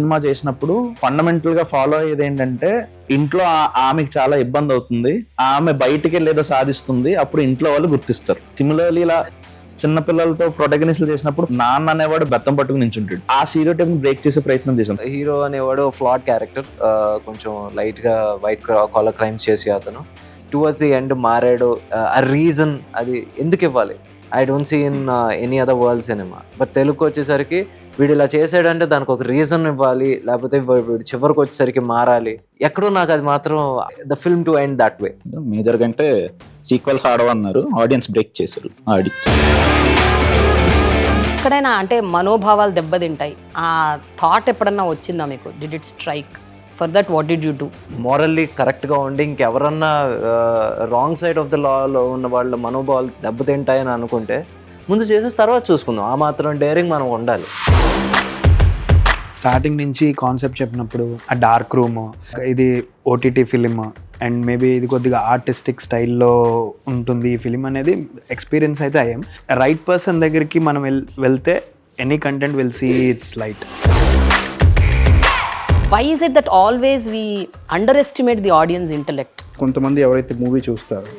Cinema చేసినప్పుడు fundamental గా follow అయ్యేది ఏంటంటే ఇంట్లో ఆమెకి చాలా ఇబ్బంది అవుతుంది, ఆమె బయటికి వెళ్ళి ఏదో సాధిస్తుంది, అప్పుడు ఇంట్లో వాళ్ళు గుర్తిస్తారు. సిమిలర్లీ ఇలా చిన్న పిల్లలతో ప్రొటగనిస్టులు చేసినప్పుడు నాన్న అనేవాడు బెత్తం పట్టుకుని నించుంటాడు. ఆ స్టీరియోటైప్ ని బ్రేక్ చేసే ప్రయత్నం చేశాం. హీరో అనేవాడు ఫ్లాట్ క్యారెక్టర్, కొంచెం లైట్ గా వైట్ కాలర్ క్రైమ్స్ చేసి అతను టువర్డ్స్ ది ఎండ్ మారాడు. ఆ రీజన్ అది ఎందుకు ఇవ్వాలి? I don't see in any other world cinema. But తెలుగుకి వచ్చేసరికి వీడు ఇలా చేసాడంటే దానికి ఒక రీజన్ ఇవ్వాలి, లేకపోతే వీడు చివరికి వచ్చేసరికి మారాలి. ఎక్కడో నాకు అది మాత్రం the film to end that way. Major కంటే సీక్వెల్స్ ఆడవన్నారు, ఆడియన్స్ బ్రేక్ చేశారు. ఎక్కడైనా అంటే మనోభావాలు దెబ్బతింటాయి, ఆ థాట్ ఎప్పుడన్నా వచ్చిందా మీకు? Did it strike? For that what did you do? Morally కరెక్ట్గా ఉండి ఇంకెవరన్నా రాంగ్ సైడ్ ఆఫ్ ద లాలో ఉన్న వాళ్ళ మనోభావాలు దెబ్బతింటాయని అనుకుంటే ముందు చేసేసి తర్వాత చూసుకుందాం. ఆ మాత్రం డేరింగ్ మనం ఉండాలి. స్టార్టింగ్ నుంచి కాన్సెప్ట్ చెప్పినప్పుడు ఆ డార్క్ రూమ్, ఇది ఓటీటీ ఫిలిం అండ్ మేబీ ఇది కొద్దిగా ఆర్టిస్టిక్ స్టైల్లో ఉంటుంది ఈ ఫిలిం అనేది ఎక్స్పీరియన్స్ అయితే అయ్యాం. రైట్ పర్సన్ దగ్గరికి మనం వెళ్తే any content will see it's light. Why is it that always we underestimate the audience intellect? కొంతమంది ఎవరైతే మూవీ చూస్తారో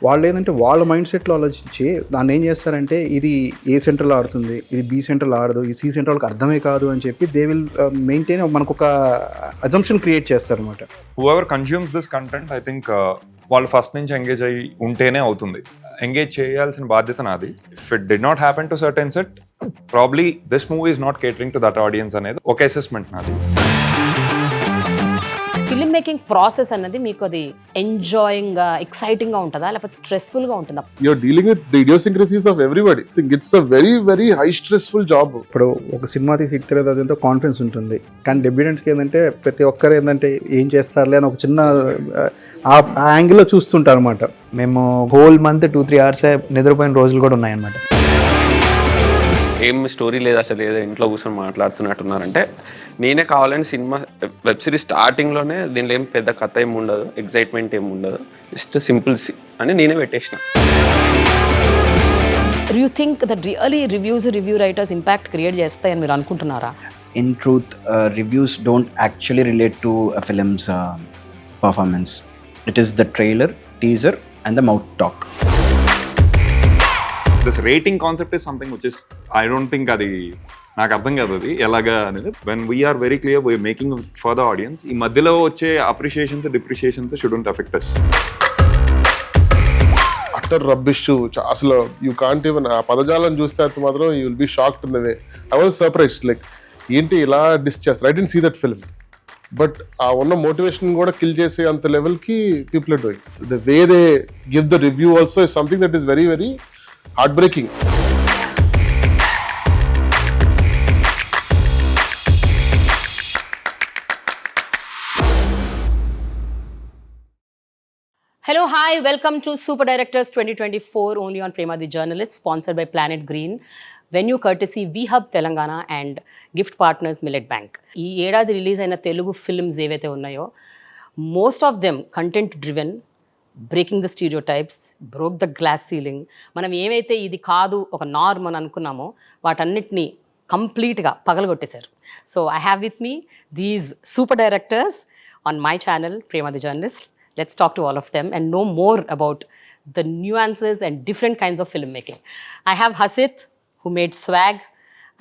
వాళ్ళు ఏంటంటే వాళ్ళ మైండ్ సెట్లో ఆలోచించి దాన్ని ఏం చేస్తారంటే ఇది ఏ సెంటర్లో ఆడుతుంది, ఇది బి సెంటర్లో ఆడదు, ఈ సి సెంటర్కి అర్థమే కాదు అని చెప్పి దే విల్ మెయింటైన్ మనకు ఒక అజంప్షన్ క్రియేట్ చేస్తారు అనమాట. Whoever consumes this content I think వాళ్ళు ఫస్ట్ నుంచి ఎంగేజ్ అయ్యి ఉంటేనే అవుతుంది. ఎంగేజ్ చేయాల్సిన బాధ్యత నాది. If it did not happen to certain set, probably this movie is not catering to that audience అనేది ఒక అసెస్మెంట్ నాది. ఫిల్మ్ మేకింగ్ ప్రాసెస్ అన్నది మీకు అది ఎంజాయింగ్ గా, ఎక్సైటింగ్ గా ఉంటుందా, లేకపోతే స్ట్రెస్ఫుల్ గా ఉంటుందా? You're dealing with the idiosyncrasies of everybody. I think it's a very, very high stressful job. ఇప్పుడు ఒక సినిమా తీసి హిట్ తర్వాత అదంతా కాన్ఫిడెన్స్ ఉంటుంది, కానీ డెబ్యూటెంట్స్కి ఏంటంటే ప్రతి ఒక్కరు ఏంటంటే ఏం చేస్తారులే అని ఒక చిన్న ఆ యాంగిల్లో చూస్తుంటారు అనమాట. మేము హోల్ మంత్ 2-3 hours నిద్రపోయిన రోజులు కూడా ఉన్నాయన్నమాట. ఏం స్టోరీ లేదు అసలు, ఏదో ఇంట్లో కూర్చొని మాట్లాడుతున్నట్టున్నారంటే నేనే కావాలని సినిమా వెబ్ సిరీస్ స్టార్టింగ్లోనే దీనిలో ఏం పెద్ద కథ ఏమి ఉండదు, ఎగ్జైట్మెంట్ ఏమి ఉండదు, జస్ట్ సింపుల్ అని నేనే పెట్టేసిన. Do you think that really review writers impact create చేస్తాయని మీరు అనుకుంటున్నారా? In truth, reviews don't actually relate to a film's performance. It is the trailer, teaser and the mouth talk. This rating concept is something which is I don't think అది నాకు అర్థం కాదు అది ఎలాగా అనేది. When we're very clear we're making for the audience, ఈ మధ్యలో వచ్చే appreciations depreciations shouldn't affect us. Utter rubbish అసలు యూ కాంట్ ఈవెన్ ఆ పదజాలను చూస్తే అది మాత్రం you will be shocked in the way. I was surprised, like ఏంటి ఇలా డిస్ చేస్తారు. I didn't see that film, but ఆ ఉన్న మోటివేషన్ కూడా కిల్ చేసే అంత లెవెల్కి people are doing. The way they give the review also is something that is very very heartbreaking. Hello, hi, welcome to Super Directors 2024 only on Prema the Journalist, sponsored by Planet Green. Venue courtesy V-Hub Telangana and gift partners Millet Bank. ఈ ఏడాది release అయిన Telugu films ఏవైతే ఉన్నాయో most of them content driven, breaking the stereotypes, broke the glass ceiling. మనం ఏవైతే ఇది కాదు ఒక నార్మ్ అని అనుకున్నామో వాటన్నిటినీ కంప్లీట్గా పగలగొట్టేశారు. So I have with me these super directors on my channel Prema the Journalist. Let's talk to all of them and know more about the nuances and different kinds of filmmaking. I have Hasith, who made Swag.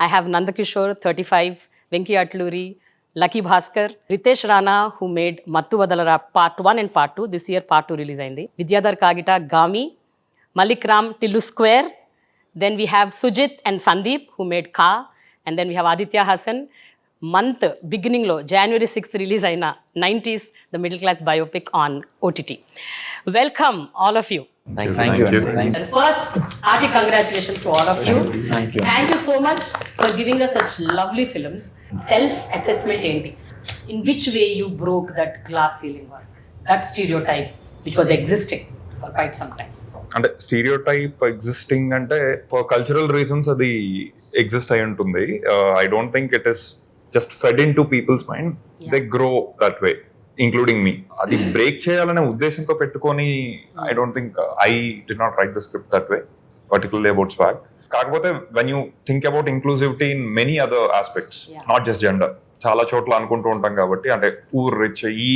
I have Nandakishore, 35, Venky atluri, Lucky Bhaskar, Ritesh, Rana, who made Mathuvadalara Part 1 and Part 2. This year Part 2 release ayindi. Vidyadhar, Kagita, Gaami, Mallikram, Tillu, Sqaure. Then we have Sujith and Sandeep, who made Ka. And then we have Aditya, Haasan. Month beginning lo January 6th release aina 90s the middle class biopic on OTT. Welcome all of you. Thank you. And first, hearty congratulations to all of you. Thank you so much for giving us such lovely films. Self-assessment enti, in which way you broke that glass ceiling or that stereotype which was existing for quite some time. అంటే stereotype existing అంటే for cultural reasons అది exist అయి ఉంటుంది. I don't think it is just fed into people's mind, they grow that way including me. అది break చేయాలనే ఉద్దేశంతో పెట్టుకొని I don't think I did not write the script that way, particularly about swag. కాకపోతే when you think about inclusivity in many other aspects, not just gender, చాలా చోట్ల అనుకుంటూ ఉంటాం కాబట్టి, అంటే పూర్ రిచ్ ఈ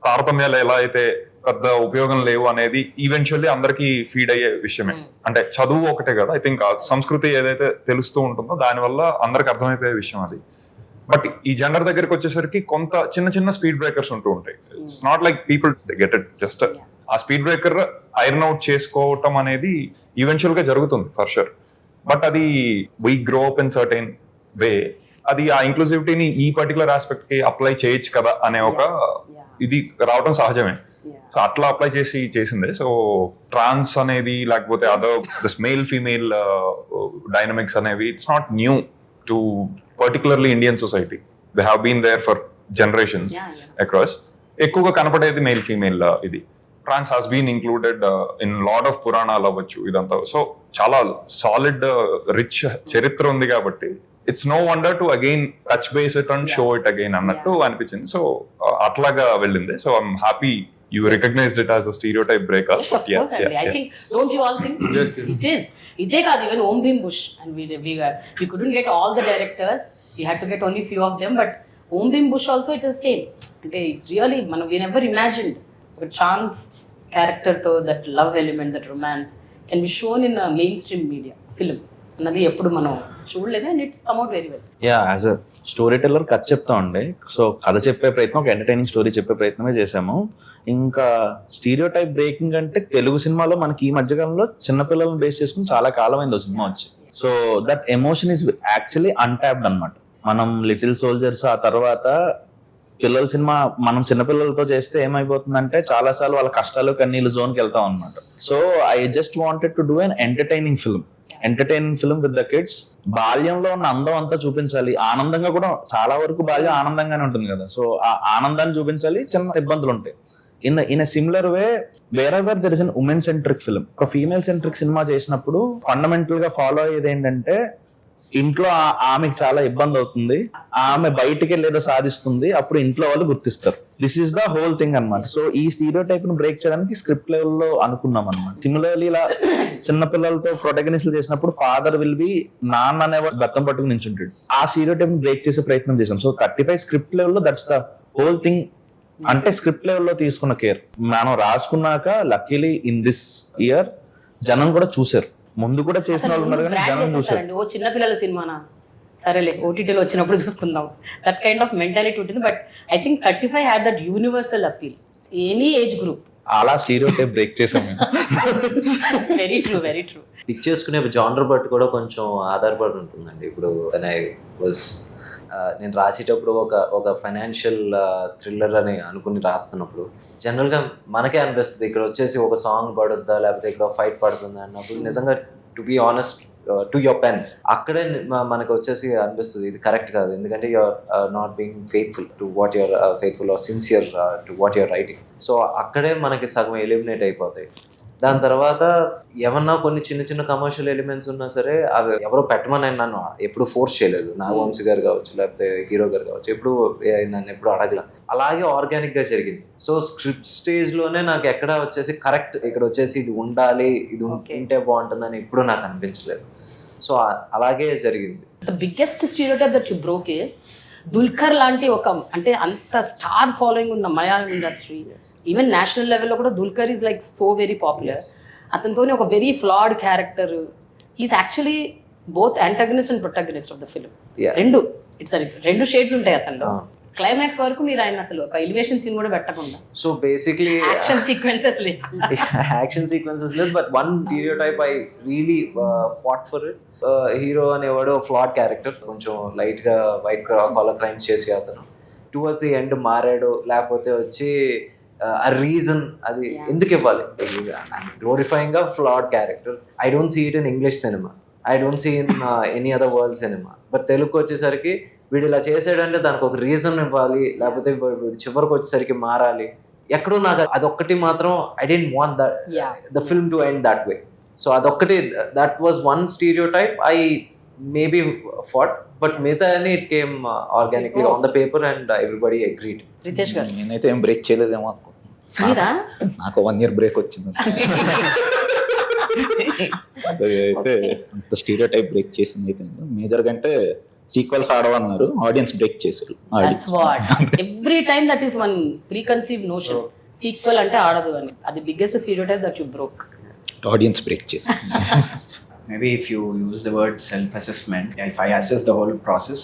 తారతమ్యాలు ఎలా అయితే పెద్ద ఉపయోగం లేవు అనేది ఈవెన్చువల్లీ అందరికి ఫీడ్ అయ్యే విషయమే. అంటే చదువు ఒకటే కదా, ఐ థింక్ సంస్కృతి ఏదైతే తెలుస్తూ ఉంటుందో దానివల్ల అందరికి అర్థమైపోయే విషయం అది. బట్ ఈ జెండర్ దగ్గరికి వచ్చేసరికి కొంత చిన్న చిన్న స్పీడ్ బ్రేకర్స్ ఉంటూ ఉంటాయి. It's not like people get it, just ఆ స్పీడ్ బ్రేకర్ ఐరన్ అవుట్ చేసుకోవటం అనేది ఈవెన్చువల్ గా జరుగుతుంది ఫర్ షూర్. బట్ అది we grow up in certain way, అది ఆ ఇంక్లూసివిటీని ఈ పర్టికులర్ ఆస్పెక్ట్ కి అప్లై చేయొచ్చు కదా అనే ఒక ఇది రావడం సహజమే. సో అట్లా అప్లై చేసిందే. సో ట్రాన్స్ అనేది లేకపోతే other this male female dynamics అనేవి it's not new to particularly Indian society. They have been there for generations across. ఎక్కువగా కనపడేది మేల్ ఫీమేల్ ఇది. Trans has been included in lot of పురాణాలు అవ్వచ్చు ఇదంతా. సో చాలా సాలిడ్ రిచ్ చరిత్ర ఉంది కాబట్టి it's no wonder to again touch base it and show it again అన్నట్టు అనిపించింది. సో అట్లాగా వెళ్ళింది. So I'm happy you recognized it as a stereotype breaker. Of course, I think, don't you all think? Yes. It is. Ide kaadu, even Om Bhim Bush, and we couldn't get all the directors. We had to get only few of them, but Om Bhim Bush also it is same. Today, really, we never imagined a trans character to that love element, that romance can be shown in a mainstream media film. అన్నది ఎప్పుడు మనం చూడలేదు, and it's come out very well. As a story teller కథ చెప్తా ఉండే. So కథ చెప్పే ప్రయత్నం, ఒక ఎంటర్టైనింగ్ స్టోరీ చెప్పే ప్రయత్నమే చేసాము. ఇంకా స్టీరియోటైప్ బ్రేకింగ్ అంటే తెలుగు సినిమాలో మనకి ఈ మధ్యకాలంలో చిన్నపిల్లలను బేస్ చేసుకుని చాలా కాలం అయింది సినిమా వచ్చి. So that emotion is actually untapped అనమాట. మనం లిటిల్ సోల్జర్స్ ఆ తర్వాత పిల్లల సినిమా మనం చిన్నపిల్లలతో చేస్తే ఏమైపోతుందంటే చాలా సార్లు వాళ్ళ కష్టాలు కన్నీళ్ళు జోన్కి వెళ్తాం అనమాట. So I just wanted to do an entertaining film with the kids. బాల్యంలో ఉన్న అందం అంతా చూపించాలి, ఆనందంగా కూడా చాలా వరకు బాల్యం ఆనందంగానే ఉంటుంది కదా. సో ఆ ఆనందాన్ని చూపించాలి, చిన్న ఇబ్బందులు ఉంటాయి. In similar way wherever there is an women centric film, ఒక ఫీమేల్ సెంట్రిక్ సినిమా చేసినప్పుడు ఫండమెంటల్ గా ఫాలో అయ్యేది ఏంటంటే ఇంట్లో ఆమెకి చాలా ఇబ్బంది అవుతుంది, ఆమె బయటికి వెళ్ళేదో సాధిస్తుంది, అప్పుడు ఇంట్లో వాళ్ళు గుర్తిస్తారు. This is the whole thing అనమాట. సో ఈ స్టీరియోటైప్ ను బ్రేక్ చేయడానికి స్క్రిప్ట్ లెవెల్లో అనుకున్నాం అనమాట. సిమిలర్లీ ఇలా చిన్నపిల్లలతో ప్రొటగనిస్ట్లు చేసినప్పుడు ఫాదర్ విల్ బి నాన్న అనేవాడు బెత్తం పట్టుకుని నించుంటాడు. ఆ స్టీరియోటైప్ ను బ్రేక్ చేసే ప్రయత్నం చేసాం. సో 35 స్క్రిప్ట్ లెవెల్లో దట్స్ ద హోల్ థింగ్. అంటే స్క్రిప్ట్ లెవెల్లో తీసుకున్న కేర్ మనం రాసుకున్నాక లక్కీలీ ఇన్ దిస్ ఇయర్ జనం కూడా చూసారు. ముందు కూడా చేసిన వాళ్ళు ఉన్నారు కానీ జనం చూసారు. ఓ చిన్న పిల్లల సినిమానా, సరేలే ఓటీటీలో వచ్చినప్పుడు చూసుకుందాం, దట్ కైండ్ ఆఫ్ మెంటాలిటీ ఉంటుంది. But I think 35 had that universal appeal, any age group. అలా స్టీరియోటైప్ బ్రేక్ చేసాం. Very true, very true. Pick చేసుకునే జానర్ బట్టి కూడా కొంచెం ఆధారపడి ఉంటుందండి. ఇప్పుడు నేను రాసేటప్పుడు ఒక ఫైనాన్షియల్ థ్రిల్లర్ అని అనుకుని రాస్తున్నప్పుడు జనరల్గా మనకే అనిపిస్తుంది ఇక్కడ వచ్చేసి ఒక సాంగ్ పడుద్దా లేకపోతే ఇక్కడ ఫైట్ పడుతుందా అన్నప్పుడు నిజంగా to be honest to your pen అక్కడే మనకు వచ్చేసి అనిపిస్తుంది ఇది కరెక్ట్ కాదు, ఎందుకంటే you're not being faithful to what you're faithful or sincere to what you're writing. So అక్కడే మనకి సగం ఎలిమినేట్ అయిపోతాయి. దాని తర్వాత ఏమన్నా కొన్ని చిన్న చిన్న కమర్షియల్ ఎలిమెంట్స్ ఉన్నా సరే అవి ఎవరో పెట్టమని నన్ను ఎప్పుడు ఫోర్స్ చేయలేదు. నాగవంశీ గారు కావచ్చు లేకపోతే హీరో గారు కావచ్చు, ఎప్పుడు నన్ను ఎప్పుడు అడగల. అలాగే ఆర్గానిక్ గా జరిగింది. సో స్క్రిప్ట్ స్టేజ్ లోనే నాకు ఎక్కడ వచ్చేసి కరెక్ట్ ఇక్కడ వచ్చేసి ఇది ఉండాలి, ఇది ఉంటే బాగుంటుందని ఎప్పుడు నాకు అనిపించలేదు. సో అలాగే జరిగింది. The biggest stereotype that you broke is Dulquer లాంటి ఒక అంటే అంత స్టార్ ఫాలోయింగ్ ఉన్న మలయాళం ఇండస్ట్రీ, ఈవెన్ నేషనల్ లెవెల్లో కూడా Dulquer is like so very popular. అతనితోనే ఒక very flawed character. Is actually both antagonist and protagonist of the film. రెండు షేడ్స్ ఉంటాయి అతను. క్లైమాక్స్ వరకు మీరు ఆయన అసలు ఒక ఎలివేషన్ సీన్ కూడా పెట్టకుండా, సో బేసిక్లీ యాక్షన్ సీక్వెన్సెస్ లేదు. But one stereotype I really fought for it. Hero అనేవాడు ఫ్లాడ్ క్యారెక్టర్, కొంచెం లైట్ గా వైట్ కాలర్ క్రైమ్స్ చేసి అతను టువర్డ్స్ ది ఎండ్ మారాడు, లేకపోతే వచ్చి ఆ రీజన్ అది ఎందుకు ఇవ్వాలి. గ్లోరిఫైయింగ్ గా flawed character. I don't see it in English cinema, I don't see in any other world cinema. But తెలుగుకి వచ్చేసరికి వీడు ఇలా చేసాడంటే దానికి ఒక రీజన్ ఇవ్వాలి, లేకపోతే వీడు చివరికి వచ్చేసరికి మారాలి. ఎక్కడో నాకు అదొక్కటి మాత్రం I didn't want that the film to end that way. So అదొక్కటి that was one stereotype I maybe fought. But మిగతా అని it came organically on the paper and everybody agreed. Ritesh garu, నేనైతే ఏం బ్రేక్ చేయలేదేమో అనుకుంటున్నాను. నాకు 1 year బ్రేక్ వచ్చింది. అయితే అంత స్టీరియోటైప్ బ్రేక్ చేసింది అయితే మేజర్ కంటే సీక్వెల్స్ ఆడవన్నారు, ఆడియన్స్ బ్రేక్ చేశారు. That's what every time that is one preconceived notion, sequel అంటే ఆడదు అని. అది biggest stereotype that you broke. Audience break చేశారు. Maybe if you use the word self-assessment, if I assess the whole process,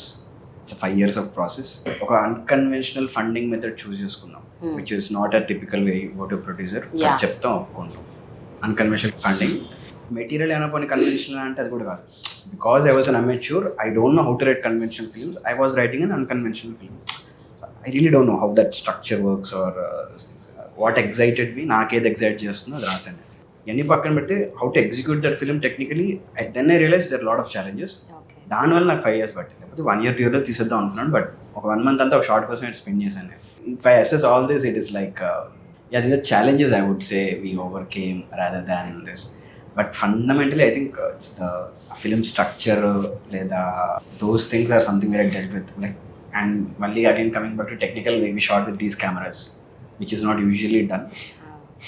it's a 5 years of process. ఒక unconventional funding method choose చేసుకున్నాం, which is not a typical way you go to producer. అది చెప్తాం, ఒప్పుకుంటాం. Unconventional funding. Material ఏమైనా కొన్ని conventional అంటే అది కూడా కాదు. Because I was an amateur, I don't know how to write conventional films, I was writing an unconventional film. I really don't know how that structure works or what excited me, నాకేది excite చేస్తుందో అది రాశాను. ఇవన్నీ పక్కన పెడితే how to execute that film technically, then I realise there lot of challenges. దానివల్ల నాకు 5 years పట్టింది. లేకపోతే 1 year 2 yearలో తీసేద్దాం అనుకున్నాను, బట్ ఒక 1 month అంతా ఒక షార్ట్ కోసం స్పెండ్ చేశాను. If I assess all this, it is like these are challenges I would say we overcame rather than this. But fundamentally, I think it's the film structure, లేదా those things are something that I dealt with. Like, and Malli again coming back to technical, we shot with these cameras, which is not usually done.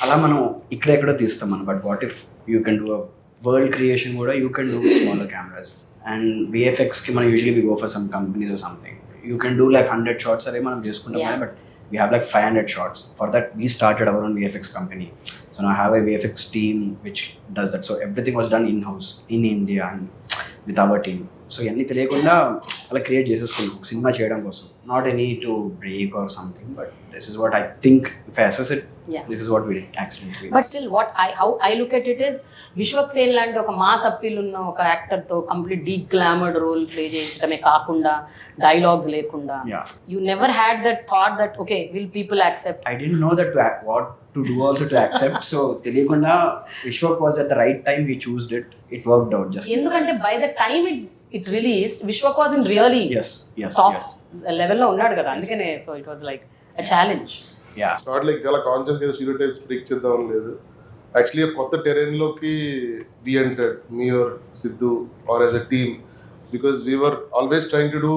అలా మనం ఇక్కడెక్కడో తీస్తాం మనం. But what if you can do a world creation కూడా you can do with smaller cameras. And విఎఫ్ఎక్స్కి మనం usually we go for some companies or something. You can do like 100 shots అరే మనం చేసుకుంటాం, but we have like 500 shots. For that, we started our own VFX company. So now I have a VFX team which does that. So everything was done in-house in India and with our team. So ఇవన్నీ తెలియకుండా అలా create చేసేసుకున్నాం ఒక సినిమా చేయడం కోసం. Not any to break or something, but this is what I think if I assess it, this is what we did actually. But still what I look at it is, Vishwak Sen లాంటి ఒక mass appeal ఉన్న ఒక actor తో complete deep glamoured role play చేయించడమే కాకుండా dialogues లేకుండా, you never had that thought that okay will people accept? I didn't know that what to do also to accept. So తెలియకుండా Vishwak was at the right time, we choosed it, it worked out just. ఎందుకంటే by the time it released, Vishwak was in really top level లో ఉన్నాడు కదా, అందుకనే so it was like a challenge. Not like చాలా conscious గా stereotypes break చేద్దాం లేదు. Actually కొత్త టెరెన్ లోకి we entered, me or Siddhu or as a team, because we were always trying to do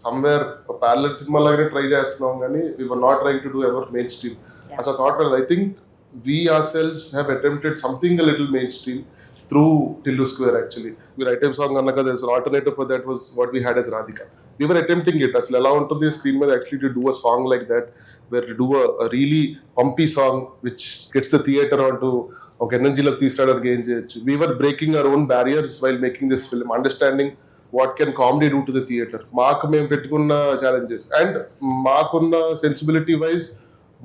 somewhere parallel cinema లాగానే try చేస్తున్నాం, కానీ we were not trying to do ever mainstream. అసలు thought I think we ourselves have attempted something a little mainstream through Tillu Sqaure. Actually we write a song annaka, there's an alternative for that was what we had as Radhika. We were attempting it asal ela untundi screen మీద actually to do a song like that, where to do a really pumpy song which gets the theater onto okay energy lo తీసుకురావడానికి ఏం చేయొచ్చు. We were breaking our own barriers while making this film, understanding what can comedy do to the theater. మాకు మేము పెట్టుకున్న challenges and మాకున్న sensibility wise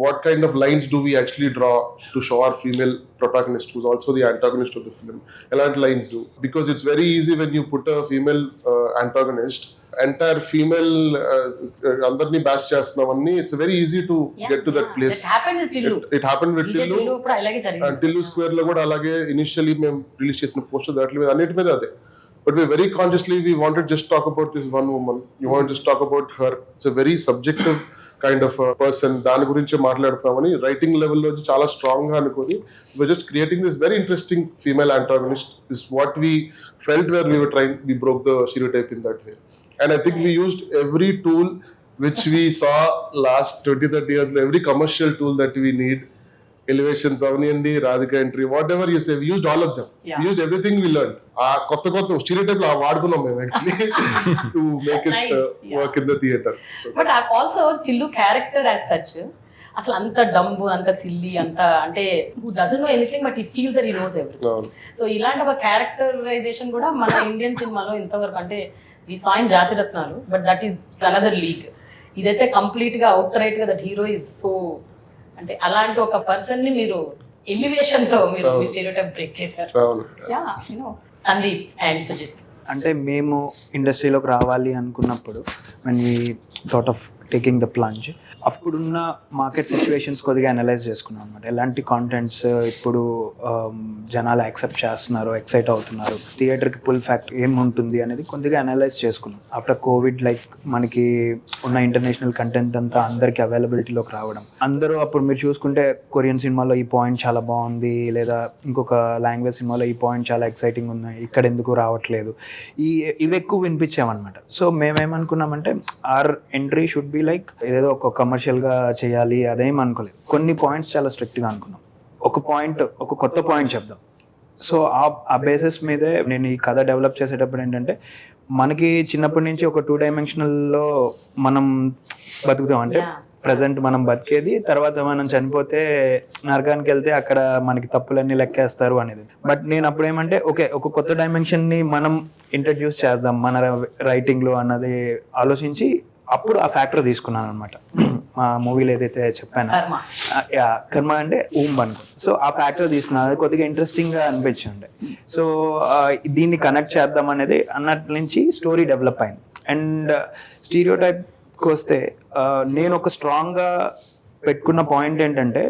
what kind of lines do we actually draw to show our female protagonist, who's also the antagonist of the film? Elant lines do, because it's very easy when you put a female antagonist, entire female andarni bash chestunnavanni, it's very easy to get to that place. It happened with Tillu. It happened with Tillu. And Tillu Sqaure lo kuda alage initially mem release chesina poster that me anniti మీద అదే. But we very consciously we wanted just talk about this one woman. You want to just talk about her. It's a very subjective kind of a person. దాని గురించి మాట్లాడుతామని writing లెవెల్లో చాలా strong గా అనుకుని we're just creating this very interesting female antagonist is what we felt where we were trying, we broke the stereotype in that way. And I think we used every tool which we saw last 20-30 years, every commercial tool that we need, elevations avniyandi, Radhika entry, whatever you say, we used all of them. We used everything we learned. కొత్త stereotype la vadukunnam మేము actually to make it work in the theater. So, but also Tillu character as such, అసలు అంత డంబు, అంత silly, అంత అంటే who doesn't know anything but he feels that he knows everything. So ఇలాంటి ఒక characterisation కూడా మన ఇండియన్ సినిమాలో ఇంతవరకు అంటే we saw in Jathiratnalu, but that is another league. ఇదైతే కంప్లీట్ గా అవుట్ రైట్ గా దట్ హీరో ఇస్ సో, అంటే అలాంటి ఒక పర్సన్ ని మీరు ఎలివేషన్ తో మీరు స్టీరియోటైప్ బ్రేక్ చేశారు. సందీప్ అండ్ సుజిత్, అంటే మేము ఇండస్ట్రీలోకి రావాలి అనుకున్నప్పుడు when we thought of taking the plunge, అప్పుడున్న మార్కెట్ సిచ్యువేషన్స్ కొద్దిగా అనలైజ్ చేసుకున్నాం అనమాట. ఎలాంటి కాంటెంట్స్ ఇప్పుడు జనాలు యాక్సెప్ట్ చేస్తున్నారు, ఎక్సైట్ అవుతున్నారు, థియేటర్కి పుల్ ఫ్యాక్ట్ ఏముంటుంది అనేది కొద్దిగా అనలైజ్ చేసుకున్నాం. ఆఫ్టర్ కోవిడ్ లైక్ మనకి ఉన్న ఇంటర్నేషనల్ కంటెంట్ అంతా అందరికీ అవైలబిలిటీలోకి రావడం, అందరూ అప్పుడు మీరు చూసుకుంటే కొరియన్ సినిమాలో ఈ పాయింట్ చాలా బాగుంది, లేదా ఇంకొక లాంగ్వేజ్ సినిమాలో ఈ పాయింట్ చాలా ఎక్సైటింగ్ ఉన్నాయి, ఇక్కడ ఎందుకు రావట్లేదు, ఇవి ఎక్కువ వినిపించామన్నమాట. సో మేమేమనుకున్నామంటే our entry should be like ఏదో ఒక కమర్షియల్గా చేయాలి అదేం అనుకోలేదు. కొన్ని పాయింట్స్ చాలా స్ట్రిక్ట్గా అనుకున్నాం. ఒక కొత్త పాయింట్ చెప్దాం. సో ఆ బేసిస్ మీదే నేను ఈ కథ డెవలప్ చేసేటప్పుడు ఏంటంటే మనకి చిన్నప్పటి నుంచి ఒక 2 డైమెన్షనల్లో మనం బతుకుతాం. అంటే ప్రజెంట్ మనం బతికేది, తర్వాత మనం చనిపోతే నరకానికి వెళ్తే అక్కడ మనకి తప్పులన్నీ లెక్కేస్తారు అనేది. బట్ నేను అప్పుడు ఏమంటే ఓకే, ఒక కొత్త డైమెన్షన్ని మనం ఇంట్రడ్యూస్ చేద్దాం మన రైటింగ్లో అన్నది ఆలోచించి అప్పుడు ఆ ఫ్యాక్టర్ తీసుకున్నాను అనమాట. మా మూవీలో ఏదైతే చెప్పాను కర్మ అంటే అనుకో, సో ఆ ఫ్యాక్టర్ తీసుకున్నాను. అది కొద్దిగా ఇంట్రెస్టింగ్గా అనిపించింది. సో దీన్ని కనెక్ట్ చేద్దాం అనేది అన్నట్టు నుంచి స్టోరీ డెవలప్ అయింది. అండ్ స్టీరియోటైప్కి వస్తే నేను ఒక స్ట్రాంగ్గా పెట్టుకున్న పాయింట్ ఏంటంటే,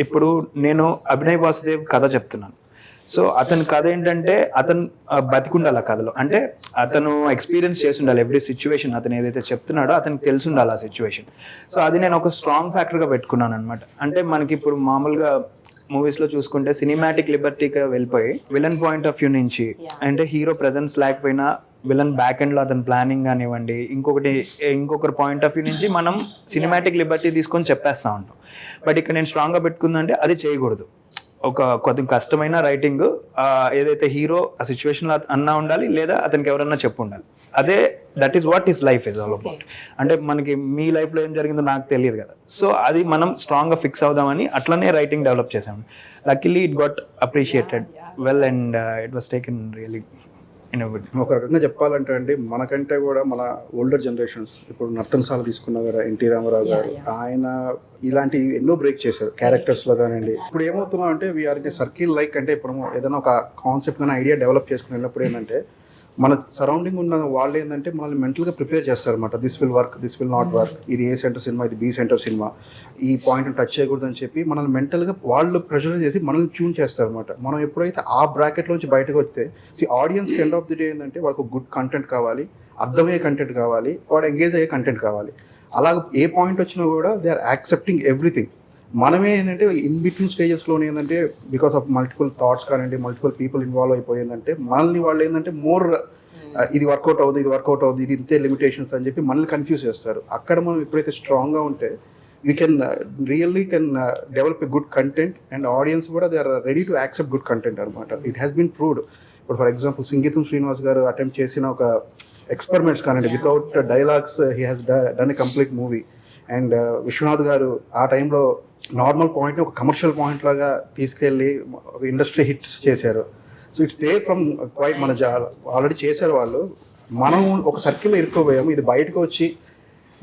ఇప్పుడు నేను అభినయ్ వాసుదేవ్ కథ చెప్తున్నాను. సో అతని కథ ఏంటంటే అతను బతికుండాలి ఆ కథలో, అంటే అతను ఎక్స్పీరియన్స్ చేసి ఉండాలి ఎవ్రీ సిచ్యువేషన్. అతను ఏదైతే చెప్తున్నాడో అతనికి తెలిసి ఉండాలి ఆ సిచ్యువేషన్. సో అది నేను ఒక స్ట్రాంగ్ ఫ్యాక్టర్గా పెట్టుకున్నాను అనమాట. అంటే మనకి ఇప్పుడు మామూలుగా మూవీస్లో చూసుకుంటే సినిమాటిక్ లిబర్టీగా వెళ్ళిపోయి విలన్ పాయింట్ ఆఫ్ వ్యూ నుంచి, అంటే హీరో ప్రెజెన్స్ లేకపోయినా విలన్ బ్యాక్ ఎండ్లో అతని ప్లానింగ్ కానివ్వండి, ఇంకొకరి పాయింట్ ఆఫ్ వ్యూ నుంచి మనం సినిమాటిక్ లిబర్టీ తీసుకొని చెప్పేస్తూ ఉంటాం. బట్ ఇక్కడ నేను స్ట్రాంగ్గా పెట్టుకుందంటే అది చేయకూడదు. ఒక కొద్దిగా కష్టమైన రైటింగ్ ఏదైతే హీరో ఆ సిచ్యువేషన్లో అన్నా ఉండాలి, లేదా అతనికి ఎవరన్నా చెప్పు ఉండాలి. అదే that is what is life is all about. అంటే మనకి మీ లైఫ్లో ఏం జరిగిందో నాకు తెలియదు కదా, సో అది మనం స్ట్రాంగ్గా ఫిక్స్ అవుదామని అట్లనే రైటింగ్ డెవలప్ చేసాము. Luckily it got appreciated well and it was taken really in a good. ఒక రకంగా చెప్పాలంటే అండి, మనకంటే కూడా మన ఓల్డర్ జనరేషన్స్, ఇప్పుడు నర్తనశాల తీసుకున్నా కదా ఎన్టీ రామారావు గారు, ఆయన ఇలాంటి ఎన్నో బ్రేక్ చేశారు క్యారెక్టర్స్లో కానివ్వండి. ఇప్పుడు ఏమవుతున్నాం అంటే వీఆర్ ఇన్ సర్కిల్ లైక్, అంటే ఇప్పుడు ఏదైనా ఒక కాన్సెప్ట్ కానీ ఐడియా డెవలప్ చేసుకుని వెళ్ళినప్పుడు ఏంటంటే మన సరౌండింగ్ ఉన్న వాళ్ళు ఏంటంటే మనల్ని మెంటల్గా ప్రిపేర్ చేస్తారనమాట. This will work, this will not work, ఇది ఏ సెంటర్ సినిమా, ఇది బి సెంటర్ సినిమా, ఈ పాయింట్ని టచ్ చేయకూడదు అని చెప్పి మనల్ని మెంటల్గా వాళ్ళు ప్రెషర్ చేసి మనల్ని ట్యూన్ చేస్తారనమాట. మనం ఎప్పుడైతే ఆ బ్రాకెట్లోంచి బయటకు వస్తే ఆడియన్స్కి ఎండ్ ఆఫ్ ది డే ఏంటంటే వాళ్ళకు గుడ్ కంటెంట్ కావాలి, అర్థమయ్యే కంటెంట్ కావాలి, వాడు ఎంగేజ్ అయ్యే కంటెంట్ కావాలి. అలా ఏ పాయింట్ వచ్చినా కూడా దే ఆర్ యాక్సెప్టింగ్ ఎవ్రీథింగ్. మనమే ఏంటంటే ఇన్ బిట్వీన్ స్టేజెస్లో ఏంటంటే బికాస్ ఆఫ్ మల్టిపుల్ థాట్స్ కానివ్వండి, మల్టిపుల్ పీపుల్ ఇన్వాల్వ్ అయిపోయిందంటే మనల్ని వాళ్ళు ఏంటంటే మోర్ ఇది వర్కౌట్ అవుతుంది, ఇది వర్కౌట్ అవుతుంది, ఇది ఇంతే లిమిటేషన్స్ అని చెప్పి మనల్ని కన్ఫ్యూజ్ చేస్తారు. అక్కడ మనం ఎప్పుడైతే స్ట్రాంగ్గా ఉంటే we can really can develop a good content and audience కూడా they are ready to accept good content అనమాట. It has been proved. ఇప్పుడు ఫర్ ఎగ్జాంపుల్ సంగీతం శ్రీనివాస్ గారు అటెంప్ట్ చేసిన ఒక ఎక్స్పెరిమెంట్స్ కానివ్వండి, without dialogues he has done a complete movie. And Viswanath గారు ఆ టైంలో నార్మల్ పాయింట్ని ఒక కమర్షియల్ పాయింట్ లాగా తీసుకెళ్ళి ఇండస్ట్రీ హిట్స్ చేశారు. So it's they from quite మన ఆల్రెడీ చేశారు వాళ్ళు. మనం ఒక సర్కిల్లో ఇరుక్కోపోయాము. ఇది బయటకు వచ్చి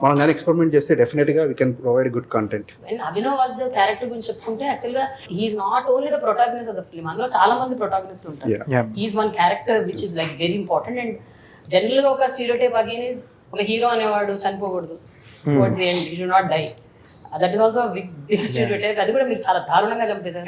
మనం కానీ ఎక్స్పెరిమెంట్ చేస్తే డెఫినెట్గా we can provide good content. Abhinav Vasudev character గురించి చెప్పుకుంటే యాక్చువల్గా he's not only the protagonist of the film. అందులో చాలా మంది ప్రొటాగనిస్ట్ ఉంటారు. He's one character which is like very important. And జనరల్గా ఒక స్టీరియోటైప్ అగైన్ ఇస్ ఒక హీరో అనేవాడు చనిపోకూడదు, towards the end he should not die. That is also big stereotype. అది కూడా మీరు చాలా దారుణంగా చంపేశారు.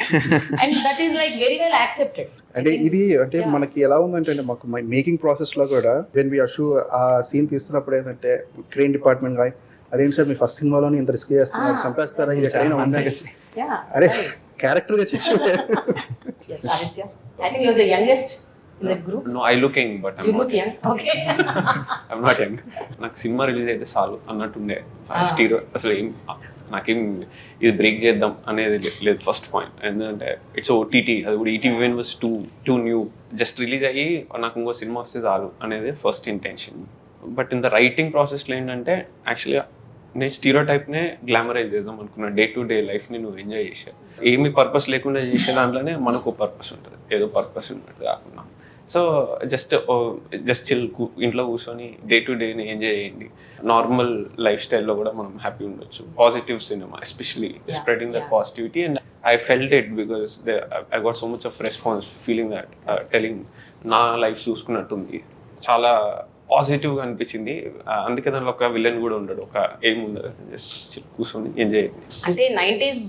And that is like very well accepted. అంటే ఇది అంటే మనకి ఎలా ఉందంటే మాకు మేకింగ్ ప్రాసెస్లో కూడా వెన్ వీఆర్ షూ ఆ సీన్ తీస్తున్నప్పుడు ఏంటంటే క్రెయిన్ డిపార్ట్మెంట్ కానీ అదేంటి సార్ మీ ఫస్ట్ సినిమాలోని ఇంత రిస్క్ చేస్తున్నారు, చంపేస్తారా, ఇది ఎక్కడైనా ఉందా, అరే క్యారెక్టర్గా చేసి Aditya, I think you're the youngest in that group. No, I look young, but I'm You not look young. Okay. I'm not young. నాకు సినిమా రిలీజ్ అయితే చాలు అన్నట్టుండే. స్టీరో అసలు నాకేం ఇది బ్రేక్ చేద్దాం అనేది లేదు ఫస్ట్ పాయింట్. ఎందుకంటే ఇట్స్ ఓటీటీ, అది కూడా ETV even was two new. Just release అయ్యి నాకు ఇంకో సినిమా వస్తే చాలు అనేది first intention. But in the writing ప్రాసెస్లో ఏంటంటే యాక్చువల్గా నేను స్టీరియోటైప్నే గ్లామరైజ్ చేద్దాం అనుకున్నా. డే టు డే లైఫ్ని నువ్వు ఎంజాయ్ చేసావు, ఏమి పర్పస్ లేకుండా చేసే దాంట్లోనే మనకు పర్పస్ ఉంటుంది, ఏదో పర్పస్ ఉన్నట్టు కాకుండా. సో జస్ట్ చిల్ ఇంట్లో కూర్చొని డే టు డేని ఎంజాయ్ చేయండి. నార్మల్ లైఫ్ స్టైల్లో కూడా మనం హ్యాపీ ఉండొచ్చు. Positive cinema especially spreading that positivity. And I felt it because I got so much of response feeling that telling నా లైఫ్ చూసుకున్నట్టుంది. చాలా పాజిటివ్గా అనిపించింది. అందుకే దానిలో ఒక విలన్ కూడా ఉండడు, ఒక ఏం ఉండదు, జస్ట్ కూర్చొని ఎంజాయ్ చేయండి. అంటే 90s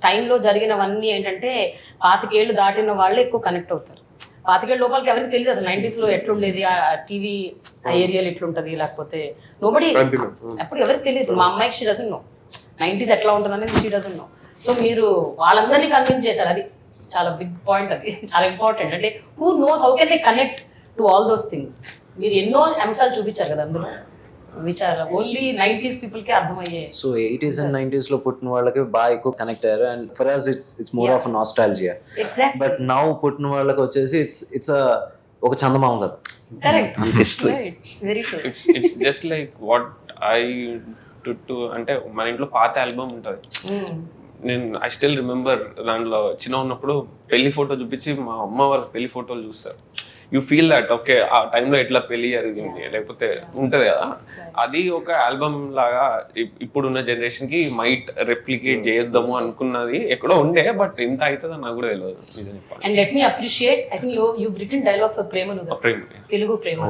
టైంలో జరిగినవన్నీ ఏంటంటే 25 ఏళ్ళు దాటిన వాళ్ళే ఎక్కువ కనెక్ట్ అవుతారు. 25 ఏళ్ళ లోపలికి ఎవరికి తెలియదు అసలు 90s లో ఎట్లుండేది, ఆ టీవీ ఆ ఏరియాలో ఎట్లుంటది, లేకపోతే నోబడి అప్పుడు ఎవరికి తెలియదు. మా అమ్మాయికి షీ డజంట్ నో 90s ఎట్లా ఉంటుంది అనేది షీ డజంట్ నో. సో మీరు వాళ్ళందరినీ కన్విన్స్ చేశారు. అది చాలా బిగ్ పాయింట్, అది చాలా ఇంపార్టెంట్. అంటే who knows how can they connect to all those things. మీరు ఎన్నో అంశాలు చూపించారు కదా అందులో, విచ్ ఆర్ ఓన్లీ 90s పీపుల్కి అర్థమయ్యాయి. సో 80s and 90s లో పుట్టిన వాళ్ళకి బాగా ఎక్కువ కనెక్ట్ అయ్యారు. And for us it's more of nostalgia. But now పుట్టిన వాళ్ళకి వచ్చేసి ఇట్స్ ఒక చందమామ కదా. Correct, history. Very true. It's just like what I to అంటే మన ఇంట్లో పాత ఆల్బమ్ ఉంటుంది, నేను ఐ స్టిల్ రిమెంబర్, దాంట్లో చిన్న ఉన్నప్పుడు పెళ్లి ఫోటో చూపించి మా అమ్మ వాళ్ళ పెళ్లి ఫోటోలు చూస్తారు. యూ ఫీల్ దట్ ఓకే ఆ టైంలో ఎట్లా పెళ్లి జరిగింది, లేకపోతే ఉంటది కదా, అది ఒక ఆల్బమ్ లాగా ఇప్పుడున్న జనరేషన్ కి మైట్ రెప్లికేట్ చేద్దాము అనుకున్నది ఎక్కడో ఉండే, బట్ ఇంత అవుతుందో నాకు కూడా తెలియదు. And let me appreciate, I think you've written dialogues for Prema the Journalist, Telugu Prema.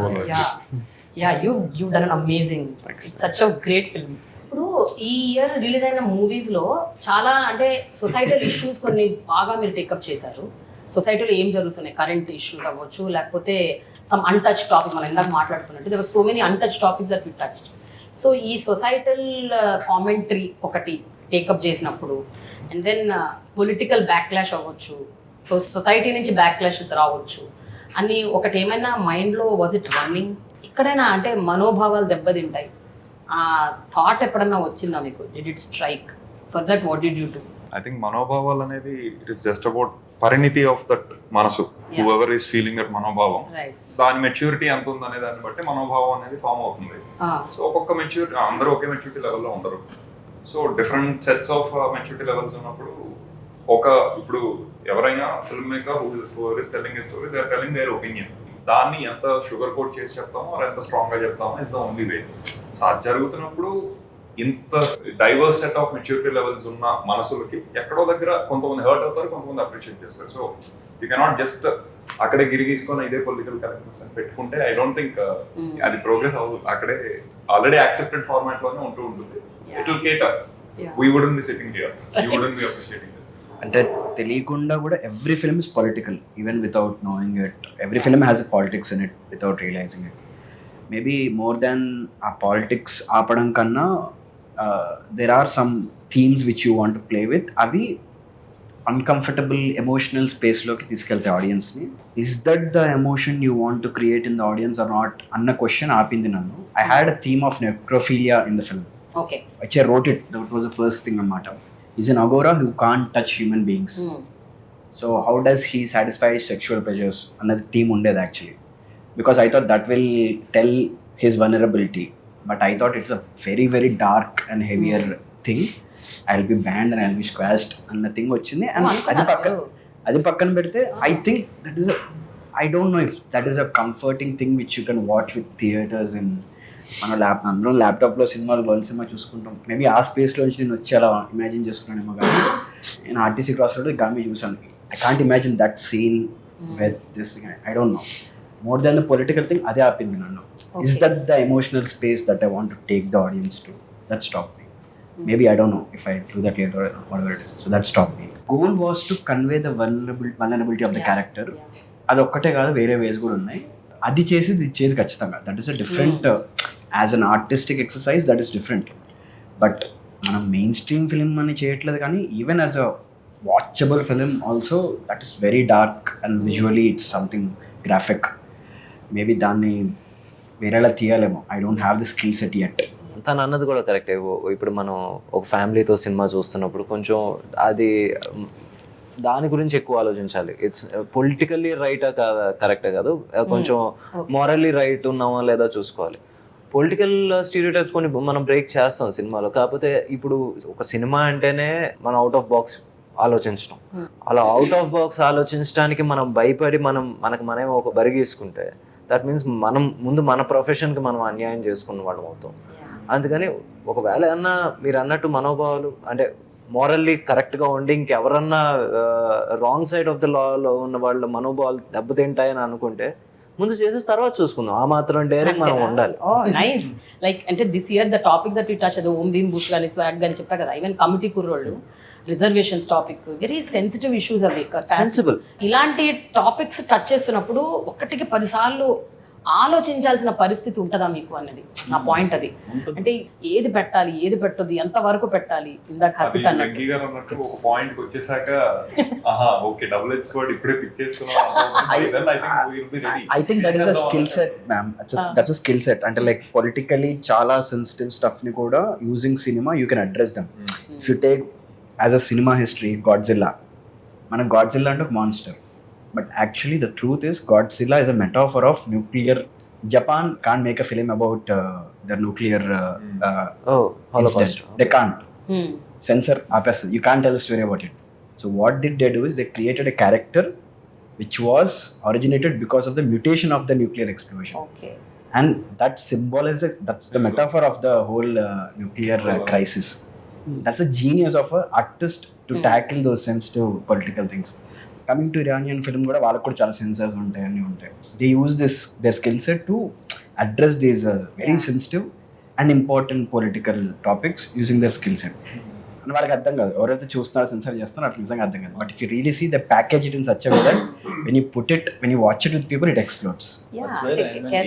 Yeah, you've done an amazing. It's such a great film. ఇప్పుడు ఈ ఇయర్ రిలీజ్ అయిన మూవీస్ లో చాలా అంటే సొసైటల్ ఇష్యూస్ కొన్ని బాగా మీరు టేకప్ చేశారు. సొసైటీలో ఏం జరుగుతున్నాయి, కరెంట్ ఇష్యూస్ అవ్వచ్చు, లేకపోతే సమ్ అన్టచ్ టాపిక్, మనం ఇందాక మాట్లాడుకున్నట్టు there were so many untouch topics that we touch. So ఈ సొసైటల్ కామెంటరీ ఒకటి టేకప్ చేసినప్పుడు, అండ్ దెన్ పొలిటికల్ బ్యాక్లాష్ అవ్వచ్చు, సో సొసైటీ నుంచి బ్యాక్లాషెస్ రావచ్చు అని ఒకటి ఏమైనా మైండ్లో వాజ్ ఇట్ రన్నింగ్? ఎక్కడైనా అంటే మనోభావాలు దెబ్బతింటాయి, ఆ థాట్ ఎప్పుడన్నా వచ్చిందా మీకు? Did it strike? For that what did you do? I think మనోభావాలు అనేది ఇట్ ఈస్ జస్ట్ అబౌట్ పరిణితి ఆఫ్ దట్ మనసు, హూఎవర్ ఈస్ ఫీలింగ్ దట్ మనోభావం, దాని మెచ్యూరిటీ ఎంత ఉంది అనే దాన్ని బట్టి మనోభావం అనేది ఫామ్ అవుతుంది. సో ఒక్కొక్క మెచ్యూరిటీ, అందరూ ఒకే మెచ్యూరిటీ లెవెల్లో ఉండరు. So different sets of maturity levels ఉన్నప్పుడు ఇప్పుడు ఎవరైనా film maker whoever is telling a story, they are telling their opinion. దాన్ని ఎంత షుగర్ కోట్ చేసి చెప్తామో or ఎంత స్ట్రాంగ్ గా చెప్తామో is the only way. So అది జరుగుతున్నప్పుడు ఇంత diverse set of maturity levels ఉన్న మనసులకి ఎక్కడో దగ్గర కొంతమంది హర్ట్ అవుతారు, కొంతమంది అప్రిషియేట్ చేస్తారు. సో యూ కెనాట్ జస్ట్ అక్కడే గిరిగీసుకొని ఇదే పొలిటికల్ కరెక్ట్నెస్ అని పెట్టుకుంటే ఐ డోంట్ థింక్ అది ప్రోగ్రెస్ అవ్వదు. అక్కడే ఆల్రెడీ యాక్సెప్టెడ్ ఫార్మాట్ లోనే ఉంటూ ఉంటుంది. It will cater. We wouldn't be sitting here, you wouldn't be appreciating this. అంటే తెలియకుండా కూడా every film is political, even without knowing it. Every film has a politics in it without realising it. Maybe more than ఆ politics ఆపడం కన్నా there are some themes which you want to play with. అవి uncomfortable emotional స్పేస్లోకి తీసుకెళ్తాయి ఆడియన్స్ని. Is that the emotion you want to create in the audience or not అన్న question ఆపింది నన్ను. I had a theme of necrophilia in the film, which I wrote it. That was the first thing అన్నమాట. He's an agora who can't touch human beings. So how does he satisfy his sexual pleasures? Another theme ఉండేది actually, because I thought that will tell his vulnerability. But I thought it's a very very dark and heavier thing. I'll be banned and I'll be squashed అన్న thing వచ్చింది. And అది పక్కన పెడితే I think that is I don't no if that is a comforting thing which you can watch with theatres. In మన అందరూ ల్యాప్టాప్లో సినిమాలు world cinema చూసుకుంటాం. మేబీ ఆ స్పేస్లో నుంచి నేను వచ్చి అలా ఇమాజిన్ చేసుకున్నానేమో. కానీ నేను ఆర్టీసీ క్రాస్ రోడ్ గామి చూసాను. I can't imagine that scene with this thing. I don't know. More than the political thing, అదే ఆపింది నన్ను. Is that the emotional space that I want to take the audience to? That stopped me. Maybe I don't know if I do that later or whatever it is. So that stopped me. Goal was to convey the vulnerability of the character. అది ఒక్కటే కాదు, వేరే వేస్ కూడా ఉన్నాయి. అది చేసి ఇది చేది ఖచ్చితంగా. That is a different, as an artistic exercise that is different. But మనం మెయిన్ స్ట్రీమ్ ఫిల్మ్ అని చేయట్లేదు, కానీ even as a watchable film also that is very dark and visually it's something graphic. Maybe దాన్ని వేరేలా తీయాలేమో. I don't have the skill set yet. తను అన్నది కూడా కరెక్టే. ఇప్పుడు మనం ఒక ఫ్యామిలీతో సినిమా చూస్తున్నప్పుడు కొంచెం అది దాని గురించి ఎక్కువ ఆలోచించాలి. ఇట్స్ పొలిటికల్లీ రైటా కాదా, కరెక్టే కాదు, కొంచెం మారల్లీ రైట్ ఉన్నామా లేదా చూసుకోవాలి. పొలిటికల్ స్టీరియోటైప్స్ కొన్ని మనం బ్రేక్ చేస్తాం సినిమాలో. కాకపోతే ఇప్పుడు ఒక సినిమా అంటేనే మనం అవుట్ ఆఫ్ బాక్స్ ఆలోచించడం. అలా అవుట్ ఆఫ్ బాక్స్ ఆలోచించడానికి మనం భయపడి మనమే ఒక బరిగీసుకుంటే దట్ మీన్స్ మనం ముందు మన ప్రొఫెషన్కి మనం అన్యాయం చేసుకున్న వాళ్ళం అవుతాం. అందుకని ఒకవేళ అన్నా మీరు అన్నట్టు మనోభావాలు అంటే మోరల్లీ కరెక్ట్గా ఉండి ఇంకెవరన్నా రాంగ్ సైడ్ ఆఫ్ ద లాలో ఉన్న వాళ్ళ మనోభావాలు దెబ్బతింటాయని అనుకుంటే ముందు చేసేసి తర్వాత చూసుకుందాం. ఆ మాత్రం డేరింగ్ మనం ఉండాలి. నైస్. లైక్ అంటే this year the topics that we touch, అది ఓం భీమ్ బుష్ కానీ స్వాగ్ కానీ చెప్పా కదా, even committee Kurrollu reservations topic, very sensitive issues అవి. సెన్సిబుల్ ఇలాంటి టాపిక్స్ టచ్ చేస్తున్నప్పుడు ఒకటికి 10 సార్లు ఆలోచించాల్సిన పరిస్థితి ఉంటుందా మీకు అన్నది నా పాయింట్. అది అంటే ఏది పెట్టాలి, ఏది పెట్టొద్దు, ఎంత వరకు పెట్టాలి. ఇందాక హసిత్ అన్నట్టు ఒక పాయింట్ వచ్చేసాక ఓకే డబుల్ ఎడ్జ్ వర్డ్ ఇప్పుడే పిక్ చేసుకున్నాం. I think that is a skill set, ma'am. That's a skill set. అంటే లైక్ పొలిటికలీ చాలా సెన్సిటివ్ స్టఫ్ ని కూడా using cinema you can address them. If you take as a cinema history Godzilla, మన Godzilla అంటే ఒక monster. But actually, the truth is, Godzilla is a metaphor of nuclear. Japan can't make a film about the nuclear Holocaust. incident. They can't. Censor opposite. You can't tell a story about it. So what did they do is they created a character which was originated because of the mutation of the nuclear explosion. Okay. And that symbolizes, that's the metaphor of the whole nuclear crisis. That's the genius of an artist to tackle those sensitive political things. Coming to Iranian film, వాళ్ళకు కూడా చాలా sensors ఉంటాయి, అన్నీ ఉంటాయి. They use their skill set to address these very sensitive and important political topics using their skill set. అని వాళ్ళకి అర్థం కాదు, ఎవరైతే చూస్తున్నారు సెన్సర్ చేస్తున్నారు అట్లా నిజంగా అర్థం కాదు. But if you really see the package it in such a way that when you watch it with people, it explodes.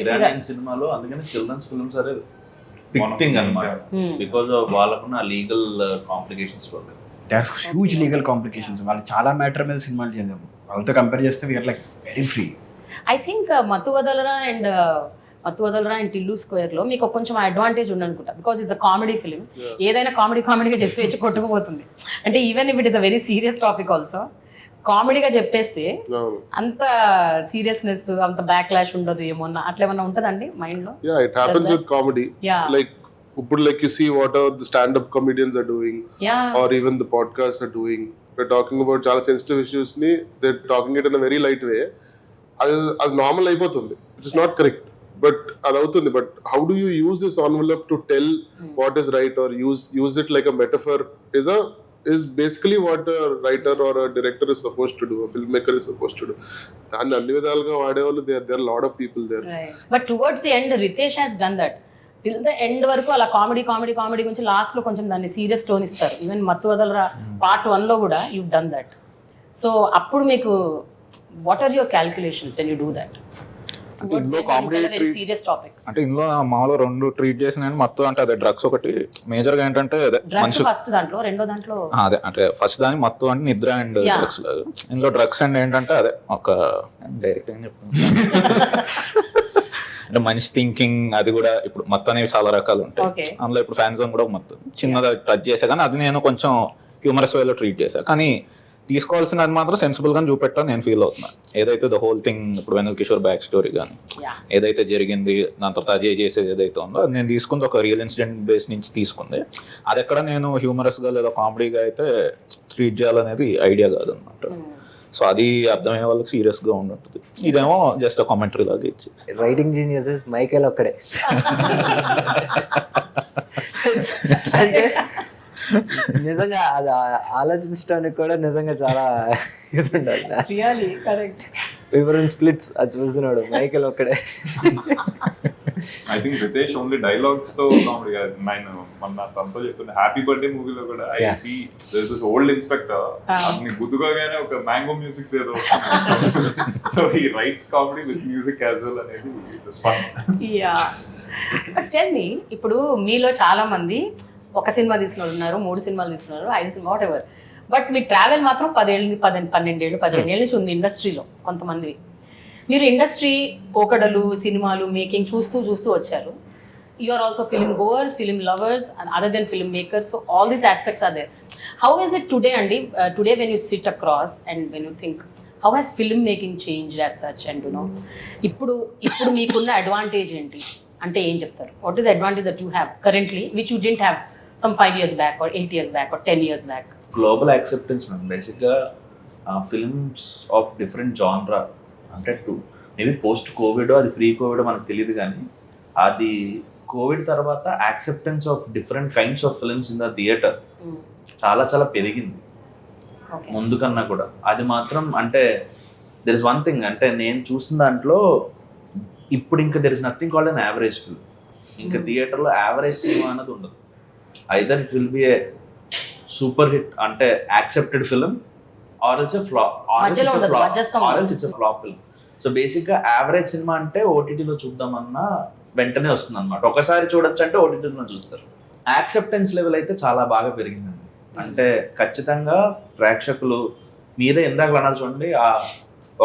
Iranian సినిమాలో అందుకని చిల్డ్రన్స్ ఫిల్మ్స్ అరే పిక్టింగ్ అన్నమాట, బికాజ్ ఆఫ్ వాళ్ళకున్న లీగల్ కాంప్లికేషన్స్ వల్ల. There are huge legal complications. వాళ్ళు చాలా matter మీద సినిమాలు చేద్దాం, వాళ్ళతో కంపేర్ చేస్తే we are like very free. I think Mathuvadalara and Tillu Square లో మీకు కొంచెం అడ్వాంటేజ్ ఉందనుకుంటా, because it's a comedy film. ఏదైనా కామెడీగా చెప్పేసి కొట్టుకుపోతుంది. అంటే even if it is a very serious topic also, కామెడీగా చెప్పేస్తే అంత సీరియస్నెస్, అంత బ్యాక్లాష్ ఉండదు ఏమన్నా, అట్లా ఏమన్నా ఉంటదండి మైండ్ లో? Yeah, it happens with comedy. Like you see what the stand-up comedians are doing, or even the podcasts are doing. We're talking about చాలా sensitive issues ni, they're talking it in a very light way. అది normal అయిపోతుంది. It is not correct, but అది అవుతుంది. But how do you use this envelope to tell what is right, or use it like a metaphor is basically what a writer or a director is supposed to do, a filmmaker is supposed to do. దాన్ని అన్ని విధాలుగా వాడేవాళ్ళు there are a lot of people there. But towards the end Ritesh has done that. Till the end వరకు అలా comedy గురించి last లో కొంచెం దాన్ని సీరియస్ టోన్ ఇస్తారు. ఈవెన్ మత్తువదలరా పార్ట్ 1 లో కూడా యూ డన్ దట్. సో అప్పుడు మీకు what are your calculations when you do that? అంటే ఇందులో కామెడీ సీరియస్ టాపిక్, అంటే ఇందులో మామూలుగా 2 ట్రీట్ చేసిన మొత్తం అంటే అదే డ్రగ్స్ ఒకటి మేజర్ గా ఏంటంటే డ్రగ్స్ ఫస్ట్ దాంట్లో, రెండో దాంట్లో అదే అంటే ఫస్ట్ దాని మొత్తం అంటే నిద్ర అండ్ డ్రగ్స్. ఇందులో డ్రగ్స్ అండ్ ఏంటంటే అదే ఒక డైరెక్ట్ ఏం చెప్తాను అంటే మనిషి థింకింగ్, అది కూడా ఇప్పుడు మొత్తం అనేవి చాలా రకాలు ఉంటాయి. అందులో ఇప్పుడు ఫ్యాన్ జోన్ కూడా మొత్తం చిన్నది టచ్ చేసా, కానీ అది నేను కొంచెం హ్యూమరస్ వేలో ట్రీట్ చేశాను. కానీ తీసుకోవాల్సినది మాత్రం సెన్సిబుల్ గా చూపెట్టాలని నేను ఫీల్ అవుతున్నా. ఏదైతే ద హోల్ థింగ్ ఇప్పుడు వెనల్కిషోర్ బ్యాక్ స్టోరీ కానీ ఏదైతే జరిగింది, దాని తర్వాత అజయ్ చేసేది ఏదైతే ఉందో అది నేను తీసుకుంది ఒక రియల్ ఇన్సిడెంట్ బేస్ నుంచి తీసుకుంది. అది ఎక్కడ నేను హ్యూమరస్ గా లేదా కామెడీగా అయితే ట్రీట్ చేయాలనేది ఐడియా కాదు అన్నమాట. సో అది అర్థమయ్యే వాళ్ళకి సీరియస్ గా ఉంటుంది. ఇదేమో జస్ట్ కామెంటరీ లాగా ఇచ్చి. రైటింగ్ జీనియసెస్ మైకేల్ ఒక్కడే. అంటే నిజంగా అది ఆలోచించడానికి కూడా నిజంగా చాలా ఇది ఉండాలి. Really correct. వివరణ స్ప్లిట్స్ అది చూస్తున్నాడు మైకేల్ ఒక్కడే. I think Ritesh only dialogues తో కామెడీ కాదు. నేను మొన్న తనతో చెప్తున్నా హ్యాపీ బర్త్డే మూవీలో కూడా I see there is this old inspector, అన్ని గుద్దుకోగానే ఒక మ్యాంగో మ్యూజిక్ ఏదో, so he writes comedy with music as well అనేది it was fun. Yeah but tell me, ఇప్పుడు మీలో చాలా మంది ఒక సినిమా తీసిన వాళ్ళు ఉన్నారు, 3 సినిమాలు తీస్తున్నారు, 5 cinema what ever. But me travel మాత్రం 10 ఏళ్ళు 12 ఏళ్ళు 15 ఏళ్ళ నుంచి ఉంది ఇండస్ట్రీలో. కొంతమంది మీరు ఇండస్ట్రీ పోకడలు, సినిమాలు మేకింగ్ చూస్తూ వచ్చారు. You are also filmgoers, film lovers and other than filmmakers. So all these aspects are there. How is it today అండి? Today when you sit across and when you think how has filmmaking changed as such and you know ఇప్పుడు మీకున్న advantage ఏంటి అంటే ఏం చెప్తారు? What is advantage that you have currently which you didn't have some 5 years back or 8 years back or 10 years back? Global acceptance ma'am. బేసిక్గా films of different genre అంటే maybe post Covid అది pre Covid మనకు తెలియదు, కానీ అది Covid తర్వాత acceptance of different kinds of films in the theatre చాలా పెరిగింది ముందు కన్నా కూడా. అది మాత్రం అంటే దెర్ ఇస్ వన్ థింగ్, అంటే నేను చూసిన దాంట్లో ఇప్పుడు ఇంకా there is nothing called an average film. ఇంకా థియేటర్లో యావరేజ్ సినిమా అన్నది ఉండదు. Either it will be a super hit అంటే accepted film, or it's a flop, or it's a flop film. So బేసిక్గా యావరేజ్ సినిమా అంటే ఓటీటీలో చూద్దామన్నా వెంటనే వస్తుంది అనమాట. ఒకసారి చూడొచ్చు అంటే ఓటీటీలో చూస్తారు. యాక్సెప్టెన్స్ లెవెల్ అయితే చాలా బాగా పెరిగిందండి. అంటే ఖచ్చితంగా ప్రేక్షకులు మీరే ఇందాక అన్నారు చూడండి,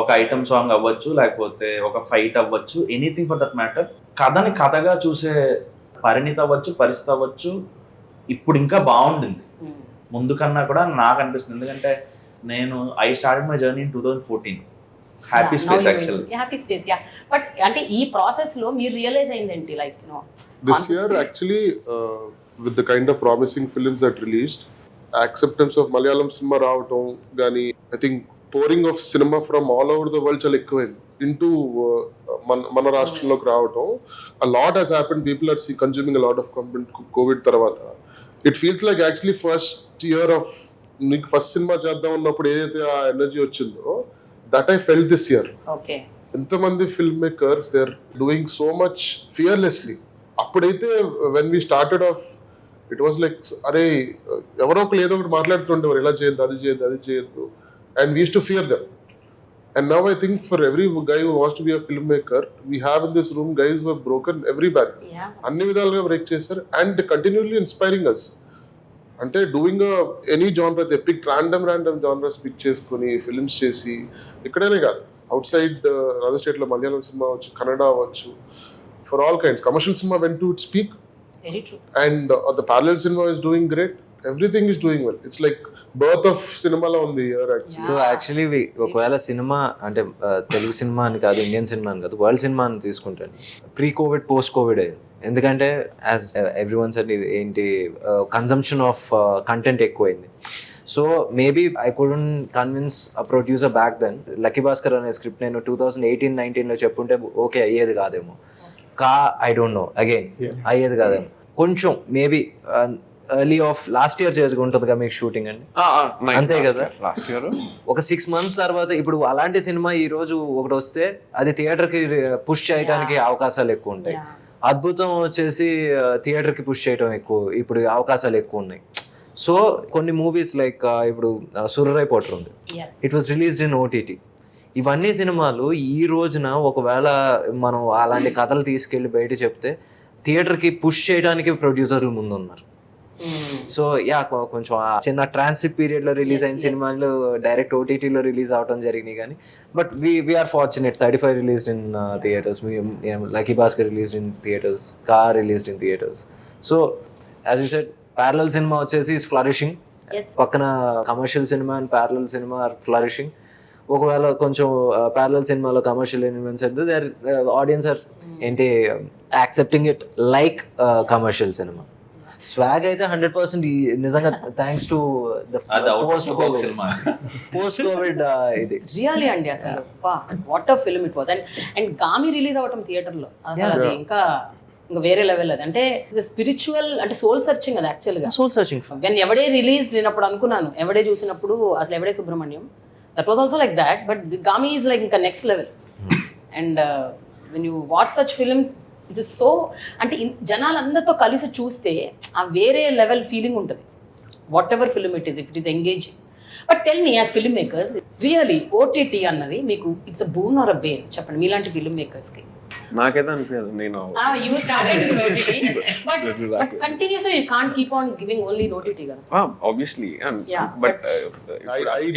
ఒక ఐటమ్ సాంగ్ అవ్వచ్చు, లేకపోతే ఒక ఫైట్ అవ్వచ్చు, ఎనీథింగ్ ఫర్ దట్ మ్యాటర్, కథని కథగా చూసే పరిణితి అవ్వచ్చు, పరిస్థితి అవ్వచ్చు, ఇప్పుడు ఇంకా బాగుండింది ముందు కన్నా కూడా నాకు అనిపిస్తుంది. ఎందుకంటే I started my journey in 2014. Happy space actual. Happy space, yeah. But అంటే ఈ ప్రాసెస్ లో మీరు రియలైజ్ అయిందేంటి, like This year, actually, with the kind of promising films that released, acceptance of Malayalam cinema రావటం కానీ, I think pouring of cinema from all over the world చాలా ఎక్కువైంది into మన రాష్ట్రంలోకి రావటం. A lot has happened. People are consuming a lot of content COVID తర్వాత. It feels like actually first year of నీకు first cinema చేద్దాం అన్నప్పుడు ఏదైతే ఆ ఎనర్జీ వచ్చిందో, that I felt this year. Okay. ఎంతమంది filmmakers they are doing so much fearlessly. అప్పుడైతే when we started off it was like అరే ఎవరో ఒకరు ఏదో ఒకటి మాట్లాడుతుండేవారు, ఇలా చేయొద్దు, అది చేయొద్దు, అది చేయొద్దు, and we use to fear them. And now I think for every guy who wants to be a film maker, we have in this room guys who have broken every barrier. అన్ని విధాలుగా break చేశారు and continuously inspiring us. అంటే doing any genre, pick random genres pick చేసుకుని films చేసి, ఇక్కడనే కాదు out side other స్టేట్లో Malayalam cinema అవ్వచ్చు, కన్నడ అవ్వచ్చు, for all kinds. Commercial cinema went to it's peak and the parallel cinema is doing great. Everything is doing well. It's like birth of సినిమాలో ఉంది year actually. So actually ఒకవేళ cinema అంటే Telugu cinema అని కాదు, Indian cinema అని కాదు, world cinema అని తీసుకుంటాను, ప్రీ కోవిడ్ పోస్ట్ కోవిడ్ అయ్యింది. ఎందుకంటే యాజ్ ఎవ్రీ వన్ సెడ్ ఏంటి కన్సంప్షన్ ఆఫ్ కంటెంట్ ఎక్కువైంది. So maybe I couldn't convince a producer back then. Lucky Bhaskar అనే స్క్రిప్ట్ నేను 2018-19 చెప్పుంటే ఓకే అయ్యేది కాదేమో. ఐ డోంట్ నో, అగైన్ అయ్యేది కాదేమో. కొంచెం maybe early of last year చేసుకుంటుంది కదా మీకు షూటింగ్ అండి, అంతే కదా? లాస్ట్ ఇయర్ ఒక 6 months తర్వాత ఇప్పుడు అలాంటి సినిమా ఈ రోజు ఒకటి వస్తే అది థియేటర్కి పుష్ చేయడానికి అవకాశాలు ఎక్కువ ఉంటాయి. అద్భుతం వచ్చేసి థియేటర్కి పుష్ చేయడం ఎక్కువ, ఇప్పుడు అవకాశాలు ఎక్కువ ఉన్నాయి. సో కొన్ని మూవీస్ లైక్ ఇప్పుడు సురరై పోటర్ ఉంది, it was released in OTT. ఇవన్నీ సినిమాలు ఈ రోజున ఒకవేళ మనం అలాంటి కథలు తీసుకెళ్లి బయట చెప్తే థియేటర్కి పుష్ చేయడానికి ప్రొడ్యూసర్లు ముందు ఉన్నారు. సో యా కొంచెం చిన్న ట్రాన్సిట్ పీరియడ్ లో రిలీజ్ అయిన సినిమాలు డైరెక్ట్ ఓటీటీలో రిలీజ్ అవడం జరిగినాయి. కానీ but we're fortunate 35 released in theatres, Lucky Bhaskar released in theatres, car released in theatres. So as you said parallel cinema వచ్చేసి ఇస్ ఫ్లరిషింగ్. పక్కన commercial cinema and parallel cinema are flourishing. ఒకవేళ కొంచెం parallel సినిమాలో commercial elements అయితే their audience are ఏంటి accepting it like commercial cinema. Swag అయితే 100% నిజంగా thanks to post covid ఇది రియల్లీ అండి. అసలు what a film it was. And Gaami release అవటం థియేటర్ లో అసలు అది ఇంకా వేరే లెవెల్. అది అంటే స్పిరిచువల్, అంటే సోల్ సర్చింగ్. అది యాక్చువల్ గా soul searching. When Yevade release నేను అప్పుడు అనుకున్నాను, ఎవడే చూసినప్పుడు అసలు Yevade Subramanyam, that was also like that. But Gaami is like ఇంకా next level. And when you watch such films it is so, అంటే జనాలందరితో కలిసి చూస్తే ఆ వేరే లెవెల్ ఫీలింగ్ ఉంటుంది. Whatever film it is, if it is engaging. But tell me as filmmakers, really OTT అన్నది మీకు ఇట్స్ అ బూన్ ఆర్ అ బేన్? చెప్పండి మీలాంటి ఫిల్మ్ మేకర్స్ కి. నాకైతే అనిపించదు. నేను you started in OTT, but continuously you can't keep on giving only in OTT కదా. obviously Yeah, but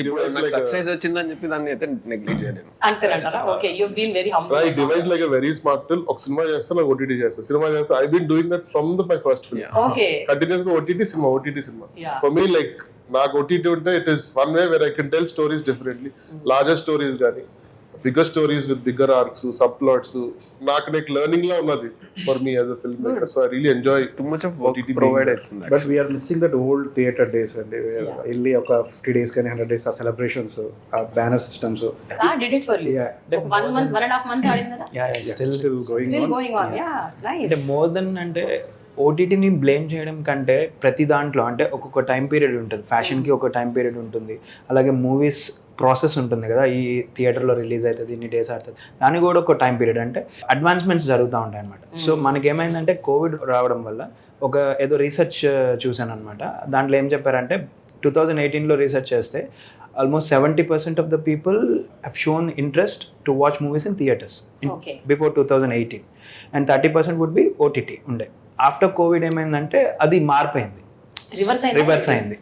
ఇప్పుడు నాకు సక్సెస్ వచ్చిందని చెప్పి దాన్ని అయితే నెగ్లెక్ట్ చేయలేను. అంతేనంటారా? Okay, you have been very humble. I divide like a very smart till. ఒక సినిమా చేస్తా, నాకు ఓటీటీ చేస్తా, సినిమా చేస్తా. I've been doing that from my first film. Okay. Continuously OTT cinema. Yeah. For me, like నాకు OTT ఉంటే it is one way where I can tell stories differently. Larger stories కానీ bigger stories with bigger arcs, sub plots. నాకు learning లా ఉన్నది for me as a film maker. So I really enjoy too much of work provided అవుతుంది. But we're missing that old theatre days అండి. వెళ్ళి ఒక 50 days కానీ 100 days ఆ celebrations, ఆ banner systems. did it for you? 1 month 1.5 month ఆడింది కదా. Still going on. Yeah, nice. అంటే మోర్ దెన్ అంటే ఓటీటీని బ్లేమ్ చేయడం కంటే ప్రతి దాంట్లో అంటే ఒక్కొక్క టైం పీరియడ్ ఉంటుంది. ఫ్యాషన్కి ఒక టైం పీరియడ్ ఉంటుంది, అలాగే మూవీస్ ప్రాసెస్ ఉంటుంది కదా, ఈ థియేటర్లో రిలీజ్ అవుతుంది, ఇన్ని డేస్ ఆడుతుంది, దానికి కూడా ఒక టైం పీరియడ్ అంటే అడ్వాన్స్మెంట్స్ జరుగుతూ ఉంటాయి అనమాట. సో మనకేమైందంటే కోవిడ్ రావడం వల్ల ఒక ఏదో రీసెర్చ్ చూశాను అనమాట. దాంట్లో ఏం చెప్పారంటే 2018లో రీసెర్చ్ చేస్తే almost 70% of the people have shown interest to watch movies in theaters before 2018, and 30% would be OTT ఉండే. ఆఫ్టర్ కోవిడ్ ఏమైందంటే అది మారిపోయింది, రివర్స్ అయింది.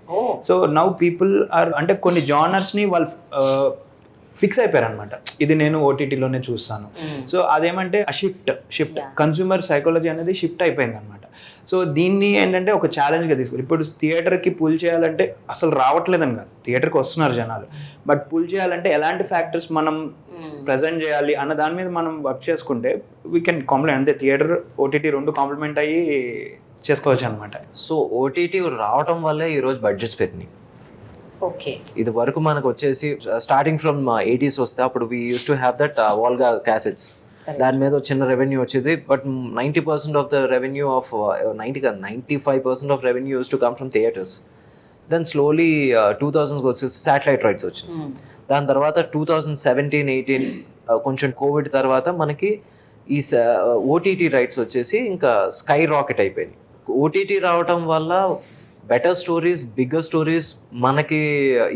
సో నౌ పీపుల్ ఆర్ అంటే కొన్ని జానర్స్ని వాళ్ళు ఫిక్స్ అయిపోయారు అనమాట, ఇది నేను ఓటీటీలోనే చూస్తాను. సో అదేమంటే ఆ షిఫ్ట్ కన్స్యూమర్ సైకాలజీ అనేది షిఫ్ట్ అయిపోయింది అనమాట. సో దీన్ని ఏంటంటే ఒక ఛాలెంజ్గా తీసుకోవాలి. ఇప్పుడు థియేటర్కి పుల్ చేయాలంటే అసలు రావట్లేదని కాదు, థియేటర్కి వస్తున్నారు జనాలు, బట్ పుల్ చేయాలంటే ఎలాంటి ఫ్యాక్టర్స్ మనం ప్రజెంట్ చేయాలి అన్న దాని మీద మనం వర్క్ చేసుకుంటే వీ కెన్ కాంప్లిమెంట్, అంటే థియేటర్ ఓటీటీ రెండు కాంప్లిమెంట్ అయ్యి చేసుకోవచ్చు అనమాట. సో ఓటీటీ రావటం వల్లే ఈరోజు బడ్జెట్స్ పెరిగినాయి. ఓకే, ఇది వరకు మనకు వచ్చేసి స్టార్టింగ్ ఫ్రమ్ 80s వస్తే అప్పుడు we use to have that వాల్గా క్యాసెట్స్, దాని మీద చిన్న రెవెన్యూ వచ్చేది. But 90% of the revenue of 95% of revenue use to come from theatres. Then slowly 2000s వచ్చేసి శాటిలైట్ రైట్స్ వచ్చింది. దాని తర్వాత 2017-18 కొంచెం కోవిడ్ తర్వాత మనకి ఈ ఓటీటీ రైట్స్ వచ్చేసి ఇంకా స్కై రాకెట్ అయిపోయింది. ఓటీటీ రావటం వల్ల బెటర్ స్టోరీస్, బిగ్గర్ స్టోరీస్ మనకి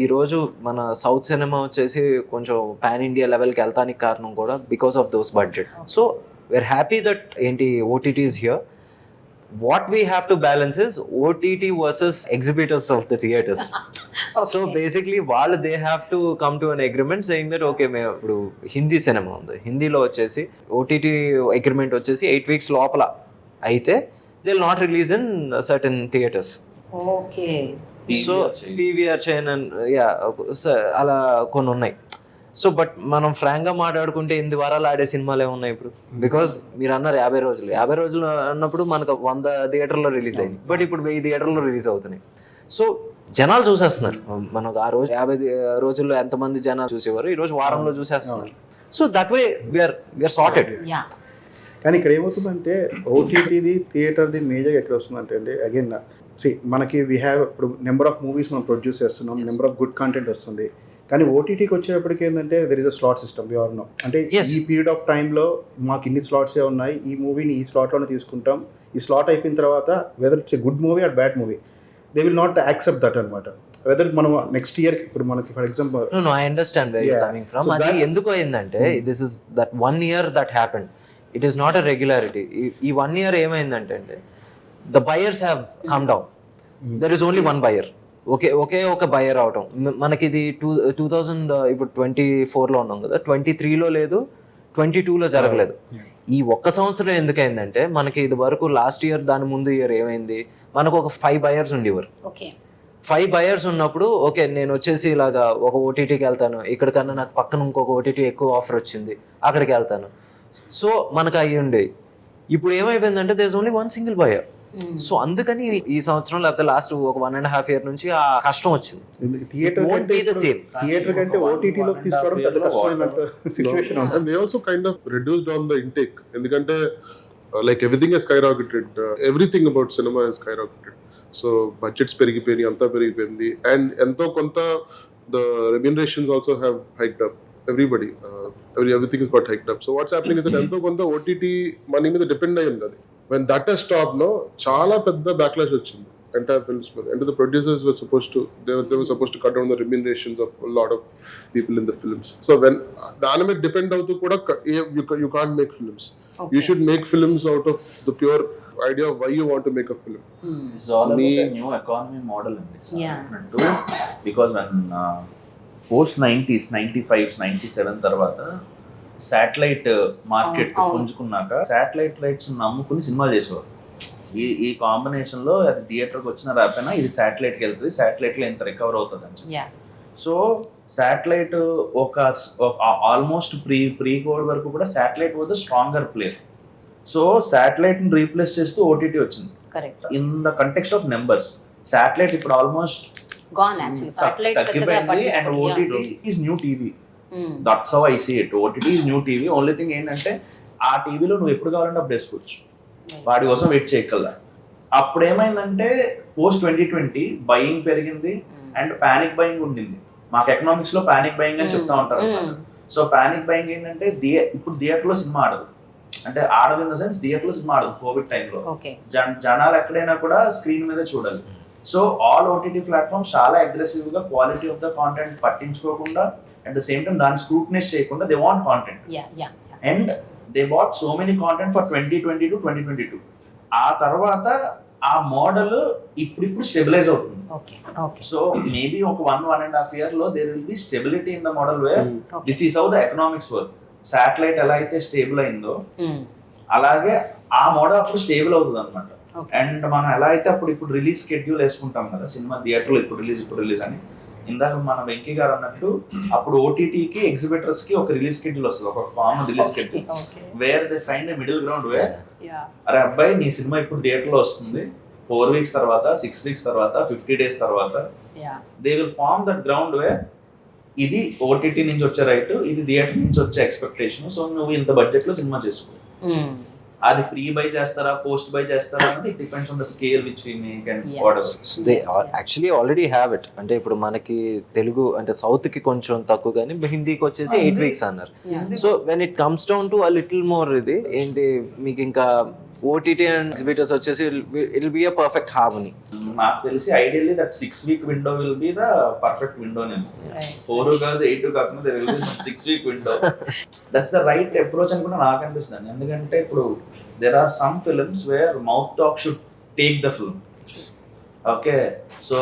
ఈరోజు మన సౌత్ సినిమా వచ్చేసి కొంచెం పాన్ ఇండియా లెవెల్కి వెళ్తానికి కారణం కూడా because of those budget. So we are happy that ఏంటి OTTs here. What we have to balance is OTT versus exhibitors of the theatres. So basically వాళ్ళు they have to come to an agreement saying that okay మేము ఇప్పుడు Hindi cinema ఉంది, హిందీలో వచ్చేసి OTT agreement వచ్చేసి 8 weeks లోపల అయితే they will not release in certain theatres. Okay, so PVR chain and అలా కొన్ని ఉన్నాయి. సో బట్ మనం ఫ్రాంక్గా మాట్లాడుకుంటే 8 వారాలు ఆడే సినిమాలే ఉన్నాయి ఇప్పుడు. బికాజ్ మీరు అన్నారు 50 రోజులు అన్నప్పుడు మనకు 100 థియేటర్లో రిలీజ్ అయింది, బట్ ఇప్పుడు 1000 థియేటర్లో రిలీజ్ అవుతున్నాయి. సో జనాలు చూసేస్తున్నారు. మనకు ఆ రోజు 50 రోజుల్లో ఎంతమంది జనాలు చూసేవారు, ఈరోజు వారంలో చూసేస్తున్నారు. So that way we are sorted. కానీ ఇక్కడ ఏమవుతుందంటే ఓటీటీది థియేటర్ది మేజర్గా ఎక్కడ వస్తుందంటే అండి, అగైన్ మనకి వీ హ్యావ్ ఇప్పుడు నెంబర్ ఆఫ్ మూవీస్ మనం ప్రొడ్యూస్ చేస్తున్నాం, నెంబర్ ఆఫ్ గుడ్ కంటెంట్ వస్తుంది. కానీ ఓటీటీకి వచ్చేటప్పటికి ఏంటంటే there is a slot system, we are no. అంటే ఈ పీరియడ్ ఆఫ్ టైంలో మాకు ఇన్ని స్లాట్సే ఉన్నాయి, ఈ మూవీని ఈ స్లాట్లోనే తీసుకుంటాం. ఈ స్లాట్ అయిపోయిన తర్వాత whether it's a good movie or bad movie, they will not accept that అనమాట. వెదర్ మనం నెక్స్ట్ ఇయర్ ఇప్పుడు మనకి for example I understand where you coming from. అది ఎందుకు అయిందంటే this is that 1 year that happened. It is not a regularity. ఈ 1 year ఏమైందంటే the buyers have come down. There is only one buyer, ఒకే ఒక buyer అవటం. మనకి ఇది 2000 ఇప్పుడు 24లో ఉన్నాం కదా, 23లో లేదు, 22లో జరగలేదు. ఈ ఒక్క సంవత్సరం ఎందుకైందంటే మనకి ఇది వరకు లాస్ట్ ఇయర్ దాని ముందు ఇయర్ ఏమైంది, మనకు ఒక 5 buyers ఉండేవారు. 5 buyers ఉన్నప్పుడు ఓకే నేను వచ్చేసి ఇలాగా ఒక ఓటీటీకి వెళ్తాను, ఇక్కడికన్నా నాకు పక్కన ఇంకొక ఓటీటీ ఎక్కువ ఆఫర్ వచ్చింది అక్కడికి వెళ్తాను. సో మనకు అయ్యి ఉండేవి. ఇప్పుడు ఏమైపోయిందంటే there is only one single buyer. So అందుకని ఈ సంవత్సరం లేకపోతే లాస్ట్ ఒక 1.5 year నుంచి ఆ కష్టం వచ్చింది. థియేటర్ కంటే ఓటీటీలో తీసుకోవడం పెద్ద కష్టమైన situation. And they also kind of reduced on the intake. ఎందుకంటే like everything has skyrocketed. Everything about cinema has skyrocketed. So budgets పెరిగిపోయినాయి, అంతా పెరిగిపోయింది. And ఎంతో కొంత the remunerations also have hiked up. Everybody, everything is got hiked up. So what's happening is that ఎంతో కొంత OTT money మీద depend అయి ఉంది అది. When that has stopped, no, చాలా పెద్ద backlash వచ్చింది entire films మీద. And the producers were supposed to, they were supposed to cut down the remunerations of a lot of people in the films. So when దాని మీద depend అవుతూ కూడా you can't make films. You should make films out of the pure idea of why you want to make a film. It's all about a new economy model in this. Because when post 90s, 95s, 97 తర్వాత satellite market పుంజుకున్నాక satellite rights నమ్ముకుని సినిమాలు చేసేవారు. ఈ combination లో అది థియేటర్కి వచ్చిన రాకపోయినా ఇది శాటిలైట్కి వెళ్తుంది, శాటిలైట్లో ఎంత రికవర్ అవుతుంది అని. సో శాటిలైట్ ఒక ఆల్మోస్ట్ ప్రీ కోవిడ్ వరకు కూడా satellite was the stronger player. So satellite ని రీప్లేస్ చేస్తూ ఓటీటీ వచ్చింది. In the context of numbers satellite ఇప్పుడు ఆల్మోస్ట్ తగ్గిపోయింది. And OTT is new TV. That's how I see it. OTT is new TV. Only thing ఏంటంటే ఆ టీవీలో నువ్వు ఎప్పుడు కావాలంటే అప్పుడు వేసుకోవచ్చు, వాడి కోసం వెయిట్ చేయగలరా. అప్పుడు ఏమైందంటే పోస్ట్ 2020 బయింగ్ పెరిగింది అండ్ పానిక్ బయింగ్ ఉండింది. మాకు ఎకనామిక్స్ లో పానిక్ బయింగ్ అని చెప్తా ఉంటారు. సో పానిక్ బయింగ్ ఏంటంటే ఇప్పుడు థియేటర్లో సినిమా ఆడదు, అంటే ఆడదు ఇన్ ద సెన్స్ థియేటర్లో సినిమా ఆడదు. కోవిడ్ టైంలో జనాలు ఎక్కడైనా కూడా స్క్రీన్ మీద చూడాలి. సో ఆల్ ఓటీటీ ప్లాట్ఫామ్స్ చాలా అగ్రెసివ్ గా క్వాలిటీ ఆఫ్ ద కాంటెంట్ పట్టించుకోకుండా అట్ ద సేమ్ టైం దాన్ని స్క్రూటనైజ్ చేయకుండా they want content. And they bought so many content for 2020 to 2022. ఆ తర్వాత ఆ మోడల్ ఇప్పుడు స్టెబిలైజ్ అవుతుంది. సో మేబీ ఒక 1.5 year లో there will be stability in the model where this is how the economics work. Satellite ఎలా అయితే stable అయిందో అలాగే ఆ మోడల్ అప్పుడు స్టేబుల్ అవుతుంది అనమాట. అండ్ మనం ఎలా అయితే ఇప్పుడు రిలీజ్ షెడ్యూల్ వేసుకుంటాం కదా, సినిమా థియేటర్లో ఇప్పుడు రిలీజ్ అని. ఇందాక మన వెంకీ గారు అన్నట్టు అప్పుడు ఓటీటీకి ఎగ్జిబిటర్స్ కి ఒక రిలీజ్ షెడ్యూల్ వస్తుంది, ఒక common release schedule, where they find a middle ground where అరే అబ్బాయి నీ సినిమా ఇప్పుడు థియేటర్లో వస్తుంది 4 weeks తర్వాత, 6 weeks తర్వాత, 50 days తర్వాత, they will form that ground where ఇది ఓటీటీ నుంచి వచ్చే రైట్, ఇది థియేటర్ నుంచి వచ్చే ఎక్స్పెక్టేషన్, సో నువ్వు ఇంత బడ్జెట్ లో సినిమా చేసుకో. అది ప్రీ బై చేస్తారా, పోస్ట్ బై చేస్తారా అంటే it depends on the scale which we make and whatever. They actually already have it. అంటే ఇప్పుడు మనకి తెలుగు అంటే సౌత్ కి కొంచెం తక్కువ, కానీ హిందీకి వచ్చేసి 8 weeks అన్నారు. So when it comes down to a little more ఇది ఏంటి మీకు ఇంకా ఓటీటీ అండ్ ఎగ్జిబిటర్స్ వచ్చేసి it will be a perfect harmony. నాకు తెలిసి ideally that 6-week window will be the perfect window నేమో. 4 కాదు 8 కాకుండా there will be some 6-week window. That's the right approach అని కూడా నాకు అనిపిస్తుంది. ఎందుకంటే ఇప్పుడు there are some films where mouth talk should take the film. Okay, so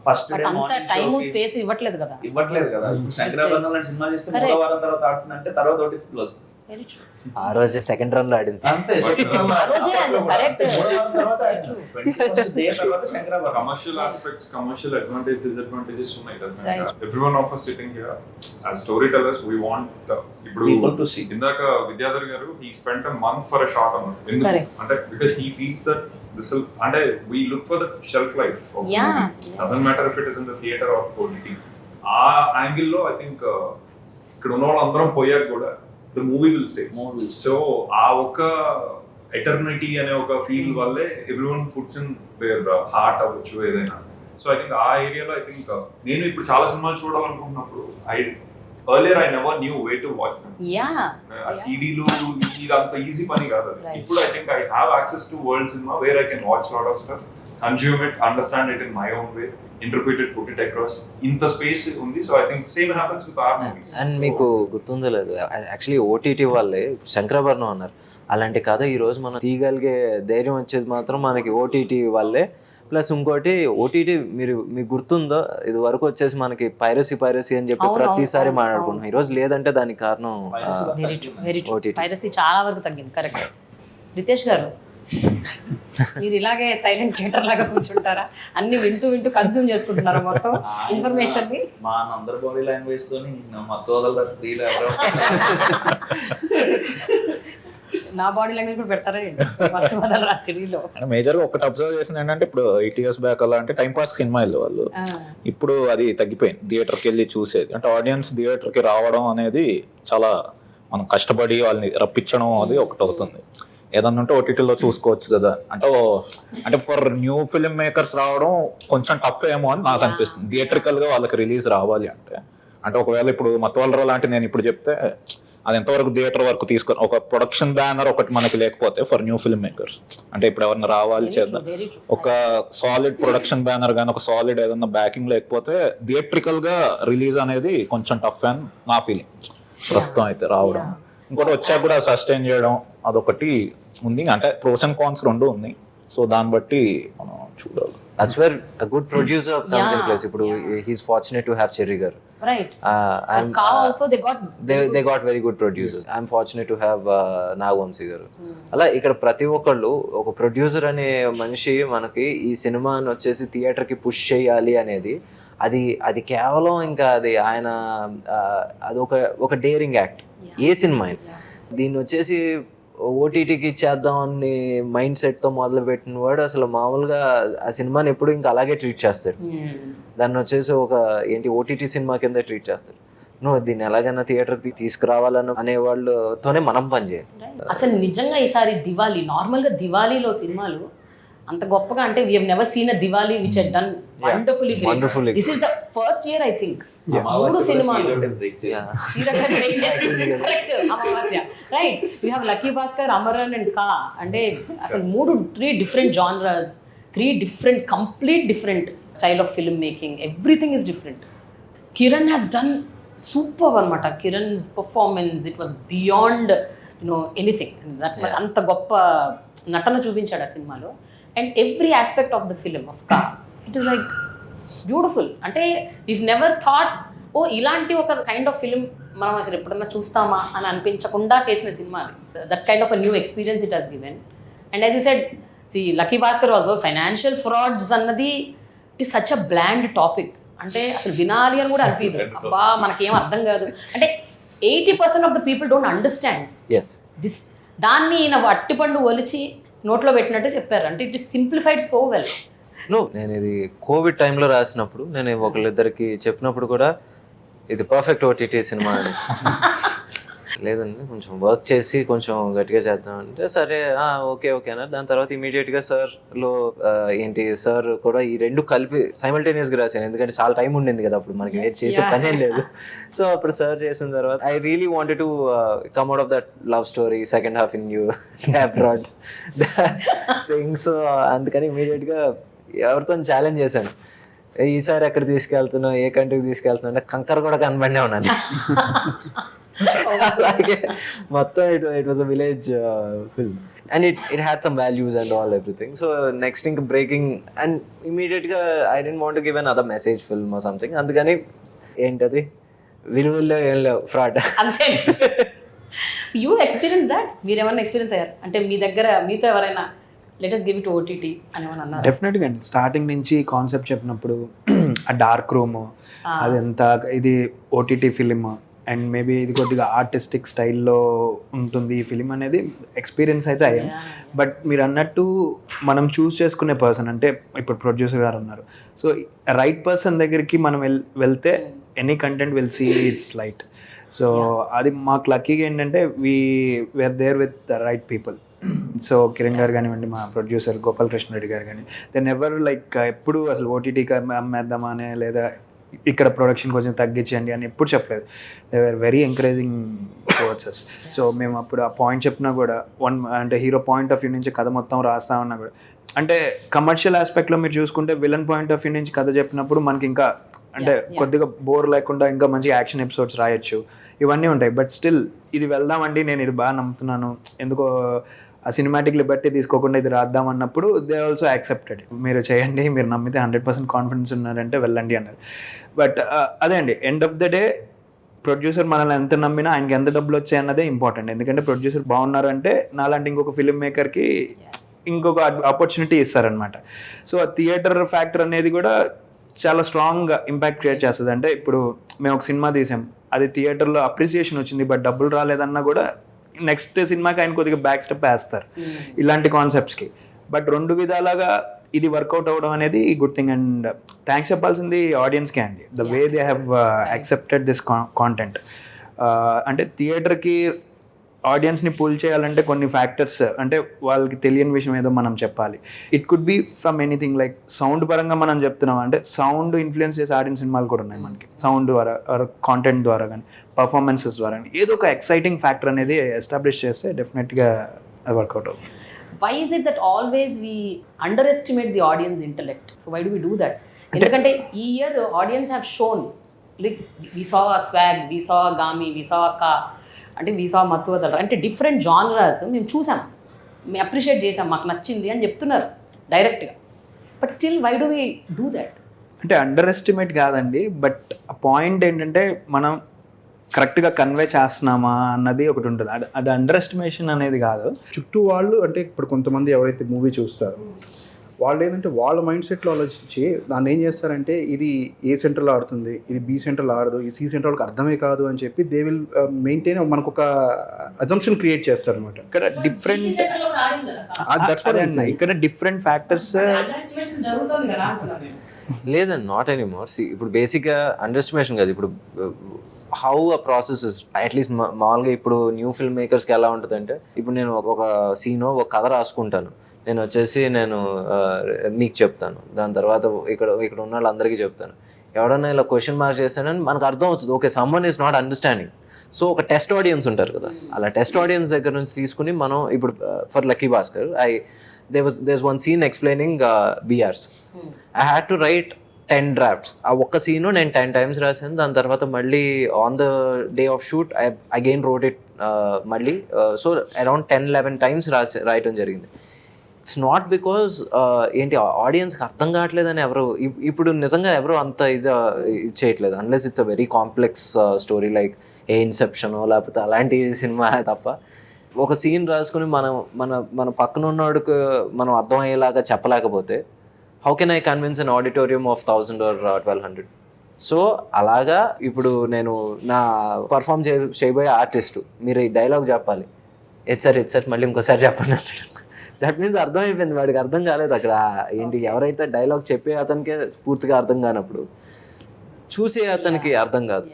first day morning time space ఇవ్వట్లేదు కదా. ఇప్పుడు శంకరాభరణం లాంటి సినిమా చేస్తే 3వ వారం తర్వాత ఆడుతుందంటే తర్వాత OTT వస్తుంది. ఆ రోజే సెకండ్ రన్ లో ఆడింది అంతే. Commercial aspects, commercial advantage, disadvantages ఉన్నాయి కదా. Everyone of us sitting here as storytellers we want people to see. ఇందాక విద్యాధర్ గారు he spent a month for a shot on it. అంటే because he feels that this will, అంటే we look for the shelf life of the movie. Doesn't matter if it is in the theater or OTT. ఆ angle లో I think ఇక్కడ ఉన్న వాళ్ళందరం పోయాక కూడా the movie will stay. So ఆ ఒక ఎటర్నిటీ అనే ఒక ఫీల్ వల్లే everyone puts in their heart అవ్వచ్చు ఏదైనా. సో I think ఆ ఏరియాలో I think నేను ఇప్పుడు చాలా సినిమాలు చూడాలనుకుంటున్నప్పుడు earlier I never knew where to watch them. ఆ సీడీలు ఇదంత ఈజీ పని కాదు. ఇప్పుడు I think I have access to world cinema where I can watch lot of stuff, consume it, understand it in my own way, interpret it, put it across. ఇంత space ఉంది. So I think same happens with our movies. And మీకు గుర్తుందో లేదు, actually OTT వాళ్ళే శంకరాభరణం అన్నారు. అలాంటి కథ ఈ రోజు మనం తీయగలిగే ధైర్యం వచ్చేది మాత్రం మనకి ఓటీటీ వాళ్ళే. ప్లస్ ఇంకోటి ఓటీటీ మీకు గుర్తుందో, ఇది వరకు వచ్చేసి మనకి పైరసీ అని చెప్పి ప్రతిసారి మాట్లాడుకుంటున్నాం. ఈ రోజు లేదంటే దానికి కారణం ఓటీటీ. పైరసీ చాలా వరకు తగ్గింది. కరెక్ట్. రితేష్ గారు మీరు ఇలాగే సైలెంట్ థియేటర్ లాగా కూర్చుంటారా? అన్ని వింటూ కన్స్యూమ్ చేసుకుంటున్నారా మొత్తం ఇన్ఫర్మేషన్ ని? మా అందరి బాడీ లాంగ్వేజ్ తోని మత్తోదల త్రీలో ఎవరో నా బాడీ లాంగ్వేజ్ కూడా పెడతారా మత్తోదల త్రీలో? మేజర్ గా ఒకటి అబ్జర్వ్ చేసింది ఏంటంటే ఇప్పుడు 8 years బ్యాక్ అలా అంటే టైం పాస్ సినిమా వెళ్ళే వాళ్ళు, ఇప్పుడు అది తగ్గిపోయింది. థియేటర్కి వెళ్ళి చూసేది అంటే ఆడియన్స్ థియేటర్కి రావడం అనేది చాలా మనం కష్టపడి వాళ్ళని రప్పించడం అది ఒకటి అవుతుంది. ఏదన్నా ఉంటే ఓటీటీలో చూసుకోవచ్చు కదా. అంటే ఫర్ న్యూ ఫిల్మ్ మేకర్స్ రావడం కొంచెం టఫ్ ఏమో అని నాకు అనిపిస్తుంది. థియేట్రికల్ గా వాళ్ళకి రిలీజ్ రావాలి అంటే ఒకవేళ ఇప్పుడు మత్తువాలరా లాంటి నేను ఇప్పుడు చెప్తే అది ఎంతవరకు థియేటర్ వరకు తీసుకొని ఒక ప్రొడక్షన్ బ్యానర్ ఒకటి మనకి లేకపోతే ఫర్ న్యూ ఫిల్మ్ మేకర్స్ అంటే ఇప్పుడు ఎవరన్నా రావాలి చేద్దాం, ఒక సాలిడ్ ప్రొడక్షన్ బ్యానర్ కానీ ఒక సాలిడ్ ఏదన్నా బ్యాకింగ్ లేకపోతే థియేట్రికల్ గా రిలీజ్ అనేది కొంచెం టఫ్ అని నా ఫీలింగ్ ప్రస్తుతం అయితే రావడం. ఇంకోటి వచ్చాక కూడా సస్టైన్ చేయడం అదొకటి ఉంది. అంటే ప్రోస్ అండ్ కాన్స్ రెండు ఉంది. సో దాన్ని బట్టి మనం చూడాలి. That's where a good producer comes in place. ఇప్పుడు he's fortunate to have Cherry garu. Right. Also they got very good producers. I'm fortunate to have Nagvamsi garu. అలా ఇక్కడ ప్రతి ఒక్కళ్ళు ఒక ప్రొడ్యూసర్ అనే మనిషి మనకి ఈ సినిమాని వచ్చేసి థియేటర్ కి పుష్ చేయాలి అనేది అది కేవలం ఇంకా అది ఆయన అది ఒక డేరింగ్ యాక్ట్. ఏ సినిమా దీన్ని వచ్చేసి ఓటీటీకి ఇచ్చేద్దాం అని మైండ్ సెట్తో మొదలు పెట్టిన వాడు అసలు మామూలుగా ఆ సినిమాని ఎప్పుడు ఇంకా అలాగే ట్రీట్ చేస్తాడు. దాన్ని వచ్చేసి ఒక ఓటీటీ సినిమా కింద ట్రీట్ చేస్తాడు. నువ్వు దీన్ని ఎలాగైనా థియేటర్కి తీసుకురావాలని అనేవాళ్ళతోనే మనం పనిచేయాలి. అసలు నిజంగా ఈసారి దివాళీ, నార్మల్గా దివాళీలో సినిమాలు అంత గొప్పగా అంటే we have never seen a Diwali which had done wonderfully. This is the first year I think. మూడు సినిమాలు right. You have lucky Bhaskar, Amaran and కా. అంటే అసలు 3 different genres, 3 different complete different style of film making. Everything is different. Kiran has done superb అనమాట. Kiran's performance, it was beyond anything. That much అంత గొప్ప నటన చూపించాడు ఆ సినిమాలో. And every aspect of the film of కా it is like beautiful. అంటే weave never thought ఇలాంటి ఒక కైండ్ ఆఫ్ ఫిలిం మనం అసలు ఎప్పుడన్నా చూస్తామా అని అనిపించకుండా చేసిన సినిమా. That kind of a new experience it has given. And as you said Lucky Bhaskar also financial frauds అన్నది it is such a bland topic. అంటే అసలు వినాలి అని కూడా అనిపించదు. అబ్బా మనకేం అర్థం కాదు అంటే 80% of the people don't understand as this. దాన్ని ఈయన అట్టిపండు ఒలిచి నోట్లో పెట్టినట్టు చెప్పారు. అంటే it is simplified so well. నేను ఇది కోవిడ్ టైంలో రాసినప్పుడు నేను ఒకళ్ళిద్దరికి చెప్పినప్పుడు కూడా ఇది పర్ఫెక్ట్ ఓటీటీ సినిమా అని. లేదండి కొంచెం వర్క్ చేసి కొంచెం గట్టిగా చేద్దాం అంటే సరే ఓకే అన్నారు. దాని తర్వాత ఇమీడియట్గా సార్లో ఏంటి సార్ కూడా ఈ రెండు కలిపి సైమల్టేనియస్గా రాశాను, ఎందుకంటే చాలా టైం ఉండింది కదా అప్పుడు మనకి చేసే పనే లేదు. సో అప్పుడు సార్ చేసిన తర్వాత I really wanted to come out of that love story second half in you abroad thing. So అందుకని ఇమీడియట్గా ఎవరితో ఛాలెంజ్ చేశాను, ఈసారి ఎక్కడ తీసుకెళ్తున్నావు, ఏ కంట్రీకి తీసుకెళ్తున్నావు అంటే కంకర్ కూడా కనబడినే ఉన్నాను. అలాగే మొత్తం it was a village film and it had some values and all everything. So next ఇంక బ్రేకింగ్ అండ్ ఇమీడియట్గా I don't want to give an other message film or something. అందుకని ఏంటది విలువల్లో ఏం లేవు ఫ్రాడ్. You experience that? మీరు ఏమన్నా experience అయ్యారు అంటే మీ దగ్గర మీతో ఎవరైనా let us give it to OTT అని ఏమన్నా అన్నారు? డెఫినెట్గా అండి. స్టార్టింగ్ నుంచి కాన్సెప్ట్ చెప్పినప్పుడు ఆ డార్క్ రూమ్ అదంతా ఇది ఓటీటీ ఫిలిం అండ్ మేబీ ఇది కొద్దిగా ఆర్టిస్టిక్ స్టైల్లో ఉంటుంది ఈ ఫిలిం అనేది ఎక్స్పీరియన్స్ అయితే అయ్యాం. బట్ మీరు అన్నట్టు మనం చూస్ చేసుకునే పర్సన్ అంటే ఇప్పుడు ప్రొడ్యూసర్ గారు ఉన్నారు. సో రైట్ పర్సన్ దగ్గరికి మనం వెళ్తే any content will see it's light. So అది మాకు లక్కీగా ఏంటంటే were there with the right people. So Kiran garu కానివ్వండి, మా ప్రొడ్యూసర్ గోపాల్ కృష్ణరెడ్డి గారు కానీ, దెన్ ఎవర్ లైక్ ఎప్పుడు అసలు ఓటీటీకి అమ్మేద్దామనే లేదా ఇక్కడ ప్రొడక్షన్ కొంచెం తగ్గించండి అని ఎప్పుడు చెప్పలేదు. They are very encouraging towards us. So మేము అప్పుడు ఆ పాయింట్ చెప్పినా కూడా అంటే హీరో పాయింట్ ఆఫ్ వ్యూ నుంచి కథ మొత్తం రాస్తా ఉన్నా కూడా అంటే కమర్షియల్ ఆస్పెక్ట్లో మీరు చూసుకుంటే విలన్ పాయింట్ ఆఫ్ వ్యూ నుంచి కథ చెప్పినప్పుడు మనకి ఇంకా అంటే కొద్దిగా బోర్ లేకుండా ఇంకా మంచి యాక్షన్ ఎపిసోడ్స్ రాయొచ్చు, ఇవన్నీ ఉంటాయి. బట్ స్టిల్ ఇది వెళ్దామండి, నేను ఇది బాగా నమ్ముతున్నాను, ఎందుకో ఆ సినిమాటిక్ లిబర్టీ తీసుకోకుండా ఇది రాద్దాం అన్నప్పుడు దే ఆల్సో యాక్సెప్టెడ్. మీరు చేయండి, మీరు నమ్మితే 100% కాన్ఫిడెన్స్ ఉన్నారంటే వెళ్ళండి అన్నారు. బట్ అదే అండి, end of the day producer మనల్ని ఎంత నమ్మినా ఆయనకి ఎంత డబ్బులు వచ్చాయన్నదే ఇంపార్టెంట్. ఎందుకంటే ప్రొడ్యూసర్ బాగున్నారంటే నాలాంటి ఇంకొక ఫిల్మ్ మేకర్కి ఇంకొక ఆపర్చునిటీ ఇస్తారనమాట. సో ఆ థియేటర్ ఫ్యాక్టర్ అనేది కూడా చాలా స్ట్రాంగ్ ఇంపాక్ట్ క్రియేట్ చేస్తుంది. అంటే ఇప్పుడు మేము ఒక సినిమా తీసాం, అది థియేటర్లో అప్రిసియేషన్ వచ్చింది బట్ డబ్బులు రాలేదన్నా కూడా నెక్స్ట్ సినిమాకి ఆయన కొద్దిగా బ్యాక్ స్టెప్ వేస్తారు ఇలాంటి కాన్సెప్ట్స్కి. బట్ రెండు విధాలుగా ఇది వర్కౌట్ అవ్వడం అనేది గుడ్ థింగ్. అండ్ థ్యాంక్స్ చెప్పాల్సింది ఆడియన్స్కే అండి, the way they have accepted this content. అంటే థియేటర్కి ఆడియన్స్ని పుల్ చేయాలంటే కొన్ని ఫ్యాక్టర్స్, అంటే వాళ్ళకి తెలియని విషయం ఏదో మనం చెప్పాలి. It could be from anything like sound పరంగా మనం చెప్తున్నాం అంటే సౌండ్ ఇన్ఫ్లుయెన్స్ చేసి ఆడిన సినిమాలు కూడా ఉన్నాయి మనకి, సౌండ్ ద్వారా కాంటెంట్ ద్వారా కానీ పర్ఫార్మెన్సెస్ ద్వారా కానీ ఏదో ఒక ఎక్సైటింగ్ ఫ్యాక్టర్ అనేది ఎస్టాబ్లిష్ చేస్తే డెఫినెట్గా వర్కౌట్ అవుతుంది. Why is it that always we underestimate the audience intellect? So why do we do that? ఎందుకంటే ఈ year audience have shown, like we saw a swag, we saw a Gaami, we saw a Ka, అంటే we saw Mathuvadalara, అంటే different genres మేము చూసాం, మేము appreciate చేసాం, మాకు నచ్చింది అని చెప్తున్నారు డైరెక్ట్గా. But still why do we do that? అంటే అండర్ ఎస్టిమేట్ కాదండి, బట్ ఆ పాయింట్ ఏంటంటే మనం కరెక్ట్గా కన్వే చేస్తున్నామా అన్నది ఒకటి ఉంటుంది. అది అండర్ ఎస్టిమేషన్ అనేది కాదు. చుట్టూ వాళ్ళు అంటే ఇప్పుడు కొంతమంది ఎవరైతే మూవీ చూస్తారో వాళ్ళు ఏంటంటే వాళ్ళ మైండ్ సెట్లో ఆలోచించి దాన్ని ఏం చేస్తారంటే ఇది ఏ సెంటర్లో ఆడుతుంది, ఇది బి సెంటర్లో ఆడదు, ఈ సి సెంటర్ వాళ్ళకి అర్థమే కాదు అని చెప్పి దే విల్ మెయింటైన్ మనకు ఒక అజంప్షన్ క్రియేట్ చేస్తారు అనమాట. ఇక్కడ డిఫరెంట్ ఇక్కడ డిఫరెంట్ ఫ్యాక్టర్స్ లేదండి, నాట్ ఎనీమోర్. ఇప్పుడు బేసిక్గా అండర్ ఎస్టిమేషన్ కాదు. ఇప్పుడు how a process is at least మామూలుగా ఇప్పుడు న్యూ ఫిల్మ్ మేకర్స్కి ఎలా ఉంటుందంటే, ఇప్పుడు నేను ఒక సీను ఒక కథ రాసుకుంటాను, నేను వచ్చేసి నేను మీకు చెప్తాను, దాని తర్వాత ఇక్కడ ఉన్న వాళ్ళందరికీ చెప్తాను. ఎవడన్నా ఇలా క్వశ్చన్ మార్క్ చేస్తానని మనకు అర్థం అవుతుంది, okay someone is not understanding. So ఒక టెస్ట్ ఆడియన్స్ ఉంటారు కదా, అలా టెస్ట్ ఆడియన్స్ దగ్గర నుంచి తీసుకుని మనం ఇప్పుడు for lucky Bhaskar there's one scene explaining BRs. I had to write 10 drafts. ఆ ఒక్క సీను నేను 10 times రాశాను. దాని తర్వాత మళ్ళీ on the day of shoot I again wrote it మళ్ళీ. సో అరౌండ్ 10-11 times రాయటం జరిగింది. ఇట్స్ నాట్ బికాజ్ ఏంటి ఆడియన్స్కి అర్థం కావట్లేదని ఎవరు ఇప్పుడు నిజంగా ఎవరు అంత ఇది చేయట్లేదు, unless it's a very complex story like a ఇన్సెప్షనో లేకపోతే అలాంటి సినిమా తప్ప ఒక సీన్ రాసుకుని మనం మన మన పక్కన ఉన్నవాడికి మనం అర్థమయ్యేలాగా చెప్పలేకపోతే how can I convince an auditorium of 1000 or 1200? So అలాగా ఇప్పుడు నేను నా పర్ఫామ్ చేయబోయే ఆర్టిస్టు మీరు ఈ డైలాగ్ చెప్పాలి, ఎట్ సార్ మళ్ళీ ఇంకోసారి చెప్పండి అంటాడు. దట్ మీన్స్ అర్థం అయిపోయింది, వాడికి అర్థం కాలేదు అక్కడ ఏంటి. ఎవరైతే డైలాగ్ చెప్పే అతనికే పూర్తిగా అర్థం కానప్పుడు చూసే అతనికి అర్థం కాదు.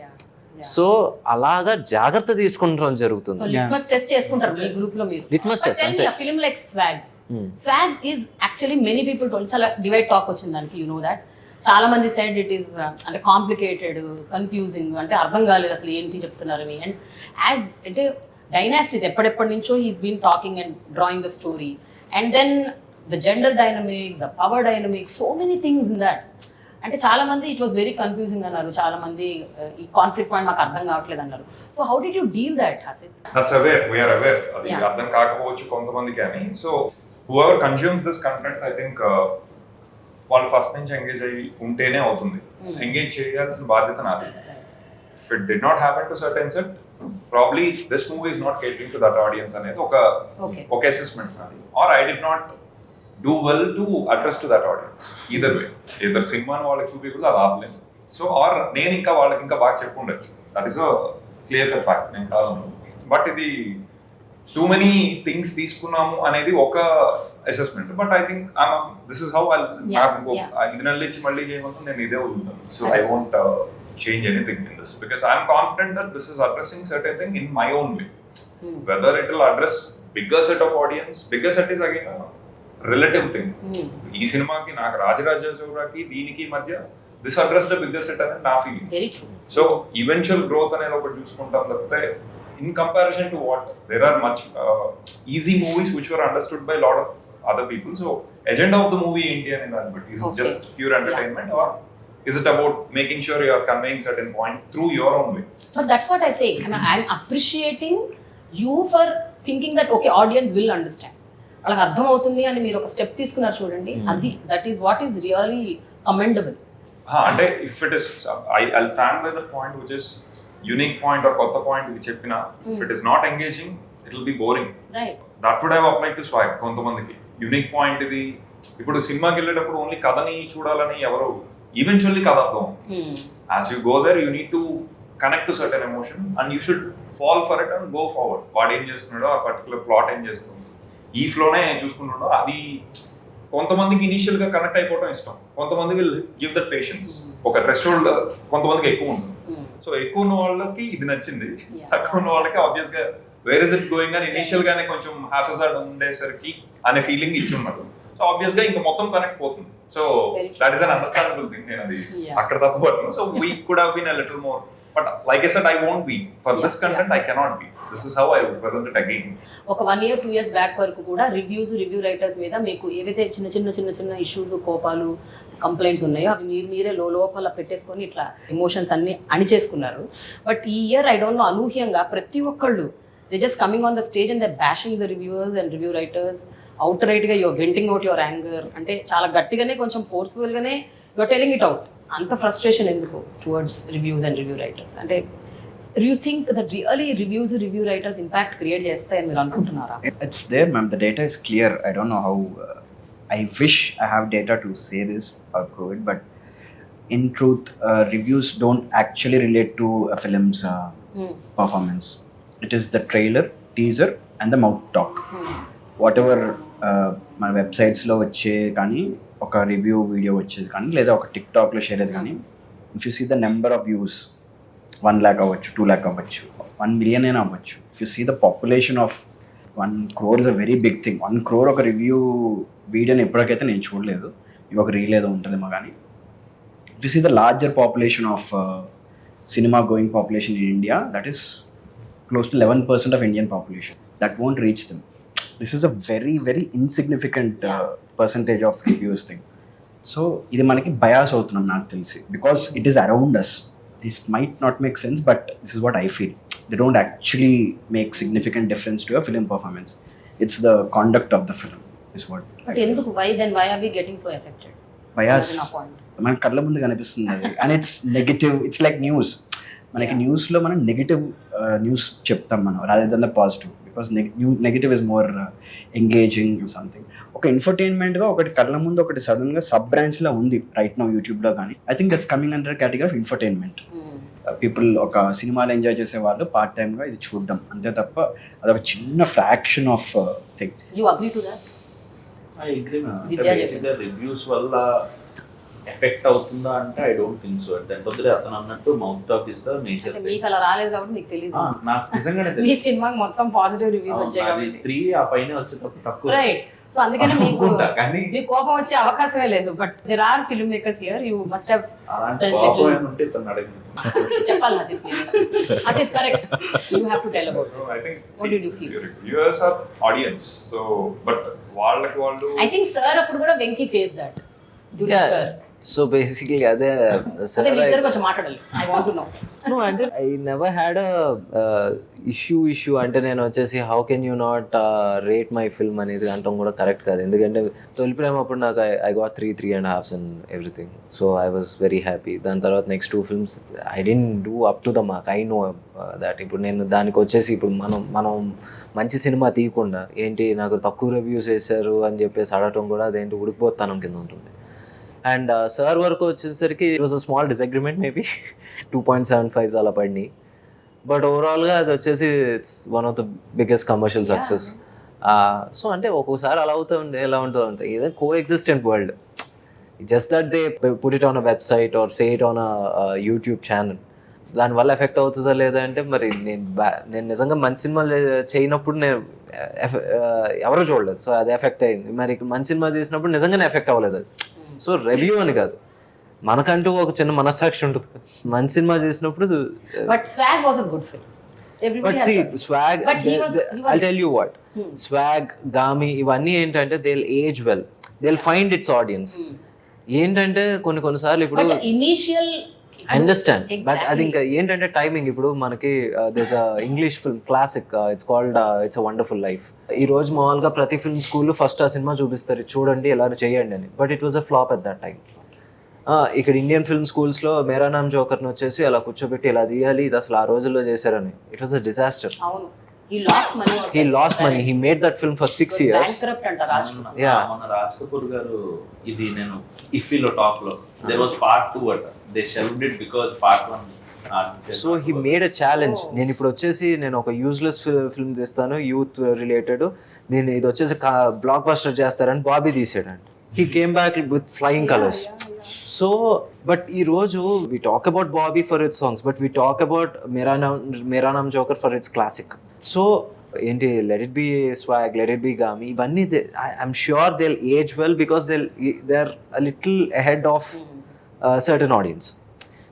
సో అలాగా జాగ్రత్త తీసుకుంటడం జరుగుతుంది. లిట్మస్ టెస్ట్ చేసుకుంటారు మీ గ్రూప్ లో మీరు. లిట్మస్ టెస్ట్ అంతే. Film like swag is actually many people told, చాలా డివైడ్ టాక్ వచ్చింది దానికి, యు నో దట్. చాలా మంది సెడ్ ఇట్ ఈస్ అంటే కాంప్లికేటెడ్, కన్ఫ్యూజింగ్, అంటే అర్థం కాలేదు అసలు ఏంటి చెప్తున్నారని. అండ్ యాజ్ అంటే డైనాసిటీస్ ఎప్పటి నుంచో he's been talking and drawing the story, and then the gender dynamics, the power dynamics, so many things in that. అంటే చాలా మంది ఇట్ వాస్ వెరీ కన్ఫ్యూజింగ్ అన్నారు, చాలా మంది ఈ కాన్ఫ్లిక్ట్ పాయింట్ మాకు అర్థం కావట్లేదు అన్నారు. So how did you deal that, Hasith? That's aware, we are aware. అది అర్థం కాకపోవచ్చు కొంతమంది కానీ. So whoever consumes this content, I think వాళ్ళు ఫస్ట్ నుంచి ఎంగేజ్ అయ్యి ఉంటేనే అవుతుంది. ఎంగేజ్ చేయాల్సిన బాధ్యత నాది. If it did not happen to certain set, probably this movie is not catering to that audience అనేది ఒక అసెస్మెంట్ నాది. Or I did not do well to address to that audience. Either way, either సినిమాని వాళ్ళకి చూపించకూడదు, అది ఆపలేదు. So are నేను ఇంకా వాళ్ళకి ఇంకా బాగా చెప్పుండొచ్చు, that is a clear cut fact, నేను కాదు. బట్ ఇది టూ మెనీ థింగ్స్ తీసుకున్నాము అనేది ఒక assessment. But I think this is how ఇది నల్లిచ్చి మళ్ళీ చేయమంటే నేను ఇదే వదులుతాను. So I won't change anything in this, because I am confident that this is addressing certain thing in my own way. Whether it will address bigger set of audience, bigger set is again a relative thing. ఈ సినిమాకి నాకు రాజరాజ చౌరాకి దీనికి మధ్య this address the bigger set అనేది నా feeling. So eventual growth అనేది ఒకటి చూసుకుంటాం తప్పితే in comparison to what there are much easy movies which were understood by lot of other people. So agenda of the movie ఏంటి అనే దాన్ని బట్టి is just pure entertainment or is it about making sure you are conveying certain point through your own way? So that's what I say. I'm appreciating you for thinking that okay, audience will understand. వాళ్ళకి అర్థం అవుతుంది అని మీరు ఒక step తీసుకున్నారు చూడండి, అది that is what is really commendable. అంటే if it is I stand by the point which is unique point or కొత్త పాయింట్ ఇది చెప్పినా, if it is not engaging it will be boring. That would have applied to Swag. కొంతమందికి unique point ఇది. ఇప్పుడు సినిమాకి వెళ్ళేటప్పుడు only కథని చూడాలని ఎవరు ఈవెన్చువల్లీ కథ అర్థం. As you go there you need to connect to certain emotion and you should fall for it and go forward. వాడు ఏం చేస్తున్నాడో ఆ పర్టికులర్ ప్లాట్ ఏం చేస్తుంది ఈ ఫ్లోనే చూసుకుంటున్నాడో అది కొంతమందికి ఇనిషియల్ గా కనెక్ట్ అయిపోవడం ఇష్టం, కొంతమంది విల్ గివ్ దట్ పేషెన్స్. ఒక థ్రెషోల్డ్ కొంతమందికి ఎక్కువ ఉంటుంది. సో ఎక్కువ ఉన్న వాళ్ళకి ఇది నచ్చింది, తక్కువ ఉన్న వాళ్ళకి ఆబ్వియస్ గా వేర్ ఇస్ ఇట్ గోయింగ్ అని ఇనిషియల్ గానే కొంచెం హాఫ్ హజార్డ్ ఉండేసరికి అనే ఫీలింగ్ ఇచ్చి ఉన్నాడు. సో ఆబ్వియస్ గా ఇంకా మొత్తం కనెక్ట్ పోతుంది. So that is an understandable thing. నేను అది అక్కడ తప్పబడను. So we could have been a little more, but like I said I won't be for this content. I cannot be. This is how I would present it again. ఒక 1 year 2 years back వరకు కూడా review writers మీద మీకు ఏవైతే చిన్న issues, కోపాలు, complaints ఉన్నాయో అవి మీరే లోపల పెట్టేసుకొని ఇట్లా ఎమోషన్స్ అన్ని అణిచేసుకున్నారు. బట్ ఈ ఇయర్ ఐ డోంట్ నో, అనూహ్యంగా ప్రతి ఒక్కళ్ళు they just coming on the stage and they bashing the reviewers and review writers. Outright గా your venting out your anger, అంటే చాలా గట్టిగానే కొంచెం ఫోర్స్ఫుల్ గానే యువర్ టెలింగ్ ఇట్ అవుట్. అంత ఫ్రస్ట్రేషన్ ఎందుకు towards reviews and review writers? అంటే do you think that really review writers impact create చేస్తాయని మీరు అనుకుంటున్నారా? It's there, ma'am. The data is clear. I don't know how I wish I have data to say this or prove it, but in truth reviews don't actually relate to a film's performance. It is the trailer, teaser and the mouth talk. Whatever మన వెబ్సైట్స్లో వచ్చే కానీ ఒక review video వచ్చేది కానీ లేదా ఒక టిక్టాక్లో share అయ్యేది కానీ, if you see the number of views 1 lakh అవ్వచ్చు, 2 lakh అవ్వచ్చు, 1 million అయినా అవ్వచ్చు. If you see the population of 1 crore is a very big thing. 1 crore ఒక రివ్యూ వీడియోని ఎప్పటికైతే నేను చూడలేదు, ఇవి ఒక రీల్ ఏదో ఉంటుందేమో కానీ if you see the larger population of cinema going population in India, that is close to 11% of Indian population. That won't reach them. This is a very very insignificant percentage of reviews thing. So ఇది మనకి bias అవుతున్నాం నాకు తెలిసి, because it is around us. This might not make sense, but this is what I feel. They don't actually make significant difference to a film performance. It's the conduct of the film is what. But enduku why are we getting so affected? Bias. మన కళ్ళ ముందు కనిపిస్తుంది అది. And it's negative. It's like news. మనకి న్యూస్లో మనం negative news చెప్తాం మనం, rather than the positive. Because negative is more engaging something. ఒక ఇన్ఫర్టైన్మెంట్గా ఒకటి కళ్ళ ముందు ఒకటి సడన్గా సబ్ బ్రాంచ్లో ఉంది రైట్ నౌ యూట్యూబ్లో కానీ. I think that's coming under category of infotainment. People ఒక సినిమాలు ఎంజాయ్ చేసే వాళ్ళు పార్ట్ టైమ్గా ఇది చూడడం అంతే తప్ప అదొక చిన్న fraction of thing. You agree to that? I agree, ma'am. Vidya బేసిక్గా రివ్యూస్ వల్ల ఎఫెక్ట్ అవుతుందా అంటే ఐ డోంట్ థింక్ సో. దాని బదులు అతను అన్నట్టు mouth talk is the major. మీకు అలా రాలేదు కాబట్టి మీకు తెలియదు. నాకు నిజంగానే మీ తెలియదు. సినిమాకి మొత్తం పాజిటివ్ రివ్యూస్ వచ్చాయి అది కాబట్టి 3 ఆ పైన వచ్చేటప్పుడు తక్కువ. రైట్. సో అందుకని మీకు అనుకుంటా, కానీ మీకు కోపం వచ్చే అవకాశమే లేదు. But there are film makers here, you must have అలాంటి కోపం ఏమైనా ఉంటే తను అడగండి. చెప్పాలి Hasith. Hasith correct, you have to tell about this. I think What did you feel? reviewers are audience, so but వాళ్ళకి వాళ్ళు ఐ థింక్ సార్ అప్పుడు కూడా Venky face that. Sir so basically అదే సార్ ఇద్దరు కొంచెం మాట్లాడాలి. I want to know. No, అంటే I never had issue అంటే నేను వచ్చేసి how can you not rate my film అనేది అంటాం కూడా కరెక్ట్ కాదు. ఎందుకంటే తొలి ప్రేమ అప్పుడు నాకు I got 3.5 and everything. So I was very happy. దాని తర్వాత next 2 films I didn't do up to the mark. I know that. ఇప్పుడు నేను దానికి వచ్చేసి ఇప్పుడు మనం మంచి సినిమా తీయకుండా ఏంటి నాకు తక్కువ రివ్యూస్ వేశారు అని చెప్పేసి అడగటం కూడా అదేంటి ఉడికిపోతానం కింద ఉంటుంది. అండ్ సార్ వరకు వచ్చేసరికి it was a small disagreement, maybe 2.75 అలా పడినాయి. బట్ ఓవరాల్గా అది వచ్చేసి it's one of the biggest commercial success. So అంటే ఒక్కోసారి అలా అవుతూ ఉంటే ఎలా ఉంటుందో అంటే ఇదే coexistent world. Just that they put it on a website or say it on a YouTube channel. దానివల్ల ఎఫెక్ట్ అవుతుందా లేదా అంటే మరి నేను నిజంగా మంచి సినిమాలు చేయనప్పుడు నేను ఎవరో చూడలేదు. సో అది ఎఫెక్ట్ అయింది. మరి మంచి సినిమా తీసినప్పుడు నిజంగానే ఎఫెక్ట్ అవ్వలేదు అది. సో రివ్యూ అని కాదు, మనకంటూ ఒక చిన్న మనస్సాక్షి ఉంటుంది. మంచి సినిమా చేసినప్పుడు but Swag was a good film. But see Swag, I'll tell you what, Swag, Gaami ఇవన్నీ ఏంటంటే they will age well, they will find its audience. ఏంటంటే కొన్నిసార్లు ఇప్పుడు ఇనిషియల్ అండర్స్టాండ్, బట్ అది ఇంకా ఏంటంటే టైమింగ్. ఇప్పుడు మనకి this English film classic, it's called it's a wonderful life. ఈ రోజు మామూలుగా ప్రతి ఫిల్మ్ స్కూల్లో ఫస్ట్ ఆ సినిమా చూపిస్తారు, చూడండి ఎలా చేయండి అని. But it was a flop at that time. ఇక్కడ ఇండియన్ ఫిల్మ్ స్కూల్స్లో మేరా నామ్ జోకర్ని వచ్చేసి అలా కూర్చోబెట్టి ఇలా తీయాలి, ఇది అసలు ఆ రోజుల్లో చేశారని. It was a disaster. He lost money. He made that film for 6 years. Yeah. మన రాజ్ కపూర్ గారు ఇది నేను ఇఫీలో టాప్ లో దేర్ వాస్ part 2 అట. They shelved it because part 1. So he made a challenge. నేను ఇప్పుడు వచ్చేసి నేను ఒక యూజ్లెస్ ఫిల్మ్ తీస్తాను, యూత్ రిలేటెడ్, నేను ఇది వచ్చేసి బ్లాక్ బస్టర్ చేస్తారని బాబీ తీసాడండి. He came back with flying colours. So but ఈ రోజు we talk about Bobby for its songs, but we talk about Mera Naam Joker for its classic. So ఏంటి let it be Swag, let it be Gaami, ఇవన్నీ I'm sure they age well because they are a little ahead of certain audience.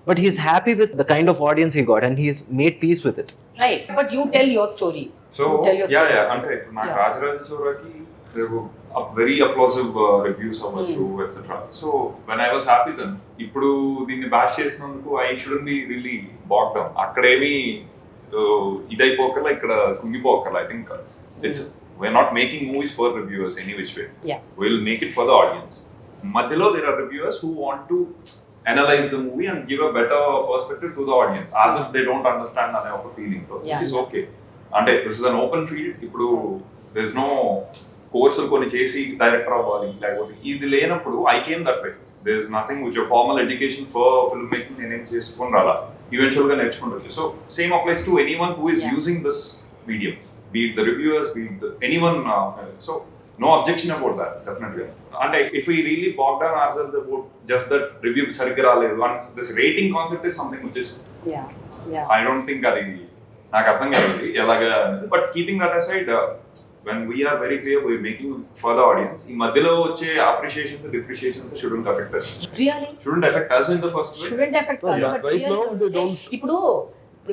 But he's happy with the kind of audience he got and he's made peace with it. Right, but you tell your story. So yeah, అంటే ఇప్పుడు నాకు Rajaraja చోరాకి there were very applausive reviews అవ్వచ్చు etc. So when I was happy then, ఇప్పుడు దీన్ని bash చేసినందుకు I shouldn't be really bogged down. అక్కడేమి ఇదైపోకలా ఇక్కడ కుంగిపోకలా. I think it's we're not making movies for reviewers any which way. Yeah, we'll make it for the audience. మధ్యలో there are reviewers who want to analyze the movie and give a better perspective to the audience as if they don't understand అనే ఒక feeling తో, which is okay. అంటే this is an open field. ఇప్పుడు there is no కోర్సులు కొన్ని చేసి director అవ్వాలి లేకపోతే ఇది లేనప్పుడు I came that way. There is nothing which a formal education for filmmaking నేనేం చేసుకొని రాలా, ఈవెన్చువల్ గా నేర్చుకుంటుంది. So same applies to anyone who is using this medium, be it the reviewers, be it anyone. So no objection about that, definitely. And if we really bog down ourselves about just that review sarigga raledu, and this rating concept is something which is I don't think adi నాకు అర్థం కాదు ఎలాగా. But keeping that aside, when we are very clear we're making for the audience, ఈ మధ్యలో వచ్చే appreciations depreciations shouldn't affect us. Really? Shouldn't affect us in the first way. Shouldn't affect us. Yeah, But right now they don't. ఇప్పుడు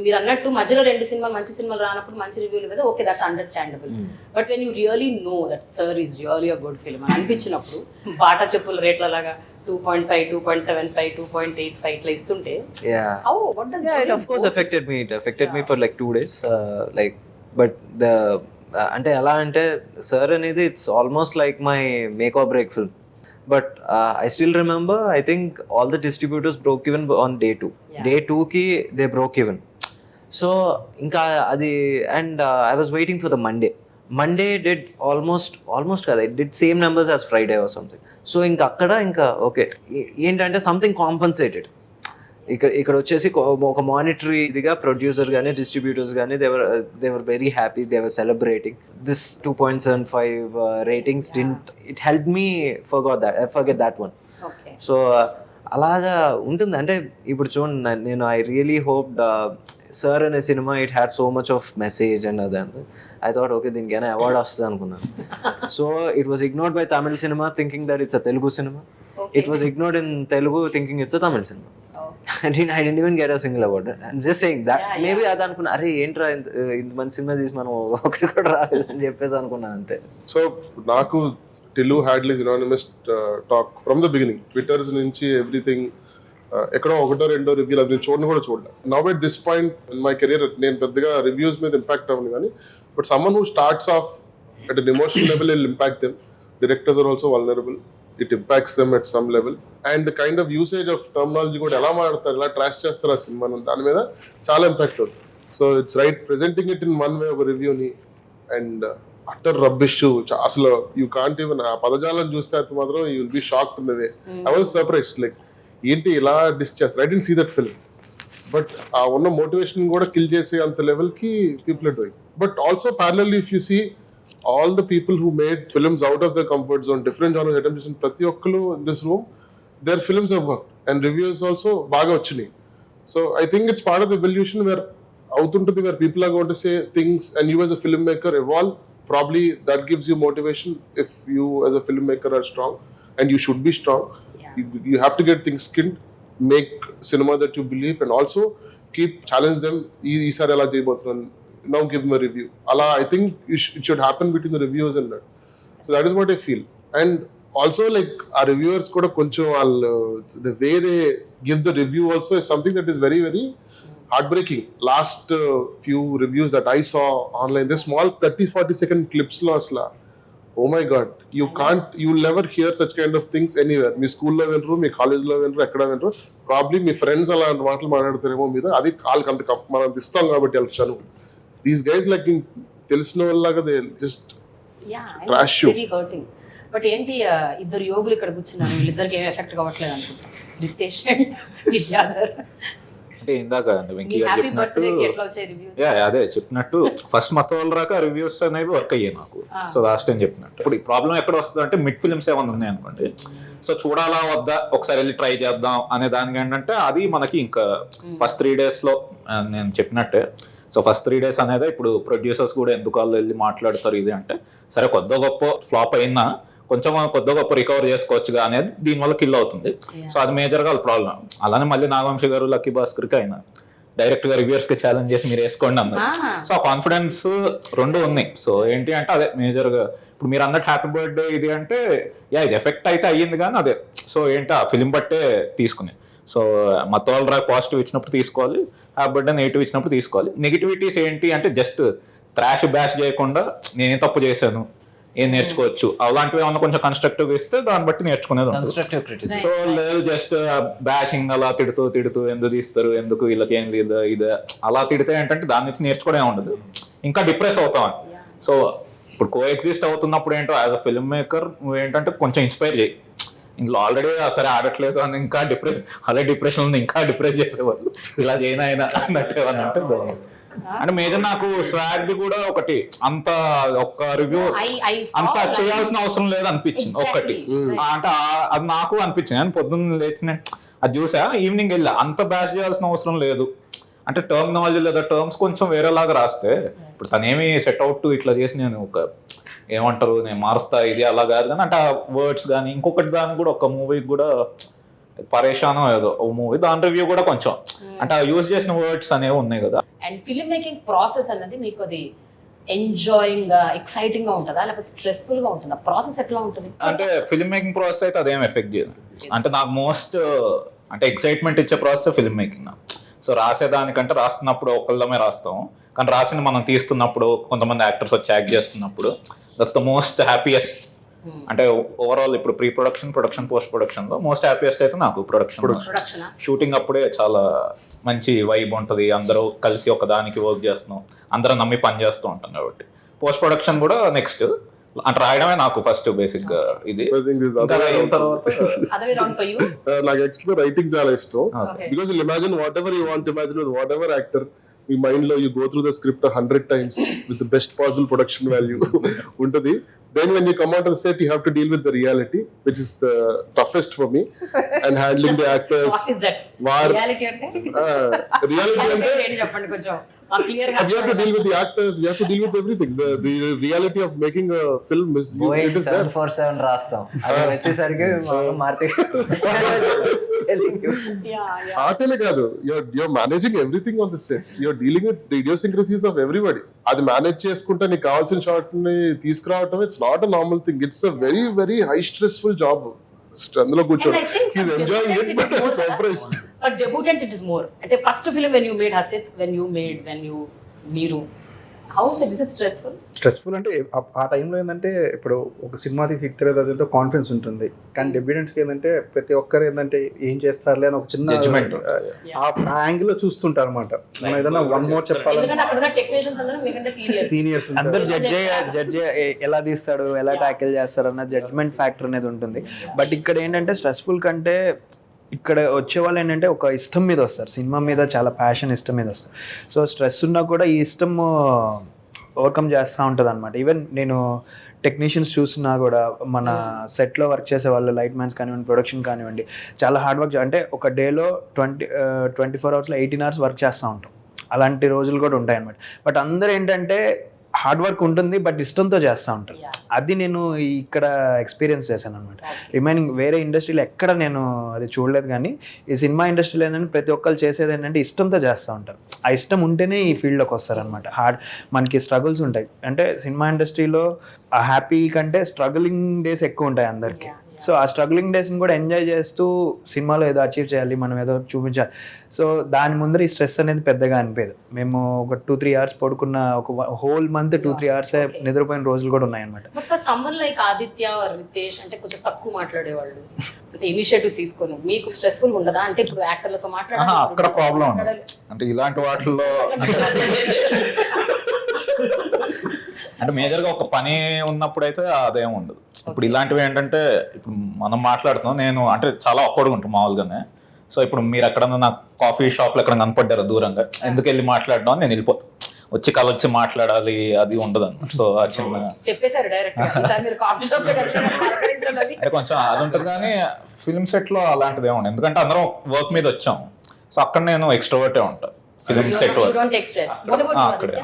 మీరు అన్నట్టు మధ్యలో 2 సినిమాలు మంచి సినిమాలు రానప్పుడు మంచి రివ్యూలు కదా, okay, that's understandable. But when you really know that sir is really a good film అని అనిపించినప్పుడు బాటా చెప్పుల రేట్ల లాగా 2.5, 2.75, 2.85 ఇట్లా ఇస్తుంటే how what does it of course affected me. It affected me for like 2 days. Like but the అంటే ఎలా అంటే సర్ అనేది it's almost like my make or break film. But I still remember, I think all the distributors broke even on day 2. Day 2 ki they broke even. So ఇంకా అది and I was waiting for the Monday did almost కదా, it did same numbers as Friday or something. So ఇంకా అక్కడ ఇంకా okay ఏంటంటే something compensated. ఇక్కడ వచ్చేసి ఒక మానిటరీ ఇదిగా ప్రొడ్యూసర్ కానీ డిస్ట్రిబ్యూటర్స్ కానీ they're very happy, they're celebrating this 2.75 ratings. It help me forget that one. So అలాగా ఉంటుంది. అంటే ఇప్పుడు చూడండి, నేను ఐ రియలీ హోప్డ్ సార్ అనే cinema it had so much of message and అదంటే ఐ థాట్ ఓకే దీనికైనా అవార్డ్ వస్తుంది అనుకున్నాను. So it was ignored by Tamil cinema thinking that it's a Telugu cinema. It was ignored in Telugu thinking it's a Tamil cinema. I didn't even get a single award. I'm just saying that. Maybe అది అనుకున్నా, అరే ఏంట్రా ఇంత మంచి cinema తీసి మనం ఒకటి కూడా రాలేదని చెప్పేసి అనుకున్నాను అంతే. సో నాకు Tillu had this unanimous talk from the beginning. Twitters నుంచి ఎవ్రీథింగ్ ఎక్కడో ఒకటో రెండో రివ్యూలు అది చూడను కూడా చూడలేదు. Now at this point in my career నేను పెద్దగా రివ్యూస్ మీద ఇంపాక్ట్ అవ్వను కానీ but someone who starts off at an emotional level will impact them. Directors are also vulnerable. It impacts them at some level. And the kind of usage of terminology కూడా ఎలా మాట్లాడతారు, ఎలా trash చేస్తారు ఆ సినిమాను, దాని మీద చాలా ఇంపాక్ట్ అవుతుంది. So it's right presenting it in one way ఒక రివ్యూని అండ్ అటర్ రబ్బిష్ అసలు యూ కాంట్ ఈవెన్ ఆ పదజాలను చూస్తే అది మాత్రం you will be shocked in the way. I was surprised like ఏంటి ఇలా డిస్ చేస్తారు. I didn't see that film but ఆ ఉన్న మోటివేషన్ కూడా కిల్ చేసే అంత లెవెల్కి people are doing. But also parallelly if you see all the people who made films out of their comfort zone, different genres attempts in prati okkalu in this room, their films have worked and reviews also baga vachini. So I think it's part of the evolution where outuntundi where people are going to say things and you as a filmmaker evolve. Probably that gives you motivation if you as a filmmaker are strong, and you should be strong. You have to get things skinned, make cinema that you believe, and also keep challenge them. Ee sari ela cheyabothunanu, now give them a review. I think it should happen between the reviewers and that. So that is what I feel. And also like our reviewers kuda koncham the way they give the review also is something that is very very heartbreaking. Last few reviews that I saw online, the small 30-40 second clips lo asla, oh my god, you'll never hear such kind of things anywhere. మీ స్కూల్లో వినరు, మీ కాలేజ్లో వినరు, ఎక్కడ వినరు. Probably మీ friends అలా మాటలు మాట్లాడతారేమో మీద, అది వాళ్ళకి అంత మనం ఇస్తాం కాబట్టి వెళ్ళాను. These guys like తెలిసిన వాళ్ళగా they just trash you. But ఏంటి ఇద్దరు యోగులు ఇక్కడ కూర్చున్నారు, వీళ్ళిద్దరికి ఏం ఎఫెక్ట్ కావట్లేదు అనుకుంటా, రితేష్ అండ్ విద్యాధర్. అంటే ఇందాక వెంకీ గారు చెప్పినట్టు అదే చెప్పినట్టు ఫస్ట్ Mathuvadalara రివ్యూస్ అనేవి వర్క్ అయ్యాయి నాకు. సో లాస్ట్ టైం చెప్పినట్టు ఇప్పుడు ఈ ప్రాబ్లం ఎక్కడ వస్తుంది అంటే మిడ్ ఫిల్మ్స్ ఏమన్నా ఉన్నాయి అనుకోండి, సో చూడాలా వద్దా ఒకసారి వెళ్ళి ట్రై చేద్దాం అనే దానికి ఏంటంటే అది మనకి ఇంకా ఫస్ట్ 3 days లో నేను చెప్పినట్టే. సో ఫస్ట్ 3 days అనేది ఇప్పుడు ప్రొడ్యూసర్స్ కూడా ఎందుకు వాళ్ళు వెళ్ళి మాట్లాడతారు ఇది అంటే, సరే కొద్ది గొప్ప ఫ్లాప్ అయినా కొంచెం కొద్ది గొప్ప రికవర్ చేసుకోవచ్చుగా అనేది దీనివల్ల కిల్ అవుతుంది. సో అది మేజర్గా వాళ్ళ ప్రాబ్లం. అలానే మళ్ళీ నాగవంశి గారు లక్కీ భాస్కర్కి అయినా డైరెక్ట్ గా రివ్యూర్స్ కి ఛాలెంజ్ చేసి మీరు వేసుకోండి అన్నారు. సో ఆ కాన్ఫిడెన్స్ రెండు ఉన్నాయి. సో ఏంటి అంటే అదే మేజర్ గా ఇప్పుడు మీరు అన్నట్టు హ్యాపీ బర్త్డే ఇది అంటే ఇది ఎఫెక్ట్ అయితే అయ్యింది కానీ అదే. సో ఏంటి ఆ ఫిలిం బట్టే తీసుకుని, సో Mathuvadalara పాజిటివ్ ఇచ్చినప్పుడు తీసుకోవాలి, హ్యాపీ బర్త్డే నెగిటివ్ ఇచ్చినప్పుడు తీసుకోవాలి. నెగిటివిటీస్ ఏంటి అంటే జస్ట్ ట్రాష్ బ్యాష్ చేయకుండా నేనేం తప్పు చేశాను, ఏం నేర్చుకోవచ్చు అలాంటివి ఏమన్నా కొంచెం కన్స్ట్రక్టివ్ ఇస్తే దాన్ని బట్టి నేర్చుకునేది. సో లేదు జస్ట్ బ్యాషింగ్ అలా తిడుతూ ఎందుకు తీస్తారు, ఎందుకు వీళ్ళకి ఏం లేదు ఇది అలా తిడితే ఏంటంటే దాని నుంచి నేర్చుకోవడం ఉండదు, ఇంకా డిప్రెస్ అవుతాం. సో ఇప్పుడు కో ఎగ్జిస్ట్ అవుతున్నప్పుడు ఏంటో యాజ్ అ ఫిల్మ్ మేకర్ నువ్వు ఏంటంటే కొంచెం ఇన్స్పైర్ చేయి. ఇందులో ఆల్రెడీ సరే ఆడట్లేదు అని ఇంకా డిప్రెషన్ ఉంది, ఇంకా డిప్రెస్ చేసేవాళ్ళు ఇలా చేయనైనా అన్నట్టు అంటే అంటే మేజర్ నాకు స్వాగ్ కూడా ఒకటి అంత ఒక్క రివ్యూ అంత చేయాల్సిన అవసరం లేదు అనిపించింది ఒక్కటి. అంటే అది నాకు అనిపించింది. నేను పొద్దున్న లేచిన అది చూసా, ఈవినింగ్ వెళ్ళా, అంత బ్యాష్ చేయాల్సిన అవసరం లేదు. అంటే టర్మినాలజీ లేదా టర్మ్స్ కొంచెం వేరేలాగా రాస్తే ఇప్పుడు తనేమి సెట్ అవుట్ ఇట్లా చేసి నేను ఒక ఏమంటారు నేను మారుస్తా ఇది అలా కాదు కానీ అంటే ఆ వర్డ్స్ కానీ ఇంకొకటి దాన్ని కూడా ఒక మూవీకి కూడా పరేషానో ఏదో ఓ మూవీ దాని రివ్యూ కూడా కొంచెం అంటే యూజ్ చేసిన వర్డ్స్ అనేవి ఉన్నాయి కదా. అండ్ ఫిల్మ్ మేకింగ్ ప్రాసెస్ అన్నది మీకు అది ఎంజాయింగ్ ఎక్సైటింగ్ గా ఉంటుందా లేకపోతే స్ట్రెస్ఫుల్ గా ఉంటుందా? ప్రాసెస్ ఎట్లా ఉంటుంది అంటే ఫిల్మ్ మేకింగ్ ప్రాసెస్ అయితే అదేం ఎఫెక్ట్ చేయదు. అంటే నాకు మోస్ట్ అంటే ఎక్సైట్మెంట్ ఇచ్చే ప్రాసెస్ ఫిల్మ్ మేకింగ్. సో రాసేదానికంటే రాస్తున్నప్పుడు ఒకళ్ళమే రాస్తాం, కానీ రాసింది మనం తీస్తున్నప్పుడు కొంతమంది యాక్టర్స్ వచ్చి యాక్ట్ చేస్తున్నప్పుడు దట్స్ ద మోస్ట్ హ్యాపీయెస్ట్ అంటే ఓవరాల్ ఇప్పుడు ప్రీ ప్రొడక్షన్ పోస్ట్ ప్రొడక్షన్ లో మోస్ట్ హ్యాపీయెస్ట్ అయితే నాకు ప్రొడక్షన్. షూటింగ్ అప్పుడే చాలా మంచి వైబ్ ఉంటుంది, అందరూ కలిసి ఒక దానికి వర్క్ చేస్తున్నాం, అందరూ నమ్మి పని చేస్తూ ఉంటాం కాబట్టి. పోస్ట్ ప్రొడక్షన్ కూడా నెక్స్ట్ అంటే రాయడమే నాకు ఫస్ట్ బేసిక్ గా ఇది. నాకు యాక్చువల్లీ రైటింగ్ చాలా ఇష్టం. Because imagine whatever you want imagine with whatever actor, మీ మైండ్ లో you go through the script 100 times with the best possible production value ఉంటుంది. Then when you come out of the set, you have to deal with the reality, which is the toughest for me, and handling the actors. What is that? Reality ante? Reality ante cheppandi koncham clear ga. You have to deal with the actors, you have to deal with everything. The reality of making a film is it is 747 రాస్తాం, అది వచ్చేసరికి Maruti telling you. Yeah. ఆటలే కాదు, you're managing everything on the set, you're dealing with the idiosyncrasies of everybody. అది manage చేసుకుంటే నీకు కావాల్సిన shot ని తీసుకురావటం, it's not a normal thing, it's a very very high stressful job. అందులో కూర్చోండి, he's enjoying it, but I'm surprised. For debutants it is more. Ante first film when you made Hasith, when you Neeru, how is it stressful? Stressful అంటే ఆ టైంలో ఏంటంటే ఇప్పుడు ఒక cinema తీసి hit తెలియదు కాన్ఫిడెన్స్ ఉంటుంది, కానీ డెబ్యూటెంట్స్కి ఏంటంటే ప్రతి ఒక్కరు ఏంటంటే ఏం చేస్తారులే అని ఒక చిన్న ఆ యాంగిల్ లో చూస్తుంటారు అనమాట. మనం ఏదైనా వన్ మోర్ చెప్పాలంటే సీనియర్స్ అందరు జడ్జ్ ఎలా తీస్తాడు, ఎలా ట్యాకిల్ చేస్తాడు అన్న జడ్జ్మెంట్ ఫ్యాక్టర్ అనేది ఉంటుంది. బట్ ఇక్కడ ఏంటంటే స్ట్రెస్ఫుల్ కంటే ఇక్కడ వచ్చే వాళ్ళు ఏంటంటే ఒక ఇష్టం మీద వస్తారు, సినిమా మీద చాలా ప్యాషన్, ఇష్టం మీద వస్తారు. సో స్ట్రెస్ ఉన్నా కూడా ఈ ఇష్టం ఓవర్కమ్ చేస్తూ ఉంటుంది అనమాట. ఈవెన్ నేను టెక్నీషియన్స్ చూసినా కూడా మన సెట్లో వర్క్ చేసే వాళ్ళు, లైట్ మ్యాన్స్ కానివ్వండి, ప్రొడక్షన్ కానివ్వండి, చాలా హార్డ్ వర్క్. అంటే ఒక డేలో 24 hours 18 hours వర్క్ చేస్తూ ఉంటాం. అలాంటి రోజులు కూడా ఉంటాయి అనమాట. బట్ అందరూ ఏంటంటే హార్డ్ వర్క్ ఉంటుంది బట్ ఇష్టంతో చేస్తూ ఉంటారు. అది నేను ఇక్కడ ఎక్స్పీరియన్స్ చేశాను అనమాట. రిమైనింగ్ వేరే ఇండస్ట్రీలో ఎక్కడ నేను అది చూడలేదు, కానీ ఈ సినిమా ఇండస్ట్రీలో ఏంటంటే ప్రతి ఒక్కరు చేసేది ఏంటంటే ఇష్టంతో చేస్తూ ఉంటారు. ఆ ఇష్టం ఉంటేనే ఈ ఫీల్డ్లోకి వస్తారనమాట. మనకి స్ట్రగుల్స్ ఉంటాయి, అంటే సినిమా ఇండస్ట్రీలో ఆ హ్యాపీ కంటే స్ట్రగులింగ్ డేస్ ఎక్కువ ఉంటాయి అందరికీ. సో ఆ స్ట్రగ్లింగ్ డేస్ని కూడా ఎంజాయ్ చేస్తూ సినిమాలో ఏదో అచీవ్ చేయాలి, మనం ఏదో చూపించాలి. సో దాని ముందర ఈ స్ట్రెస్ అనేది పెద్దగా అనిపించదు. మేము ఒక 2-3 hours పడుకున్న, ఒక హోల్ మంత్ 2-3 hours నిద్రపోయిన రోజులు కూడా ఉన్నాయన్నమాట. సమ్మన్ లైక్ ఆదిత్య, రితేష్ అంటే కొంచెం తక్కువ మాట్లాడేవాళ్ళు, అంటే ఇనిషియేటివ్ తీసుకొని మీకు స్ట్రెస్ఫుల్ ఉండదా? అంటే ఇప్పుడు యాక్టర్లతో మాట్లాడాలి, అక్కడ ప్రాబ్లం అంటే ఇలాంటి వాటిల్లో అంటే మేజర్గా ఒక పని ఉన్నప్పుడు అయితే అదేం ఉండదు. ఇప్పుడు ఇలాంటివి ఏంటంటే ఇప్పుడు మనం మాట్లాడుతున్నాం, నేను అంటే చాలా ఒక్కడుగా ఉంటాం మామూలుగానే. సో ఇప్పుడు మీరు ఎక్కడన్నా నాకు కాఫీ షాప్లో ఎక్కడ కనపడ్డారు దూరంగా, ఎందుకు వెళ్ళి మాట్లాడడం అని నేను వెళ్ళిపోతాను. వచ్చి వచ్చి మాట్లాడాలి అది ఉండదు అన్నమాట. సో ఆ చిన్న అంటే కొంచెం అది ఉంటుంది, కానీ ఫిల్మ్ సెట్లో అలాంటిది ఏముండదు. ఎందుకంటే అందరం వర్క్ మీద వచ్చాం. సో అక్కడ నేను ఎక్స్ట్రోవర్టే ఉంటాను ఫిల్మ్ సెట్ అక్కడే.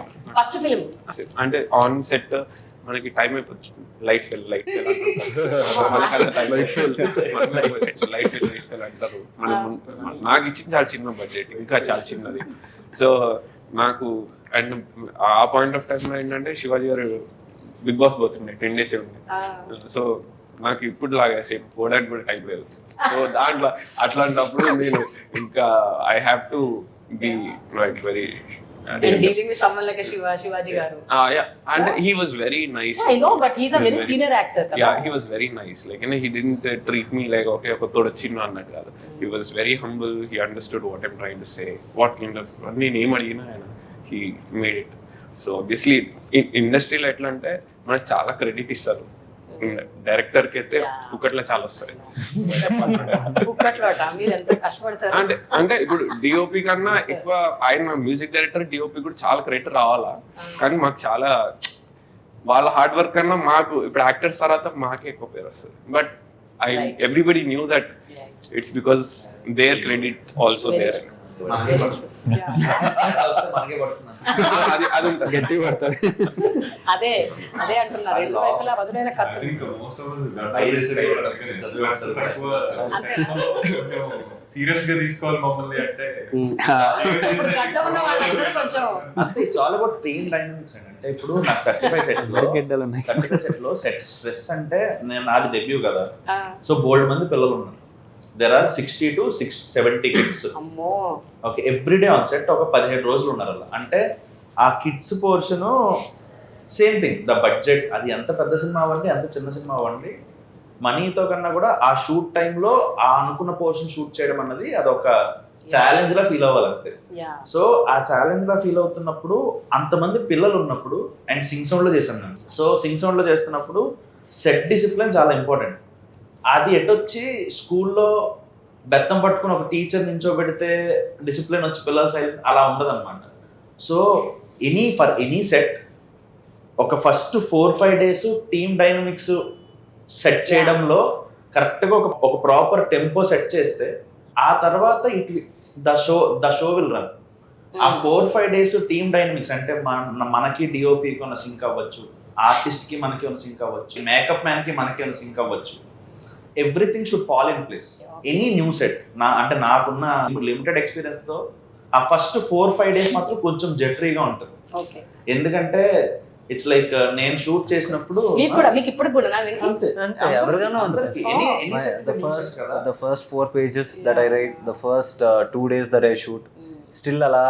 అంటే ఆన్ సెట్ మనకి టైం అయిపోతుంది, లైట్ ఫెల్ అంటారు. నాకు ఇచ్చింది చాలా చిన్న బడ్జెట్, ఇంకా చాలా చిన్నది. సో నాకు అండ్ ఆ పాయింట్ ఆఫ్ టైంలో ఏంటంటే శివాజీ గారు బిగ్ బాస్ పోతుండే 10 days ఉండే. సో నాకు ఇప్పుడు లాగా సేమ్ పోవడానికి కూడా టైం లేదు. సో దాంట్లో అట్లాంటప్పుడు నేను ఇంకా I have to be like very dealing with someone like a Shivaji garu. Yeah, and he was very nice. I know, but he's a very senior actor. Yeah, he was very nice. Like, he didn't treat me like okay ఒక తోడొచ్చినా అన్నట్టు కాదు. He was very humble. He understood what I'm trying to say. What kind of నేను ఏం అడిగినా he made it. So obviously in industry లో ఎట్లా అంటే మనకు చాలా క్రెడిట్ ఇస్తారు. డైరెక్టర్ కి అయితే కుక్కట్లో చాలా వస్తాయి. అంటే ఇప్పుడు డిఓపి కన్నా ఎక్కువ ఆయన మ్యూజిక్ డైరెక్టర్, డిఓపి కూడా చాలా క్రెడిట్ రావాలా. కానీ మాకు చాలా వాళ్ళ హార్డ్ వర్క్ కన్నా మాకు ఇప్పుడు యాక్టర్స్ తర్వాత మాకే ఎక్కువ పేరు వస్తుంది. But everybody knew that it's because their credit also there. గట్టి పడుతుంది. అదే అంటున్నారు, రెండు వైపులా పదునైన కత్తి. సీరియస్ గా తీసుకోవాలి మమ్మల్ని అంటే చాలా కూడా టీమ్ డైనమిక్స్ అంటే ఇప్పుడు నాకు 35 సెట్లో సెట్ స్ట్రెస్ అంటే నేను నాది డెబ్యూ కదా. సో బోల్డ్ మంది పిల్లలు ఉన్నారు. There are 60 to 70 kids. Okay, everyday on set ఒక 17 రోజులు ఉన్నారు అలా. అంటే ఆ kids portion same thing, the budget అది ఎంత పెద్ద సినిమా అవ్వండి ఎంత చిన్న సినిమా అవ్వండి, మనీతో కన్నా కూడా ఆ షూట్ టైంలో ఆ అనుకున్న పోర్షన్ షూట్ చేయడం అన్నది అదొక ఛాలెంజ్ లా ఫీల్ అవ్వాలంతే. సో ఆ ఛాలెంజ్ లా ఫీల్ అవుతున్నప్పుడు అంతమంది పిల్లలు ఉన్నప్పుడు, అండ్ సింగ్ సౌండ్ లో చేశాను నేను. సో సింగ్ సౌండ్ లో చేస్తున్నప్పుడు సెట్ డిసిప్లిన్ చాలా ఇంపార్టెంట్. అది ఎటొచ్చి స్కూల్లో బెత్తం పట్టుకుని ఒక టీచర్ నించోబెడితే డిసిప్లిన్ వచ్చి పిల్లలు సైలెంట్ అలా ఉండదు అనమాట. సో ఫర్ ఎనీ సెట్ ఒక first 4-5 days team dynamics set చేయడంలో కరెక్ట్గా ఒక ప్రాపర్ టెంపో సెట్ చేస్తే ఆ తర్వాత ద షో విల్ రన్. ఆ 4-5 days టీమ్ డైనమిక్స్ అంటే మనకి డిఓపికి ఉన్న సింక్ అవ్వచ్చు, ఆర్టిస్ట్ కి మనకి ఉన్న సింక్ అవ్వచ్చు, మేకప్ మ్యాన్ కి మనకి ఉన్న సింక్ అవ్వచ్చు. Everything should fall in place. Any new set అంటే నాకున్న లిమిటెడ్ ఎక్స్పీరియన్స్ తో ఆ ఫస్ట్ 4-5 days మాత్రం కొంచెం జట్రీగా ఉంటుంది. ఎందుకంటే ఇట్స్ లైక్ నేను షూట్ చేసినప్పుడు the first 4 pages that I write, the first 2 days that I shoot, still అలా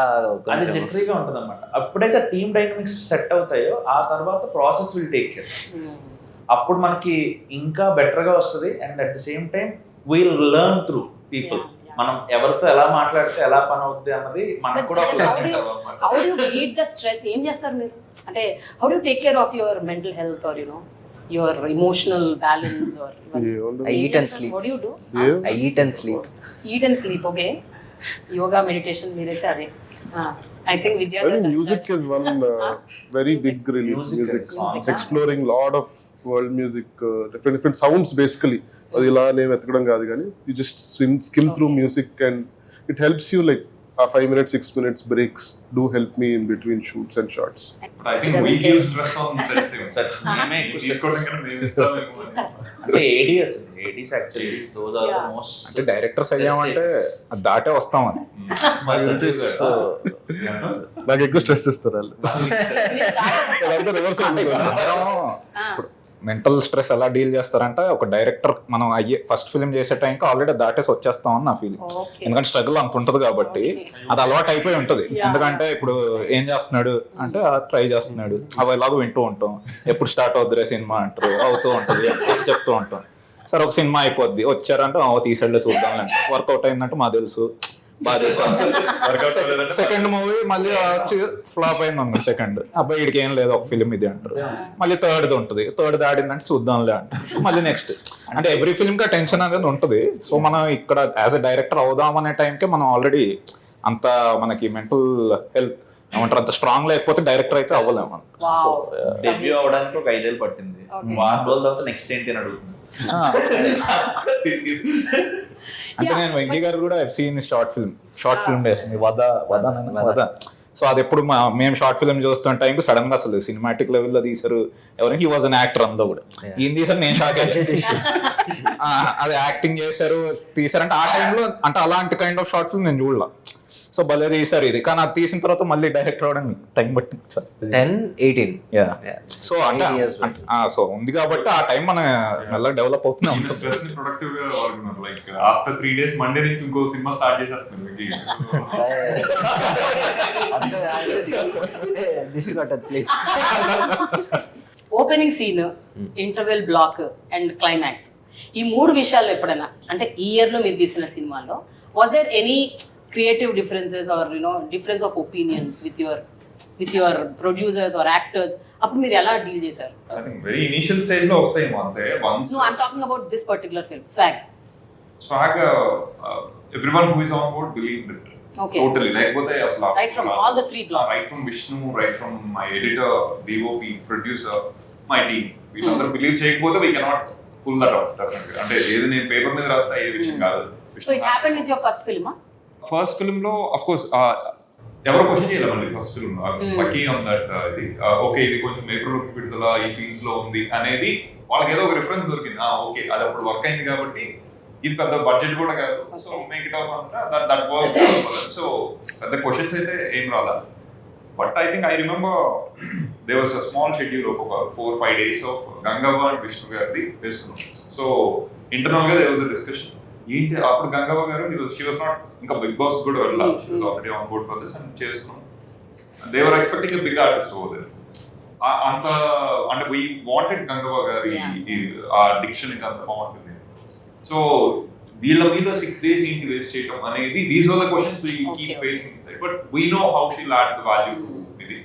అది జట్రీగా ఉంటుంది అనమాట. అప్పుడైతే టీమ్ డైనమిక్స్ సెట్ అవుతాయో ఆ తర్వాత ప్రాసెస్ విల్ టేక్ కేర్. అప్పుడు మనకి ఇంకా బెటర్ గా వస్తుంది. And at the same time we'll learn through people. మనం ఎవరితో ఎలా మాట్లాడితే ఎలా పని అవుతుంది అన్నది మనకు కూడా ఒక లెర్నింగ్ కర్వ్ అన్నమాట. How do you beat the stress? ఏం చేస్తారు మీరు? అంటే how do you take care of your mental health or your emotional balance or I eat and sleep. What do you do? I eat and sleep. Eat and sleep, okay. Yoga, meditation meerete ade. I think Vidyadhar. Music is one very big relief. Music. Exploring lot of world music, different sounds basically. అది ఇలా నేను ఎతకడం కాదు కానీ you just skim through music and it helps you, like 5 minutes 6 minutes breaks do help me in between shoots and shots. But I think we give stress on sets. అంటే ADs actually those are the most. అంటే directors అయ్యామంటే అది దాటే వస్తాం అని నాకు ఎక్కువ stress ఇస్తారు వాళ్ళు. మెంటల్ స్ట్రెస్ ఎలా డీల్ చేస్తారంటే ఒక డైరెక్టర్ మనం అయ్యే ఫస్ట్ ఫిల్మ్ చేసే టైంకి ఆల్రెడీ దాటేసి వచ్చేస్తాం అని నా ఫీలింగ్. ఎందుకంటే స్ట్రగుల్ అంత ఉంటుంది కాబట్టి అది అలవాటు అయిపోయి ఉంటుంది. ఎందుకంటే ఇప్పుడు ఏం చేస్తున్నాడు అంటే ట్రై చేస్తున్నాడు, అవి ఎలాగో వింటూ ఉంటాం. ఎప్పుడు స్టార్ట్ అవుద్దిరే సినిమా అంటారు, అవుతూ ఉంటుంది, చెప్తూ ఉంటాం. సరే ఒక సినిమా అయిపోద్ది, వచ్చారంటే తీసాడులో చూద్దాం అంటే వర్కౌట్ అయిందంటే మాకు తెలుసు బాగా. సెకండ్ మూవీ మళ్ళీ వచ్చి ఫ్లాప్ అయింది అన్నారు. సెకండ్ అబ్బాయి వీడికి ఏం లేదు ఒక ఫిలిం ఇది అంటారు. మళ్ళీ థర్డ్ ఉంటుంది, థర్డ్ ఆడిందంటే చూద్దాంలే అంటారు. మళ్ళీ నెక్స్ట్ అంటే ఎవ్రీ ఫిల్మ్ కి టెన్షన్ అనేది ఉంటుంది. సో మనం ఇక్కడ యాజ్ ఎ డైరెక్టర్ అవుదాం అనే టైంకి మనం ఆల్రెడీ అంత మనకి మెంటల్ హెల్త్ ఏమంటారు అంత స్ట్రాంగ్ లేకపోతే డైరెక్టర్ అయితే అవ్వలేము. డెబ్యూ అవడానికి ఒక 5 ఏళ్ళు పట్టింది. వారం రోజుల తర్వాత నెక్స్ట్ ఏంటి అని అడుగుతుంది. అంటే నేను వెంకీ గారు కూడా సీన్ షార్ట్ ఫిల్మ్ చేస్తుంది వద. సో అది ఎప్పుడు మేము షార్ట్ ఫిల్మ్ చూస్తున్న టైంకి సడన్ గా అసలు సినిమాటిక్ లెవెల్లో తీసారు. ఎవరికి వాజ్ అన్ యాక్టర్ అందులో కూడా ఈయన తీసారు, నేను షాక్ అది యాక్టింగ్ చేశారు తీసారంటే ఆ టైంలో అంటే అలాంటి కైండ్ ఆఫ్ షార్ట్ ఫిల్మ్ నేను చూడలా. సో భలే తీసారు ఇది. కానీ అది తీసిన తర్వాత మళ్ళీ డైరెక్టర్ అవడానికి టైం పట్టింది. 10-18 సో అంటే సో ఉంది కాబట్టి ఆ టైం మన మెల్లగా డెవలప్ అవుతూనే ఉంటుంది. స్ట్రెస్ ని ప్రొడక్టివ్ గా వాడుకున్నారు. లైక్ ఆఫ్టర్ 3 days మండే నుంచి ఇంకో సినిమా స్టార్ట్ చేసేస్తారు. Opening scene, interval block and climax, ఈ 3 విషయాల్లో ఎప్పుడైనా అంటే ఈ ఇయర్ లో మీరు తీసిన సినిమాలో was there any creative differences or difference of opinions with your producers or actors? అప్పుడు మీరు ఎలా డీల్ చేశారు? I think very initial stage లో వస్తాయేమో అంతే. Once No, I'm talking about this particular film, Swag. Everyone who is on board believed it. Okay. Totally. లేకపోతే అసలు Right from all the 3 blocks. Right from Vishnu, right from my editor, DOP, producer, my team. వీళ్ళందరూ believe చేయకపోతే we cannot pull that off definitely. అంటే ఏది నేను paper మీద రాస్తా ఏ విషయం కాదు. So it happened with your first film, huh? First film లో అఫ్ కోర్స్ ఎవరు క్వశ్చన్ చేయలేమండి. First film lucky on that ఇది ఓకే ఇది కొంచెం ఏప్రిల్ విడుదల ఈ ఫీల్డ్స్ లో ఉంది అనేది వాళ్ళకి ఏదో ఒక రిఫరెన్స్ దొరికింది. ఓకే అది అప్పుడు వర్క్ అయింది కాబట్టి ఇది పెద్ద బడ్జెట్ కూడా కాదు, సో మేక్ ఇట్ ఆఫ్ అంతా దట్ వర్క్. సో పెద్ద క్వశ్చన్స్ అయితే ఏం రాలా. But I think I remember there was a small schedule of ఒక 4-5 days ఆఫ్ గంగవ్వ అండ్ విష్ణు గారిది వేసుకున్నాం. సో ఇంటర్నల్ గా దే వాస్ అ డిస్కషన్. ఏంటి అప్పుడు గంగవ్వ గారు షీ వాస్ నాట్ ఇంకా బిగ్ బాస్ కూడా వెళ్ళాలి. She was already on board for this and చేస్తున్నాం. They were expecting a big artist over there. అంత అంటే వీ వాంటెడ్ గంగవ్వ గారి ఆ డిక్షన్ ఇది అంత బాగుంటుంది. సో వీళ్ళ మీద 6 days ఏంటి వేస్ట్ చేయడం అనేది these are the questions we keep facing inside. But we know how she add the value to ఇది.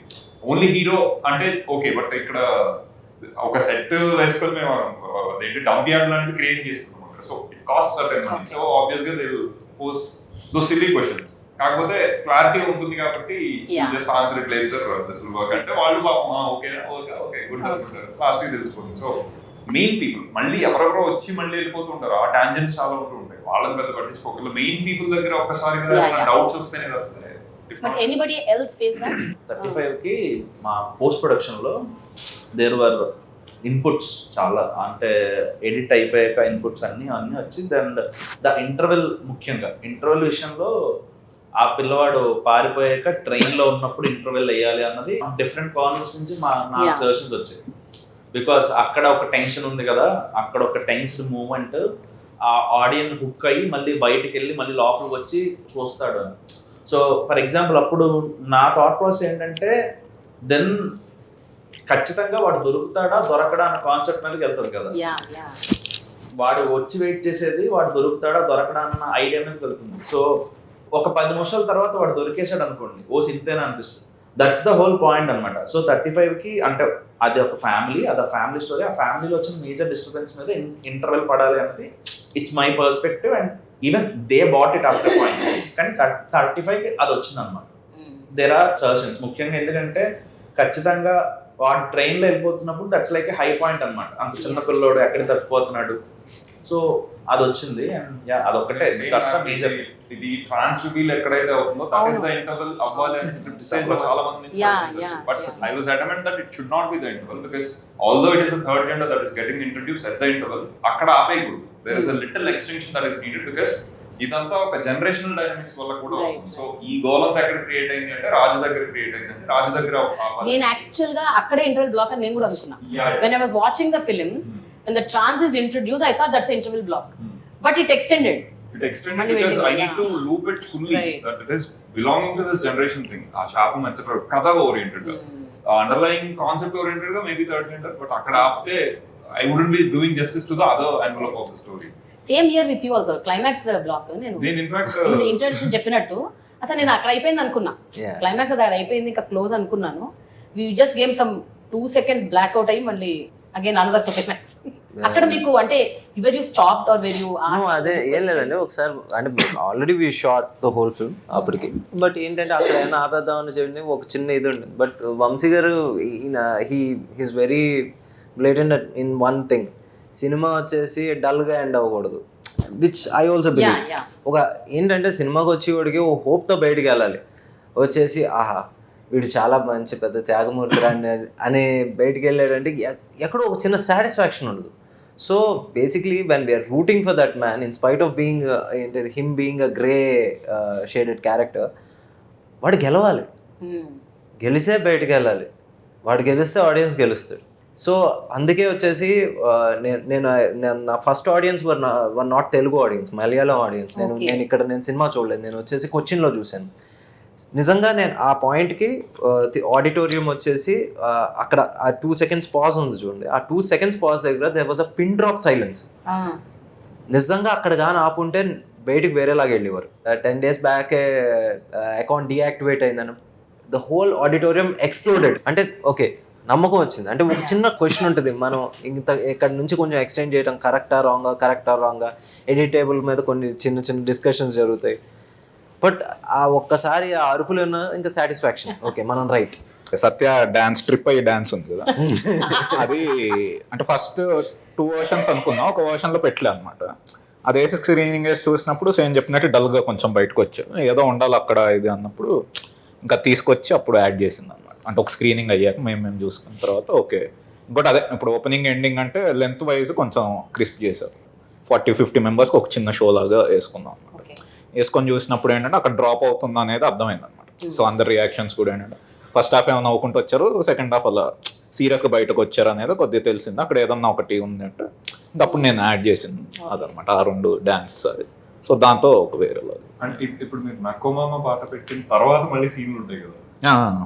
ఓన్లీ హీరో అంటే ఓకే, బట్ ఇక్కడ ఒక సెట్ వేసుకొని మేము ఏంటి డంప్ యార్డ్ లాంటిది క్రియేట్ చేసుకున్నాం అక్కడ. So it cost certain money. So obvious గా they will pose those silly questions. కాకపోతే క్లారిటీ ఉంటుంది కాబట్టి just answer it later this will work అంటే వాళ్ళు పాపం ఓకే ఓకే గుడ్ లాస్ట్ కి తెలిసిపోతుంది. సో మెయిన్ పీపుల్ మళ్ళీ ఎవరెవరో వచ్చి మళ్ళీ వెళ్ళిపోతుంటారు, ఆ టాంజెంట్స్ చాలా ఉంటూ ఉంటాయి, వాళ్ళని పెద్ద పట్టించుకోకలు. మెయిన్ పీపుల్ దగ్గర ఒక్కసారి డౌట్స్ వస్తేనే తప్పితే. But anybody else face that? 35 కి మా పోస్ట్ ప్రొడక్షన్ లో దేర్ వర్ ఇన్పుట్స్ చాలా, అంటే ఎడిట్ అయిపోయాక ఇన్పుట్స్ అన్నీ వచ్చి దెన్ ద ఇంటర్వెల్, ముఖ్యంగా ఇంటర్వెల్ విషయంలో ఆ పిల్లవాడు పారిపోయాక ట్రైన్లో ఉన్నప్పుడు ఇంటర్వెల్ వేయాలి అన్నది డిఫరెంట్ కార్నర్స్ నుంచి నాకు సజెషన్స్ వచ్చాయి. బికాస్ అక్కడ ఒక టెన్షన్ ఉంది కదా, అక్కడ ఒక టెన్స్డ్ మూమెంట్, ఆ ఆడియన్స్ హుక్ అయ్యి మళ్ళీ బయటికి వెళ్ళి మళ్ళీ లోపలికి వచ్చి చూస్తాడు. సో ఫర్ ఎగ్జాంపుల్ అప్పుడు నా థాట్ ప్రాసెస్ ఏంటంటే దెన్ ఖచ్చితంగా వాడు దొరుకుతాడా దొరకడా అన్న కాన్సెప్ట్ మీదకి వెళ్తుంది కదా. వాడు వచ్చి వెయిట్ చేసేది వాడు దొరుకుతాడా దొరకడా అన్న ఐడియా మీదకి వెళ్తుంది. సో ఒక 10 నిమిషాల తర్వాత వాడు దొరికేసాడు అనుకోండి, ఓ సింతేనా అనిపిస్తుంది. దట్స్ ద హోల్ పాయింట్ అనమాట. సో 35కి అంటే అది ఒక ఫ్యామిలీ, అది ఆ ఫ్యామిలీ స్టోరీ. ఆ ఫ్యామిలీలో వచ్చిన మేజర్ డిస్టర్బెన్స్ మీద ఇంటర్వెల్ పడాలి అనేది it's my perspective. And even they bought it after point. కానీ 35కి అది వచ్చింది అనమాట. దేర్ ఆర్ సజెషన్స్, ముఖ్యంగా ఎందుకంటే ఖచ్చితంగా వాడు ట్రైన్లో వెళ్ళిపోతున్నప్పుడు దట్స్ లైక్ హై పాయింట్ అనమాట. అంత చిన్న పిల్లోడు ఎక్కడ తప్పిపోతున్నాడు. సో అది వచ్చింది. అండ్ అదొక్కటే మేజర్. ఇది ట్రాన్స్ రివీల్ ఎక్కడైతే అవుతుందో దట్ ఇస్ ద ఇంటర్వెల్ అవ్వాలి అని స్క్రిప్ట్ స్టేజ్ లో చాలా మంది నుంచి. But I was adamant that it should not be the interval because although it is the third gender that is getting introduced at the interval, అక్కడ ఆపేయకూడదు. There is a little extension that is needed because ఇదంతా ఒక generational dynamics వల్ల కూడా వస్తుంది. So ఈ గోలంతా ఎక్కడ create అయింది అంటే రాజు దగ్గర క్రియేట్ అయింది. అంటే రాజు దగ్గర నేను యాక్చువల్ గా అక్కడే ఇంటర్వెల్ బ్లాక్ అని నేను కూడా అనుకున్నా. When I was watching the film when the trans is introduced, I thought that's the interval block, but it extended because I need to loop it fully, right. That it is belonging to this generation thing. Shapam etc. Kada oriented, underlying concept oriented ga maybe third gender, but akkada aapte I wouldn't be doing justice to the other envelope of the story. Same here with you also. Climax block నేను in fact introduction చెప్పినట్టు అసలు నేను అక్కడ అయిపోయింది అనుకున్నా. Climax అది అయిపోయింది ఇంకా క్లోజ్ అనుకున్నాను. we just gave some 2 seconds black out అయ్యి మళ్ళీ అగైన్ అనదర్ క్లైమాక్స్. అక్కడ మీకు అంటే were you stopped or were you asked? అదే ఏం లేదండి, ఒకసారి అంటే already we shot the whole film అప్పటికి. బట్ ఏంటంటే అక్కడ ఏమైనా ఆపేద్దామని చెప్పి ఒక చిన్న ఇది ఉంటుంది. బట్ వంశీ గారు he's very blatant in one thing, cinema వచ్చేసి డల్గా ఎండ్ అవ్వకూడదు, విచ్ ఐ ఆల్సో బిలీవ్. ఒక ఏంటంటే సినిమాకి వచ్చేవాడికి ఓ హోప్తో బయటికి వెళ్ళాలి, వచ్చేసి ఆహా వీడు చాలా మంచి పెద్ద త్యాగమూర్తి అని బయటికి వెళ్ళాడంటే ఎక్కడో ఒక చిన్న సాటిస్ఫాక్షన్ ఉండదు. So basically when we're rooting for that man in spite of being ఏంటది him being a grey shaded character, వాడు గెలవాలి, గెలిసే బయటికి వెళ్ళాలి. వాడు గెలిస్తే ఆడియన్స్ గెలుస్తాడు. సో అందుకే వచ్చేసి నేను నా first audience were not Telugu audience, Malayalam audience. నేను ఇక్కడ సినిమా చూడలేదు, నేను వచ్చేసి కొచ్చిన్లో చూశాను. నిజంగా నేను ఆ పాయింట్కి ఆడిటోరియం వచ్చేసి అక్కడ ఆ 2 seconds పాజ్ ఉంది చూడండి, ఆ 2 seconds పాజ్ దగ్గర there was a pin drop silence. నిజంగా అక్కడ కానీ ఆపుంటే బయటికి వేరేలాగా వెళ్ళేవారు. 10 days బ్యాక్ అకౌంట్ డీయాక్టివేట్ అయిందని ద హోల్ ఆడిటోరియం ఎక్స్ప్లోడెడ్. అంటే ఓకే నమ్మకం వచ్చింది. అంటే ఒక చిన్న క్వశ్చన్ ఉంటుంది, మనం ఇంత ఇక్కడ నుంచి కొంచెం ఎక్స్టెండ్ చేయడం కరెక్టా రాంగా, ఎడిటేబుల్ మీద కొన్ని చిన్న డిస్కషన్స్ జరుగుతాయి. బట్ ఆ ఒక్కసారి ఆ అరుపులు ఇంకా సాటిస్ఫాక్షన్, ఓకే మనం రైట్. సత్య డాన్స్ ట్రిప్ అయ్యి డాన్స్ ఉంది కదా, అది అంటే ఫస్ట్ 2 versions అనుకున్నా, ఒక version లో పెట్టలే అనమాట. అది వేసి స్క్రీనింగ్ వేసి చూసినప్పుడు సేమ్ చెప్పినట్టు డల్గా కొంచెం బయటకు వచ్చాను, ఏదో ఉండాలి అక్కడ ఇది అన్నప్పుడు ఇంకా తీసుకొచ్చి అప్పుడు యాడ్ చేసింది అనమాట. అంటే ఒక స్క్రీనింగ్ అయ్యాక మేము చూసుకున్న తర్వాత ఓకే. బట్ అదే ఇప్పుడు ఓపెనింగ్ ఎండింగ్ అంటే లెంత్ వైజ్ కొంచెం క్రిస్ప్ చేశారు. 40-50 మెంబర్స్కి ఒక చిన్న షో లాగా వేసుకుందాం అనమాట. వేసుకొని చూసినప్పుడు ఏంటంటే అక్కడ డ్రాప్ అవుతుందా అనేది అర్థమైంది అనమాట. సో అందరి రియాక్షన్స్ కూడా ఏంటంటే ఫస్ట్ హాఫ్ ఏమైనా నవ్వుకుంటూ వచ్చారు, సెకండ్ హాఫ్ అలా సీరియస్గా బయటకు వచ్చారు అనేది కొద్దిగా తెలిసింది. అక్కడ ఏదన్నా ఒకటి ఉంది అంటే అప్పుడు నేను యాడ్ చేసింది అదనమాట, ఆ 2 డాన్స్ అది. సో దాంతో ఒక వేరే అంటే ఇప్పుడు మీరు నక్కోమామ పాట పెట్టిన తర్వాత మళ్ళీ సీన్లు ఉంటాయి కదా,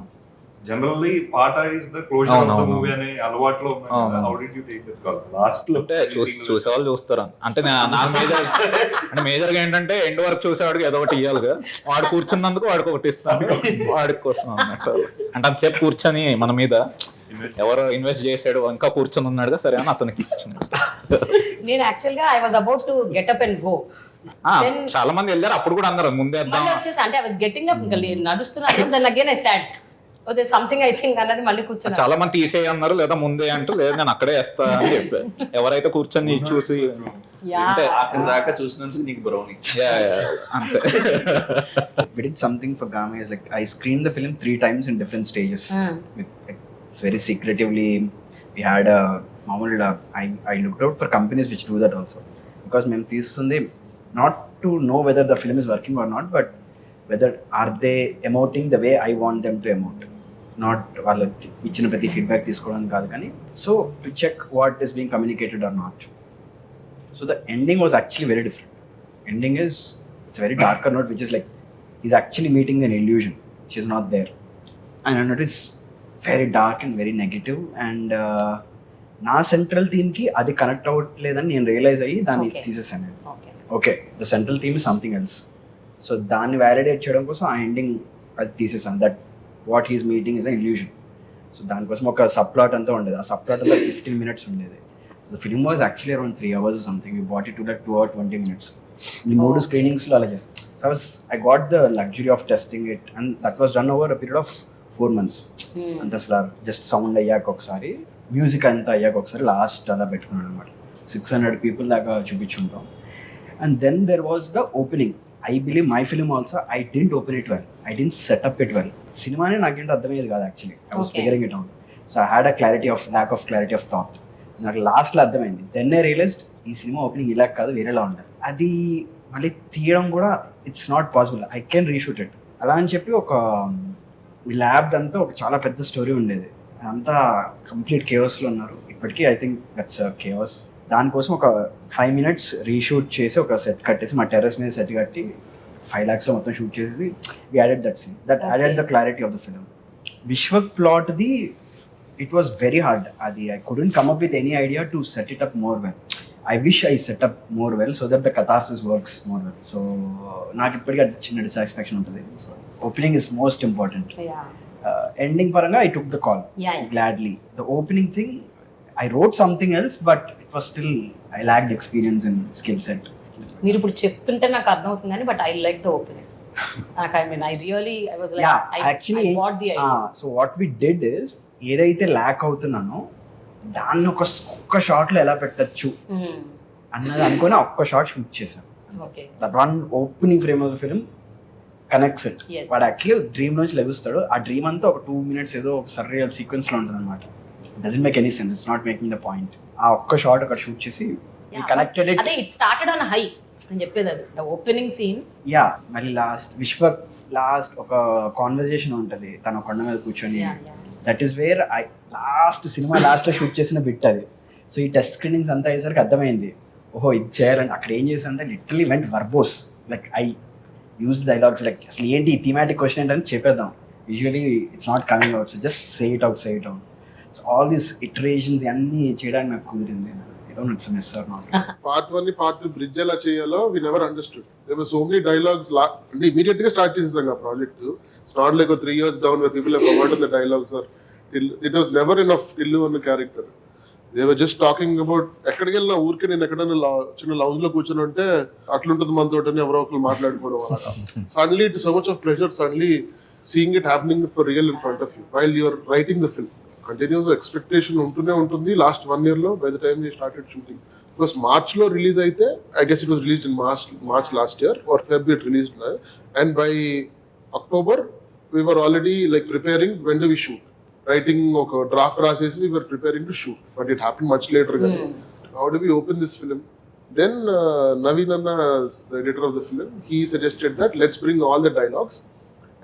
జనరల్లీ పాట is the closure of the అవునవును. మూవీ అనే అలవాట్లో ఉన్నాం కదా. అవును. How did you take that call last లో? అంటే చూసేవాళ్ళు చూస్తారు అంటే నా మేజర్ అంటే మేజర్ గా ఏంటంటే ఎండ్ వరకు చూసేవాడికి ఏదో ఒకటి ఇవ్వాలిగా, వాడు కూర్చున్నందుకు వాడికి ఒకటి ఇస్తాను వాడి కోసం అన్నట్టు. అంటే అంతసేపు కూర్చొని మన మీద ఎవరో ఇన్వెస్ట్ చేసాడు ఇంకా కూర్చొని ఉన్నాడుగా సరే అని అతనికి ఇచ్చిన. నేను యాక్చువల్గా I was about to get up and go. చాలా మంది వెళ్ళారు అప్పుడు కూడా అన్నారు ముందే మళ్ళీ వద్దాం. వచ్చేసి అంటే ఐ వాజ్ గెట్టింగ్ అప్, ఇంకా నడుస్తున్నాను. Then again I sat on the something I think అన్నది మళ్ళీ కూర్చున్నాను. చాలా మంది తీసేయి అన్నారు లేదా ముందే అంటూ లేదు నేను అక్కడే వేస్తా అని చెప్పారు. ఎవరైతే కూర్చొని చూసి అంటే అక్కడ దాకా చూసినందుకు నీకు బ్రౌనీ. అంతే. We did something for Gaami. Is like I screened the film 3 times in different stages. It's very secretively. We had a normal. I looked out for companies which do that also, because మేము తీస్తుంది not to know whether the film is working or not, but whether are they emoting the way I want them to emote. Not వాళ్ళ ఇచ్చిన ప్రతి feedback తీసుకోవడం కాదు కానీ, so to check what is being communicated or not. So the ending was actually very different. Ending is it's a very darker note, which is like he's actually meeting an illusion. She's not there, and it is very dark and very negative. And నా central థీమ్కి అది connect అవ్వట్లేదని నేను realise అయ్యి దాన్ని తీసేసాను. Okay the central theme is something else. So దాన్ని validate చేయడం కోసం ఆ ఎండింగ్ అది తీసేసాను. That what he's meeting is an illusion. So దానికోసం ఒక సబ్ ప్లాట్ అంతా ఉండేది. ఆ సబ్ ప్లాట్ అంతా 15 minutes ఉండేది. The film was actually around 3 hours or something. We bought it to like 2 hours 20 minutes. ఈ 3 స్క్రీనింగ్స్లో అలా చేస్తాం. So I got the luxury of testing it, and that was done over a period of 4 months. అంటే అసలు just sound అయ్యాక ఒకసారి, music అంతా అయ్యాక ఒకసారి, లాస్ట్ అలా పెట్టుకున్నాను అనమాట. 600 people దాకా చూపించుంటాం. And then there was the opening. I believe my film also, I didn't open it well. I didn't set up it well. సినిమానే నాకేంటో అర్థమయ్యేది కాదు actually. I was figuring it out. So I had a lack of clarity of thought. నాకు లాస్ట్లో అర్థమైంది. Then I realised ఈ cinema opening ఇలా కాదు వేరేలా ఉండాలి. అది మళ్ళీ తీయడం కూడా it's not possible. I can reshoot it అలా అని చెప్పి ఒక ల్యాబ్ అంతా ఒక చాలా పెద్ద స్టోరీ ఉండేది. అదంతా కంప్లీట్ కేవస్లో ఉన్నారు ఇప్పటికీ. I think that's chaos. దానికోసం ఒక 5 minutes రీషూట్ చేసి ఒక సెట్ కట్టేసి మా టెర్రస్ మీద సెట్ కట్టి 5 lakhsలో మొత్తం షూట్ చేసి we added that scene. That added the clarity of the film. Vishwak ప్లాట్ది ఇట్ వాస్ వెరీ హార్డ్. అది I couldn't come up with any idea to set it up more well. I wish I set up more well so that the catharsis works more well. So నాకు ఇప్పటికీ అది చిన్న dissatisfaction ఉంటుంది. So opening is most important. Ending పరంగా I took the call gladly. The opening thing I wrote something else, but it was still I lacked experience and skill set. మీరు ఇప్పుడు చెప్తుంటే నాకు అర్థమవుతుంది కానీ but I like the opening. నాకు I mean I really I was like actually I got the idea. So what we did is ఏదైతే ల్యాక్ అవుతున్నానో దాన్ని ఒక్క షాట్లో ఎలా పెట్టచ్చు అన్నది అనుకుని ఒక్క షాట్ షూట్ చేశాను. That one opening frame of the film connects it. వాడు యాక్చువల్లీ డ్రీమ్ నుంచి లెగుస్తాడు. ఆ డ్రీమ్ అంతా ఒక 2 minutes ఏదో ఒక సర్రియల్ సీక్వెన్స్లో ఉంటుంది అనమాట. Doesn't make any sense. It's not making the point. ఆ ఒక్క షాట్ అక్కడ షూట్ చేసి కనెక్టెడ్ ఇట్. అదే ఇట్ స్టార్టెడ్ ఆన్ హై నేను చెప్పేది అది ద ఓపెనింగ్ సీన్. మళ్ళీ లాస్ట్ ఒక కాన్వర్జేషన్ ఉంటుంది తన కొండ మీద కూర్చొని. That is where I cinema లాస్ట్లో షూట్ చేసిన బిట్ అది. సో ఈ టెస్ట్ స్క్రీనింగ్స్ అంతా అయ్యేసరికి అర్థమైంది ఓహో ఇది చేయాలని. అక్కడ ఏం చేశానంటే literally went verbose. Like I use dialogues like అసలు ఏంటి ఈ థీమాటిక్ క్వశ్చన్ ఏంటని చెప్పేద్దాం. Usually it's not coming out. So just say it out. So all these iterations అన్నీ చేయడానికి నాకు కుదిరింది. I don't know it's a mess or not. Part 1 ని Part 2 బ్రిడ్జ్ ఎలా చేయాలో we never understood. There were so many dialogues అంటే immediate గా start చేసేసాం ఆ project. It's not like 3 years down where people have forgotten the dialogues or it was never enough Tillu on the character. They were just talking about ఎక్కడికి వెళ్ళినా ఊరికే నేను ఎక్కడైనా చిన్న లౌంజ్ లో కూర్చొని ఉంటే అట్లుంటుంది మనతో ఎవరో ఒకరు మాట్లాడుకోవడం అలాగా. Suddenly it is so much of pleasure suddenly seeing it happening for real in front of you while you are writing the film. Continuous expectation ఉంటూనే ఉంటుంది. లాస్ట్ 1 year లో by the time we started shooting. Because March లో release అయితే I guess it was released in March last year or Feb it released. And by October we were already like preparing when do we shoot. Writing ఒక draft రాసేసి we were preparing to shoot. But it happen much later. How do we open this film? Then Naveen అన్న the editor of the film he suggested that let's bring all the dialogues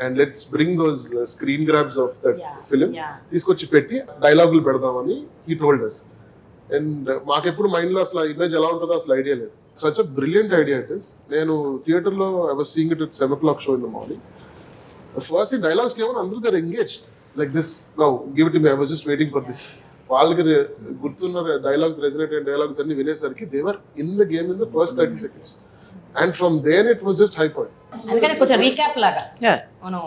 and let's bring those screen grabs of that film తీసుకొచ్చి పెట్టి డైలాగులు పెడదామని he told us. And మాకెప్పుడు మైండ్లో అసలు image ఎలా ఉంటుందో అసలు ఐడియా లేదు. Such a brilliant idea it is. నేను థియేటర్లో I was seeing it at 7 o'clock show in the morning. First ఈ డైలాగ్స్ ఏమో అందరూ there engaged. like this, now give it to me, I was just waiting for this. వాళ్ళకి గుర్తున్న dialogues, resonate అయిన dialogues అన్ని వినేసరికి they were in the game in the first 30 seconds, and from there it was just high point. అందుకని కొంచెం recap లాగా మనం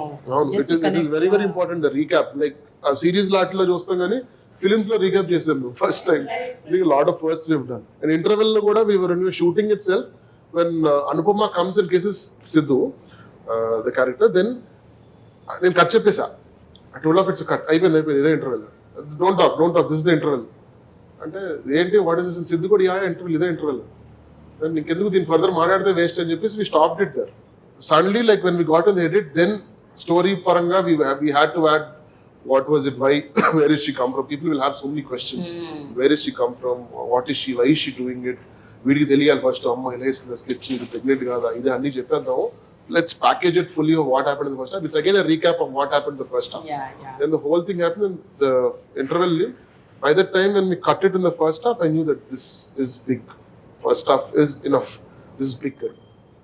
it is very very important, the recap. Like series లాట్లో చూస్తాం కానీ ఫిలిమ్స్ లో రీక్యాప్ చేసాం మేము first time. Lot of first we've done. And interval లో కూడా we were shooting itself when Anupama comes and kisses Sidhu, the character, then నేను cut చెప్పేసా. I told off, it's a cut, అయిపోయింది ఇదే ఇంటర్వెల్, don't talk this is the interval అంటే ఏంటి what is this, Siddhu కూడా ఇంటర్వెల్ ఇదే ఇంటర్వెల్, ఇంకెందుకు దీని ఫర్దర్ మాట్లాడితే వేస్ట్ అని చెప్పేసి we stopped it there. Suddenly, like when we got to the edit, then story paranga we had to add what was it, why, where is she come from, people will have so many questions. Where is she come from, what is she, why is she doing it, వీడికి తెలియాలి first, అమ్మ ఇలా వేస్తుంది sketch, ఇది pregnant కాదా, ఇది అన్ని చెప్పేద్దాము, let's package it fully of what happened in the first half. It's again a recap of what happened in the first half. Then the whole thing happened in the interval. By that time when we cut it in the first half, I knew that this is big. First half is enough. This is big.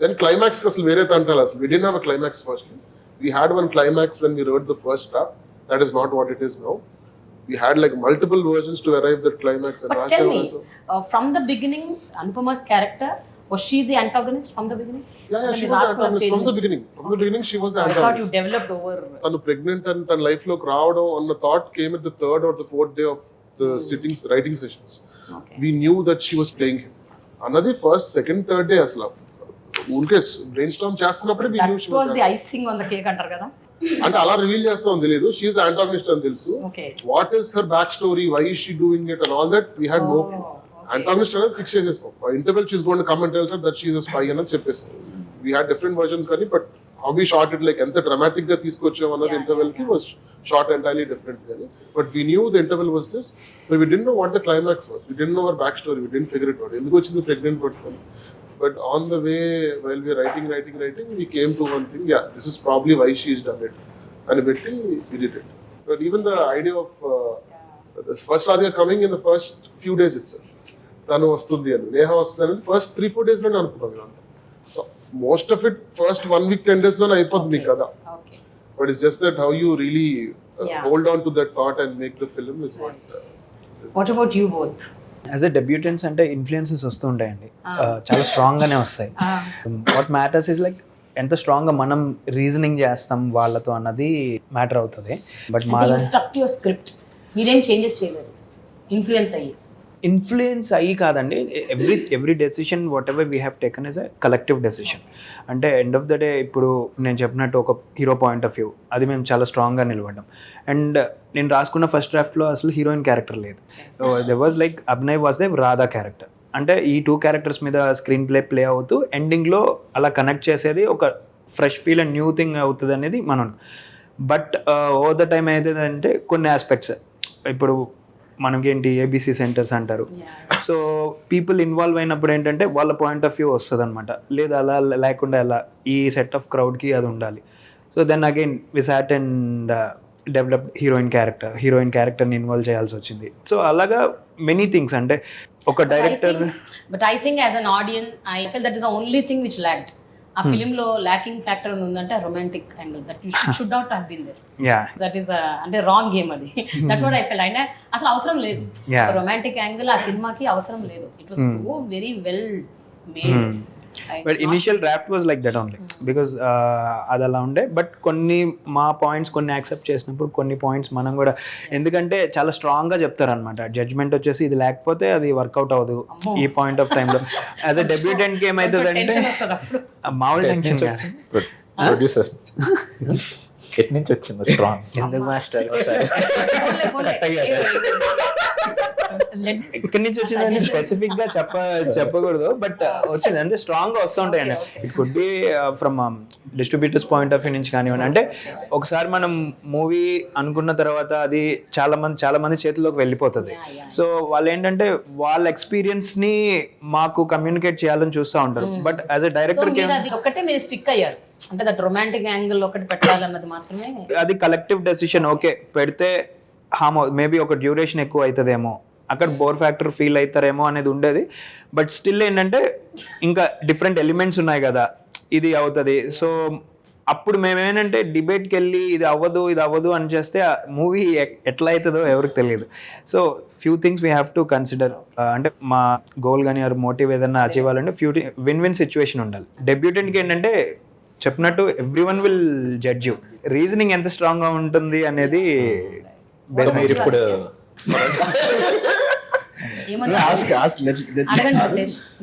Then climax kasal vere tantala. We didn't have a climax firstly. We had one climax when we wrote the first draft. That is not what it is now. We had like multiple versions to arrive that climax. And but tell me, from the beginning, Anupama's character, was she the antagonist from the beginning? Yeah, she was the antagonist from the beginning. From the beginning, she was the antagonist. I thought you developed over. Tanu pregnant and tan life lo crowd on the thought came at the third or the fourth day of the sittings, writing sessions. Okay. We knew that she was playing him. Another first, second, third day asla. Unke brainstorm చేస్తున్నప్పుడే we knew she was the icing on the cake అంటారు కదా. అంటే అలా reveal చేస్తామని తెలియదు. She is the antagonist అని తెలుసు. What is her back story, why is she doing it and all that we had no clue. Antagonist అనేది fix చేసేస్తాం. Interval she's going to come and tell her that she is a spy అని చెప్పేస్తాం. We had different versions కానీ but how we shot it, like ఎంత dramatic గా తీసుకొచ్చాం అన్నది interval కి వాస్ షాట్ ఎంటైర్లీ డిఫరెంట్ కానీ but we knew the interval was this, but we didn't know what the climax was, we didn't know our back story, we didn't figure it out ఎందుకు వచ్చింది pregnant పట్టుకొని. But on the way, while we were writing, we came to one thing. Yeah, this is probably why she's done it. And we did it. But even the idea of the first Aditya coming in the first few days itself. Tanu vastundi anu, Neha vastundi anu, first 3-4 days lo anukuntam. So most of it first 1 week 10 days lo ayipotundi kada. Okay. But it's just that how you really hold on to that thought and make the film is what. What about you both? As a debutants అంటే influences వస్తూ ఉంటాయండి, చాలా స్ట్రాంగ్గానే వస్తాయి. What matters is like ఎంత స్ట్రాంగ్గా మనం reasoning చేస్తాం వాళ్ళతో అన్నది మ్యాటర్ అవుతుంది. బట్ మా స్క్రిప్ట్ మీరేం చేంజెస్ చేయలేదు, ఇన్ఫ్లుయెన్స్ అయ్యి కాదండి. Every decision what ever we have taken is a collective decision. అంటే ఎండ్ ఆఫ్ ద డే ఇప్పుడు నేను చెప్పినట్టు ఒక హీరో పాయింట్ ఆఫ్ వ్యూ అది మేము చాలా స్ట్రాంగ్గా నిలబడ్డాం. అండ్ నేను రాసుకున్న ఫస్ట్ డ్రాఫ్ట్లో అసలు హీరోయిన్ క్యారెక్టర్ లేదు. They was like Abhinay was they Radha character. అంటే ఈ 2 క్యారెక్టర్స్ మీద స్క్రీన్ ప్లే అవుతూ ఎండింగ్లో అలా కనెక్ట్ చేసేది ఒక fresh feel and new thing అవుతుంది అనేది మనం. బట్ ఓవర్ ద టైం ఏదైతే కొన్ని ఆస్పెక్ట్స్ ఇప్పుడు మనకేంటి ఏబీసీ సెంటర్స్ అంటారు. సో పీపుల్ ఇన్వాల్వ్ అయినప్పుడు ఏంటంటే వాళ్ళ పాయింట్ ఆఫ్ వ్యూ వస్తుంది అనమాట. లేదు అలా లేకుండా ఎలా ఈ సెట్ ఆఫ్ క్రౌడ్కి అది ఉండాలి. So then again we sat and develop heroine క్యారెక్టర్ని ఇన్వాల్వ్ చేయాల్సి వచ్చింది. సో అలాగా మెనీ థింగ్స్ అంటే ఒక director. But I think as an audience I felt that is the only thing which locked. ఆ ఫిలిం లో లాకింగ్ ఫ్యాక్టర్ ఉందంటే romantic angle that you should not have been there. That is అంటే wrong game అది. That what I felt. అయినా అసలు అవసరం లేదు romantic angle ఆ సినిమాకి అవసరం లేదు. It was so very well made. But initial draft was like that only because అది అలా ఉండే. బట్ కొన్ని మా పాయింట్స్ కొన్ని యాక్సెప్ట్ చేసినప్పుడు కొన్ని పాయింట్స్ మనం కూడా, ఎందుకంటే చాలా స్ట్రాంగ్గా చెప్తారనమాట. జడ్జ్మెంట్ వచ్చేసి ఇది లేకపోతే అది వర్కౌట్ అవ్వదు ఈ పాయింట్ ఆఫ్ టైంలో. యాజ్ అ డెబ్యూటెంట్కి ఏమవుతుంది అంటే మామూలు టెన్షన్ ప్రొడ్యూసర్స్ ఎట్ నుంచి వచ్చింది స్ట్రాంగ్. ఎందుకు మాస్టర్ ఎక్కడి నుంచి వచ్చిందని స్పెసిఫిక్ గా చెప్పకూడదు. బట్ వచ్చింది అంటే స్ట్రాంగ్ గా వస్తూ ఉంటాయండి. It could be from distributors point of view నుంచి కానివ్వండి. అంటే ఒకసారి మనం మూవీ అనుకున్న తర్వాత అది చాలా మంది చేతిలోకి వెళ్ళిపోతుంది. సో వాళ్ళు ఏంటంటే వాళ్ళ ఎక్స్పీరియన్స్ ని మాకు కమ్యూనికేట్ చేయాలని చూస్తూ ఉంటారు. బట్ యాజ్ ఎ డైరెక్టర్ ఒకటే మీరు స్టిక్ అయ్యారు అంటే దట్ రొమాంటిక్ యాంగిల్ ఒకటి పెట్టాలన్నది మాత్రమే. అది కలెక్టివ్ డెసిషన్. ఓకే పెడితే మేబీ ఒక డ్యూరేషన్ ఎక్కువ అవుతుందేమో, అక్కడ బోర్ ఫ్యాక్టర్ ఫీల్ అవుతారేమో అనేది ఉండేది. బట్ స్టిల్ ఏంటంటే ఇంకా డిఫరెంట్ ఎలిమెంట్స్ ఉన్నాయి కదా, ఇది అవుతుంది. సో అప్పుడు మేమేంటంటే డిబేట్కి వెళ్ళి ఇది అవ్వదు అని చేస్తే మూవీ ఎట్లా అవుతుందో ఎవరికి తెలియదు. So few things we have to consider. అంటే మా గోల్ కానీ ఆర్ మోటివ్ ఏదైనా అచీవ్ అవ్వాలంటే విన్ విన్ సిచ్యువేషన్ ఉండాలి. డెబ్యూటెంట్కి ఏంటంటే చెప్పినట్టు everyone will judge you. Reasoning ఎంత స్ట్రాంగ్గా ఉంటుంది అనేది మీరు ఇప్పుడు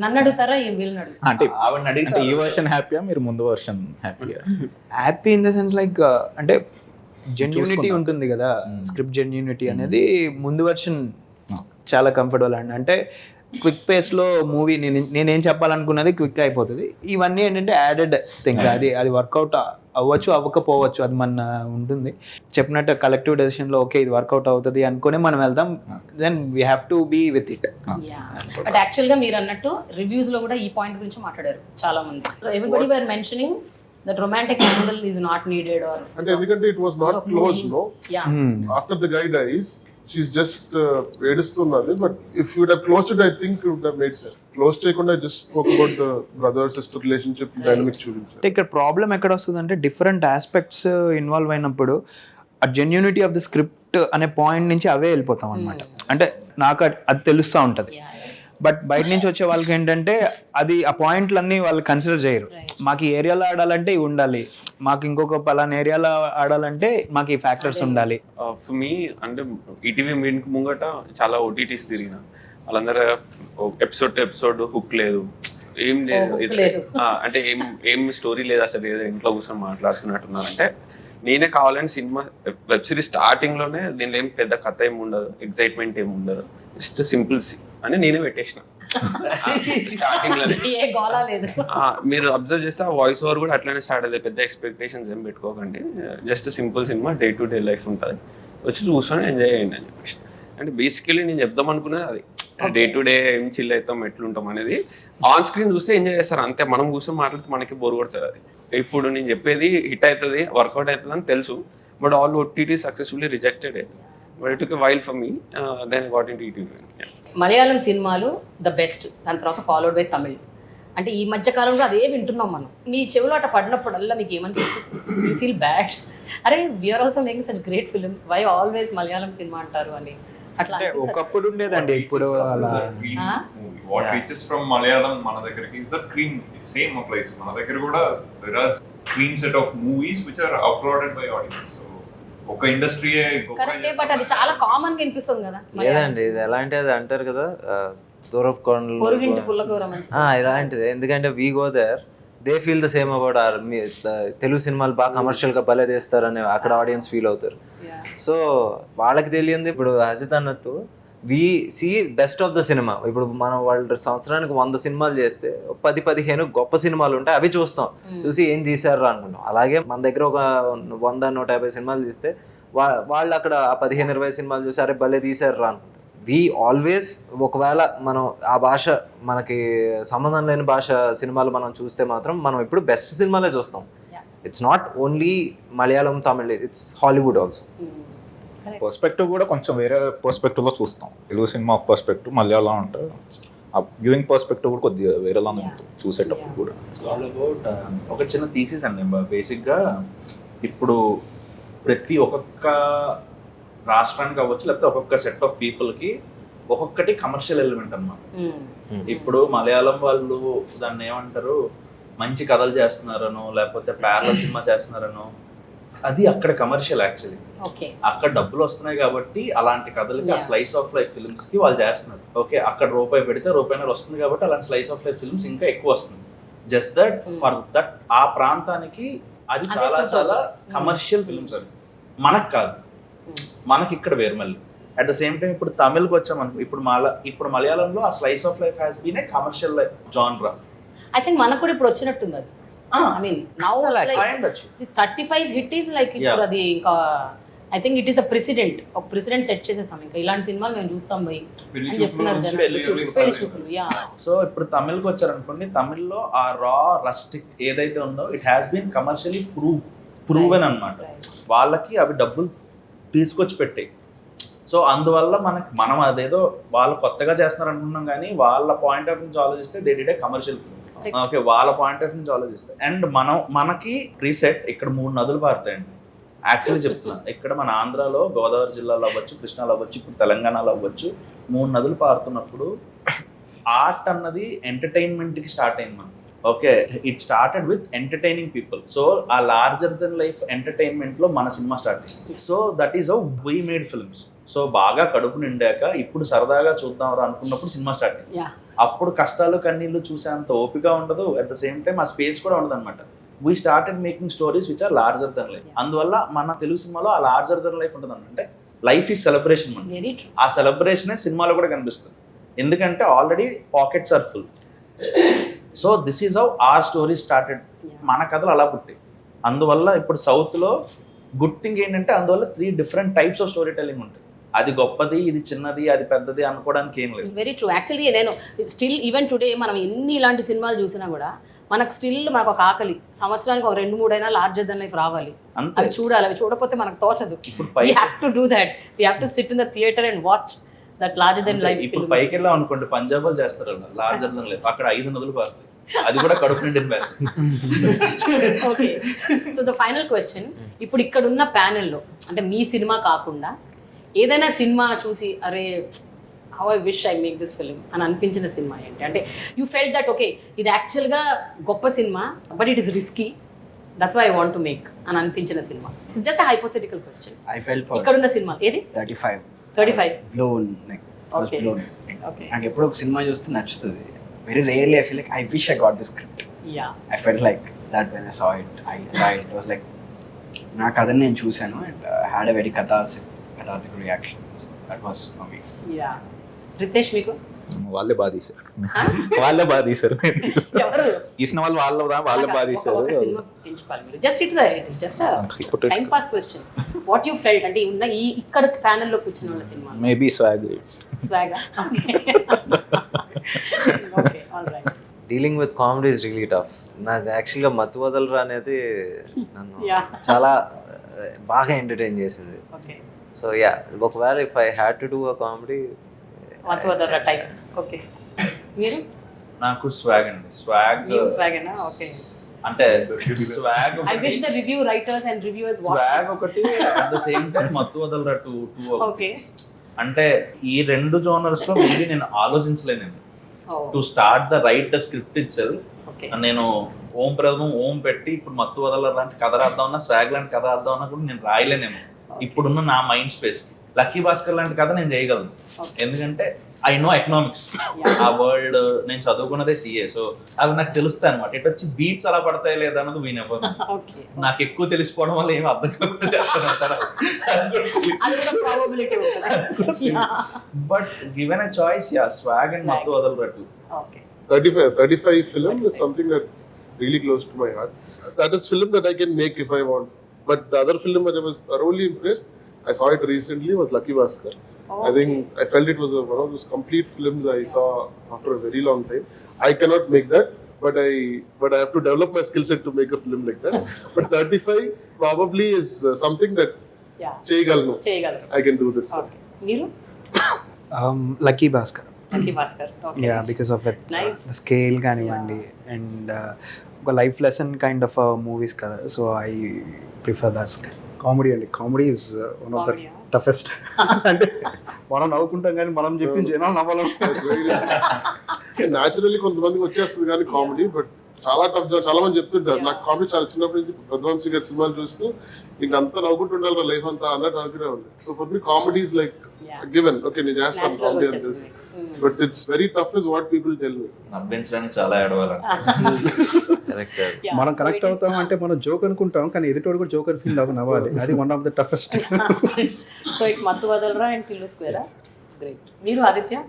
నన్ను అడుగుతారా వీళ్ళని అడుగుతారా? అంటే ఈ వర్షన్ హ్యాపీయా, మీరు ముందు వర్షన్ హ్యాపీయా? Happy in the sense like అంటే జెన్యూనిటీ ఉంటుంది కదా, స్క్రిప్ట్ జెన్యూనిటీ అనేది ముందు వర్షన్ చాలా కంఫర్టబుల్ అండి. అంటే క్విక్ పేస్లో మూవీ నేనేం చెప్పాలనుకున్నది క్విక్ అయిపోతుంది. ఇవన్నీ ఏంటంటే యాడెడ్ థింగ్స్. అది వర్కౌట్ అవ్వచ్చు అవ్వకపోవచ్చు, అది మన ఉంటుంది. చెప్పినట్టు కలెక్టివ్ డెసిషన్లో ఓకే ఇది వర్కౌట్ అవుతుంది అనుకుని మనం వెళ్దాం. Then we have to be with it. But యాక్చువల్గా మీరు అన్నట్టు రివ్యూస్లో కూడా ఈ పాయింట్ గురించి మాట్లాడారు చాలా మంది. Everybody were mentioning that romantic angle is not needed or అంటే ఎందుకంటే it was not closed, no? Yeah. After the guy dies, she's just ఏడుస్తున్నది. But if you would have closed it, I think it would have made sense. Close చేయకుండా just spoke about the brother sister relationship dynamic చూపించారు. ఇక్కడ problem ఎక్కడ వస్తుంది అంటే different aspects involve అయినప్పుడు ఆ genuinity of the script అనే point నుంచి అవే వెళ్ళిపోతాం అనమాట. అంటే నాకు అది తెలుస్తూ ఉంటుంది. బట్ బయట నుంచి వచ్చే వాళ్ళకి ఏంటంటే అది ఆ పాయింట్లన్నీ వాళ్ళు కన్సిడర్ చేయరు. మాకు ఈ ఏరియాలో ఆడాలంటే ఇవి ఉండాలి, మాకు ఇంకొక పలానా ఏరియాలో ఆడాలంటే మాకు ఈ ఫ్యాక్టర్స్ ఉండాలి. ఫర్ మీ అంటే ఈటీవీ మీడియా ముంగట చాలా ఓటీటీస్ తిరిగిన వాళ్ళందరూ ఎపిసోడ్ హుక్ లేదు, ఏం లేదు, అంటే ఏం స్టోరీ లేదు, అసలు ఏదో ఇంట్లో కూర్చొని మాట్లాడుతున్నట్టున్నారంటే నేనే కావాలని సినిమా వెబ్ సిరీస్ స్టార్టింగ్లోనే దీనిలో ఏం పెద్ద కథ ఏమి ఉండదు, ఎక్సైట్మెంట్ ఏమి ఉండదు, జస్ట్ సింపుల్ అని నేనే పెట్టేసిన స్టార్టింగ్ లో. మీరు అబ్జర్వ్ చేస్తే ఆ వాయిస్ ఓవర్ కూడా అట్లానే స్టార్ట్ అయ్యింది. పెద్ద ఎక్స్పెక్టేషన్స్ ఏం పెట్టుకోకండి, just simple cinema, day to day life ఉంటుంది, వచ్చి చూసుకొని ఎంజాయ్ చేయండి అని చెప్పేసి. అంటే బేసికలీ నేను చెప్దాం అనుకున్నది అది, డే టు డే ఏం చిల్ అవుతాం ఎట్లుంటాం అనేది ఆన్ స్క్రీన్ చూస్తే ఎంజాయ్ చేస్తారు అంతే. మనం కూర్చొని మాట్లాడితే మనకి బోర్ కొడుతుంది అది. ఇప్పుడు నేను చెప్పేది హిట్ అవుతుంది, వర్కౌట్ అవుతుంది అని తెలుసు, but all OTT successfully rejected. But it took a while for me, then got into ETV. Malayalam సినిమాలు ద బెస్ట్, దాని తర్వాత ఫాలోడ్ బై తమిళ్. అంటే ఈ మధ్య కాలంలో అదే వింటున్నాం మనం. మీ చెవులు అట్ట పడినప్పుడల్లా మీకు ఏమనిపిస్తుంది? యూ ఫీల్ బ్యాడ్, అరే we are also making such great films, why always Malayalam cinema అంటారు అని అట్లా ఒకప్పుడు ఉండేదండి, ఇప్పుడు అలా. What reaches from Malayalam మన దగ్గరికి is the cream, same applies. మన దగ్గర కూడా there are clean set of movies which are uploaded by audience. So ఒక ఇండస్ట్రీ కరెక్టే, బట్ అది చాలా కామన్ గా అనిపిస్తుంది కదా. లేదండి, ఇది ఎలాంటి అది అంటారు కదా, దూరపు కొండలు ఇలాంటిది. ఎందుకంటే we go there, they feel the same about our. Telugu సినిమాలు బాగా కమర్షియల్ గా భలే తీస్తారని అక్కడ ఆడియన్స్ ఫీల్ అవుతారు. సో వాళ్ళకి తెలియంది. ఇప్పుడు హసిత్ అన్నట్టు we see best of the cinema. ఇప్పుడు మనం వాళ్ళు సంవత్సరానికి 100 సినిమాలు చేస్తే 10-15 గొప్ప సినిమాలు ఉంటాయి, అవి చూస్తాం, చూసి ఏం తీసారు అనుకున్నాం. అలాగే మన దగ్గర ఒక 100-150 సినిమాలు తీస్తే వాళ్ళు అక్కడ 15-20 సినిమాలు చూసి అరే భలే తీసారు రా అనుకుంటాం. వి ఆల్వేస్, ఒకవేళ మనం ఆ భాష మనకి సంబంధం లేని భాష సినిమాలు మనం చూస్తే మాత్రం మనం ఇప్పుడు బెస్ట్ సినిమాలే చూస్తాం. It's not only Malayalam, Tamil, it's Hollywood also. Perspective కూడా కొంచెం వేరే పర్స్పెక్టివ్లో చూస్తాం. తెలుగు సినిమా ఒక పర్స్పెక్టివ్, మలయాళం అంటే ఆ వ్యూయింగ్ పర్స్పెక్టివ్ కూడా కొద్దిగా వేరేలానే ఉంటుంది చూసేటప్పుడు కూడా. ఆల్ అబౌట్ ఒక చిన్న థీసిస్ అండి. బేసిక్గా ఇప్పుడు ప్రతి ఒక్కొక్క రాష్ట్రానికి అవ్వచ్చు, లేకపోతే ఒక్కొక్క సెట్ ఆఫ్ పీపుల్కి ఒక్కొక్కటి కమర్షియల్ ఎలిమెంట్ అన్నమాట. ఇప్పుడు మలయాళం వాళ్ళు దాన్ని ఏమంటారు, మంచి కథలు చేస్తున్నారనో లేకపోతే ప్యారలల్ సినిమా చేస్తున్నారనో, అది అక్కడ కమర్షియల్. యాక్చువల్లీ అక్కడ డబ్బులు వస్తున్నాయి కాబట్టి అలాంటి కథలకి ఆ స్లైస్ ఆఫ్ లైఫ్ ఫిల్మ్స్ కి వాళ్ళు చేస్తున్నారు. ఓకే, అక్కడ రూపాయి పెడితే రూపాయిన్నర వస్తుంది కాబట్టి అలాంటి స్లైస్ ఆఫ్ లైఫ్ ఫిల్మ్స్ ఇంకా ఎక్కువ వస్తుంది. జస్ట్ దట్ ఫర్ దట్ ఆ ప్రాంతానికి అది చాలా చాలా కమర్షియల్ ఫిల్మ్స్. అవి మనకు కాదు, మనకి ఇక్కడ వేరు. మళ్ళీ అట్ ద సేమ్ టైం ఇప్పుడు తమిళ్కి వచ్చామనుకో, ఇప్పుడు మలయాళంలో ఆ slice of life has been a commercial genre. I think మనకు కూడా ఇప్పుడు వచ్చినట్టుంది అది. I mean, now like 35 hit is like ఇప్పుడు అది ఇంకా I think it is a president, ఒక ప్రెసిడెంట్ సెట్ చేసేసాం. ఇంకా ఇలాంటి సినిమాలు మేము చూస్తాం పోయి అని చెప్తున్నారు జనాలు. సో ఇప్పుడు తమిళ్కి వచ్చారనుకోండి, తమిళ్లో ఆ రా రస్టిక్ ఏదైతే ఉందో it has been commercially proven అనమాట. వాళ్ళకి అవి డబ్బులు తీసుకొచ్చి పెట్టాయి. సో అందువల్ల మనం అదేదో వాళ్ళు కొత్తగా చేస్తున్నారు అనుకున్నాం, కానీ వాళ్ళ పాయింట్ ఆఫ్ నుంచి ఆలోచిస్తే they did a commercial film. Okay, వాళ్ళ పాయింట్ ఆఫ్ నుంచి ఆలోచిస్తాయి. అండ్ మనకి ప్రీసెట్ ఇక్కడ 3 నదులు పారుతాయండి. యాక్చువల్లీ చెప్తున్నా, ఇక్కడ మన ఆంధ్రాలో గోదావరి జిల్లాలో అవ్వచ్చు, కృష్ణాలో అవ్వచ్చు, ఇప్పుడు తెలంగాణలో అవ్వచ్చు, 3 నదులు పారుతున్నప్పుడు ఆర్ట్ అన్నది ఎంటర్టైన్మెంట్కి స్టార్ట్ అయింది మనం. Okay, it started with entertaining people. So ఆ లార్జర్ దెన్ లైఫ్ ఎంటర్టైన్మెంట్లో మన సినిమా స్టార్ట్ అయింది. So that is how we made films. So బాగా కడుపు నిండాక ఇప్పుడు సరదాగా చూద్దాం అనుకున్నప్పుడు సినిమా స్టార్ట్ అయింది. అప్పుడు కష్టాలు కన్నీళ్ళు చూసేంత ఓపిక ఉండదు, అట్ ద సేమ్ టైం ఆ స్పేస్ కూడా ఉండదు అనమాట. We started making stories which are larger than life. అందువల్ల మన తెలుగు సినిమాలో ఆ లార్జర్ దెన్ లైఫ్ ఉంటుంది అంటే లైఫ్ ఈజ్ సెలబ్రేషన్. ఆ సెలబ్రేషనే సినిమాలో కూడా కనిపిస్తుంది, ఎందుకంటే already pockets are full. So this is how our story started. మన కథలు అలా పుట్టాయి. అందువల్ల ఇప్పుడు సౌత్లో గుడ్ థింగ్ ఏంటంటే అందువల్ల 3 different types of story telling ఉంటాయి. అది గొప్పది, ఇది చిన్నది, అది పెద్దది అనుకోవడానికి ఏం లేదు. Very true. యాక్చువల్లీ నేను స్టిల్ ఈవెన్ టుడే మనం ఎన్ని ఇలాంటి సినిమాలు చూసినా కూడా మనకు ఒక ఆకలి, సంవత్సరానికి ఒక 2-3 అయినా లార్జర్ దెన్ లైఫ్ రావాలి, అవి చూడాలి. అవి చూడకపోతే మనకు తోచదు. We have to do that. We have to sit in the theatre and watch that larger than life. ఇప్పుడు పైకి వెళ్ళాం అనుకోండి, పంజాబ్ వాళ్ళు చేస్తారు లార్జర్ దెన్ లైఫ్, అక్కడ 5 నదులు పారుతాయి, అది కూడా కడుపు నిండిన batch. Okay, so the final question, ఇప్పుడు ఇక్కడ ఉన్న ప్యానెల్లో అంటే మీ సినిమా కాకుండా ఏదైనా సినిమా చూసి అరే how I wish I make this film అని అనిపించిన సినిమా ఏంటి? అంటే యూ ఫెల్ట్ దట్ ఓకే ఇది యాక్చువల్గా గొప్ప సినిమా but it is risky, that's why I want to make అని అనిపించిన సినిమా. It's just hypothetical question. I felt for ఇక్కడ ఉన్న సినిమా ఏది? 35 blown, like I was Okay. blown. Okay. And ఎప్పుడు ఒక సినిమా చూస్తే నచ్చుతుంది. Very rarely I feel like I wish I got this script. Yeah. I felt like that when I saw it. I cried. It was like నా కథని నేను చూశాను and had a very cathartic reaction. So that was for me. Yeah. Riteish మీకు? వాళ్ళే బాధ తీశారు, వాళ్ళే బాధ తీశారు. ఎవరు తీసిన వాళ్ళు వాళ్ళే బాధ తీశారు. ఒక సినిమా ఎంచుకోవాలి మీరు. It's just time pass question. What you felt అంటే ఉన్న ఈ ఇక్కడ ప్యానెల్ లో కూర్చున్న వాళ్ళ cinema maybe swag. Okay alright. Dealing with comedy is really tough. నాకు యాక్చువల్గా మతువదలరా అనేది నన్ను Yeah. చాలా బాగా ఎంటర్టైన్ చేసింది. ఓకే, సో యా, ఒకవేళ if I had to do a comedy Mathuvadalara type. Okay, మీరు? నాకు స్వాగ్ అండి. స్వాగ్ స్వాగేనా? ఓకే, అంటే Swag I wish the review writers and reviewers watch. Swag ఒకటి, at the same time Mathuvadalara 2 okay. అంటే ఈ 2 జోనర్స్ లో మేబీ నేను ఆలోచించలేను to start the write the script itself. నేను ఓం ప్రథమం ఓం పెట్టి ఇప్పుడు మత్తువదలరా లాంటి కథ రాద్దామన్నా, స్వాగ్ లాంటి కథ రాద్దామన్నా కూడా నేను రాయలేనేమో ఇప్పుడున్న నా మైండ్ స్పేస్. లక్కీ భాస్కర్ లాంటి కథ నేను చేయగలను, ఎందుకంటే ఐ నో ఎకనామిక్స్. ఆ వరల్డ్ నేను చదువుకున్నదే CA, సో అవి నాకు తెలుస్తాయి అనమాట. ఇటు వచ్చి బీట్స్ అలా పడతాయి లేదా అన్నది వీనెవరు. నాకు ఎక్కువ తెలిసిపోవడం వల్ల ఏమి అర్థం కాకుండా చేస్తాను. But given a choice, Swag and Mathuvadalara 2. 35 film is something that really close to my heart. That is film that I can make if I want. But the other film that I was thoroughly impressed, I saw it recently, was Lucky Bhaskar. I think I felt it was one of those complete films I saw after a very long time. I cannot make that, but I have to develop my skill set to make a film like that. But 35 probably is something that cheyagalnu. I can do this. Okay. Meeru? Lucky Bhaskar. Lucky Bhaskar. Okay. Yeah, because of it. Nice. The scale కానివ్వండి and ఒక life lesson kind of movies కదా, so I prefer Bhaskar. Comedy అండి. Comedy is one of the Comedy, toughest. అంటే మనం నవ్వుకుంటాం కానీ మనం చెప్పింది జనాలు నవ్వాలనుకుంటారు. న్యాచురల్లీ కొంతమందికి వచ్చేస్తుంది కానీ కామెడీ, బట్ చాలా టఫ్. చాలా మంది చెప్తుంటారు నాకు కామెడీ చాలా చిన్నప్పటి నుంచి ప్రధ్వంశీ గారి సినిమాలు చూస్తూ ఇంకంతా నవ్వుకుంటూ ఉండాలి లైఫ్ అంతా అన్నట్టు అనుకునే ఉంది. So for me comedy is like given. Okay, నేను చేస్తాను కామెడీ అని తెలుసు, but it's very tough is what people tell me. నవ్వించడానికి చాలా ఏడవాలండి. మనం కనెక్ట్ అవుతాం అంటే మనం జోక్ అనుకుంటాం కానీ ఎదుటోడు కూడా జోక్ అని ఫీల్ నవ్వాలి. అది one of the toughest. So it's Mathuvadalara and Tillu Sqaure. Great. Meeru Aditya?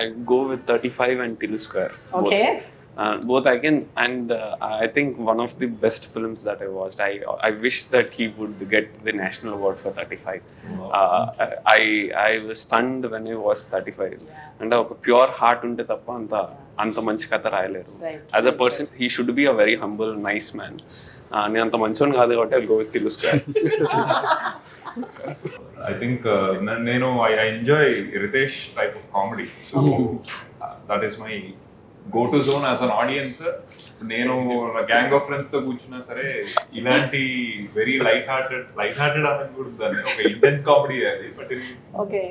I go with 35 and Tillu Sqaure. Okay. Both I can, and I think one of the best films that I watched. I wish that he would get the national award for 35. I was stunned when I watched 35. And a pure heart unte tappa anta manchi katha rayaleru. As a person, he should be a very humble, nice man. Ne anta manchon kaadu kabotti I'll go with Tillu Sqaure. I think I enjoy Ritesh type of comedy, so that is my go to zone as an audience. నేను gang of friends తో కూర్చున్నా సరే ఇలాంటి very light hearted అనేది కూడా దాన్ని ఒక intense comedy అది, బట్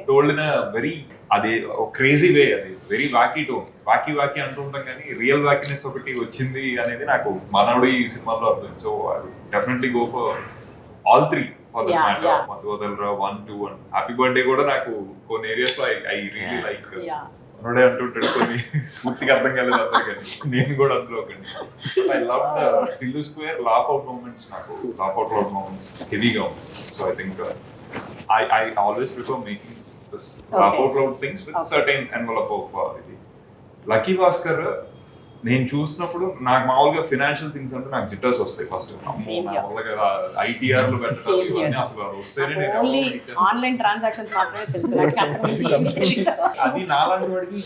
టోల్డ్ ఇన్ వెరీ అది క్రేజీ వే, అది వెరీ వాకీ టోన్, వాకీ అంటుంటాం కానీ రియల్ వాకీనెస్ ఒకటి వచ్చింది అనేది నాకు మనోడు ఈ సినిమాలో అర్థం. So I definitely go for all three for that matter. Mathuvadalara 1, 2 and happy birthday కూడా నాకు కొన్ని ఏరియాస్ లో ఐ రియలీ లైక్. మనోడే అంటుంటాడు కొన్ని పూర్తిగా అర్థం కాలేదు అర్థం కానీ నేను కూడా అందులో ఒకటి. I love the Tillu Square laugh out moments, నాకు లాఫ్ అవుట్ లౌడ్ మూమెంట్స్ హెవీగా ఉంది. So I think I always prefer making this laugh out loud things with certain envelope of ఇది. లక్కీ భాస్కర్ నేను చూసినప్పుడు నాకు మామూలుగా ఫినాన్షియల్ థింగ్స్ అంటే నాకు జిట్టర్స్ వస్తాయి ఫస్ట్. మామూలుగా ITR లు పెట్టడం ఇవన్నీ అసలు వస్తేనే నేను ఆన్లైన్ ట్రాన్సాక్షన్స్ మాత్రమే తెలుసు. అది నాలాంటి వాడికి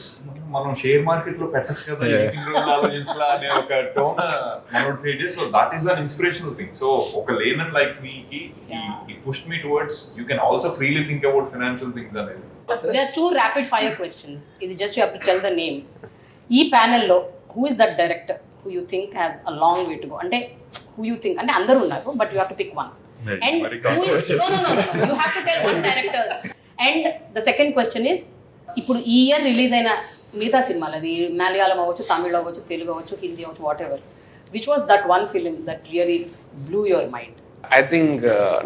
మనం షేర్ మార్కెట్ లో పెట్టచ్చు కదా, ఎన్ని రోజులు ఆలోచించాలా అనే ఒక టోన్ మనోడు క్రియేట్ చేసి. So that is an inspirational thing. So ఒక లేమన్ లైక్ మీకి ఈ push me towards you can also freely think about financial things అనేది. There are 2 rapid fire questions. ఇది just you have to tell the name. ఈ panel లో who is that director who you think has a long way to go? అంటే who you think, అంటే అందరూ ఉన్నారు but you have to pick one. And who is no you have to tell one director. And the second question is, ఇప్పుడు ఈ year release అయిన మిగతా సినిమాలు, అది మలయాళం అవ్వచ్చు, తమిళ్ అవ్వచ్చు, తెలుగు అవ్వచ్చు, హిందీ అవ్వచ్చు, what ever, which was that one film that really blew your mind? I think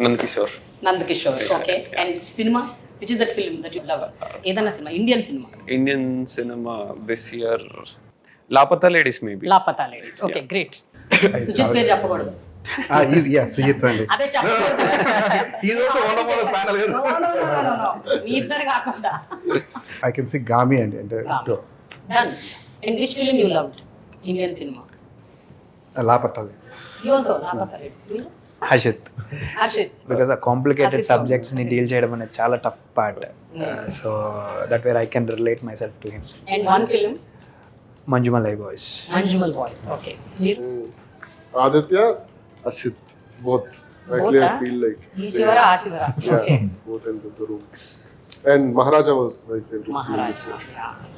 Nandakishore. Okay. And cinema, which is that film that you love? ఏదైనా సినిమా, Indian cinema this year Laapataa Ladies maybe. Laapataa Ladies. Okay, great. Sujith పేరు చెప్పకూడదు. సుజిత్ అండి. అదే చెప్పకూడదు. మీ ఇద్దరు కాకుండా. I can see గామి అండి. అంటే done. And which film you loved Indian cinema? లాపట్టాలి. You also Laapataa Ladies. Hasith, because uh complicated Hasith subjects ని డీల్ చేయడం అనేది చాలా tough part. So that where I can relate myself to him. And one film? Manjummel Boys. Manjummel Boys. Okay. మీరు? Aditya, Hasith, both. Actually, I feel like ఈ చివర ఆ చివర. Okay. both ends of the room. And Maharaja was my favorite. Maharaja.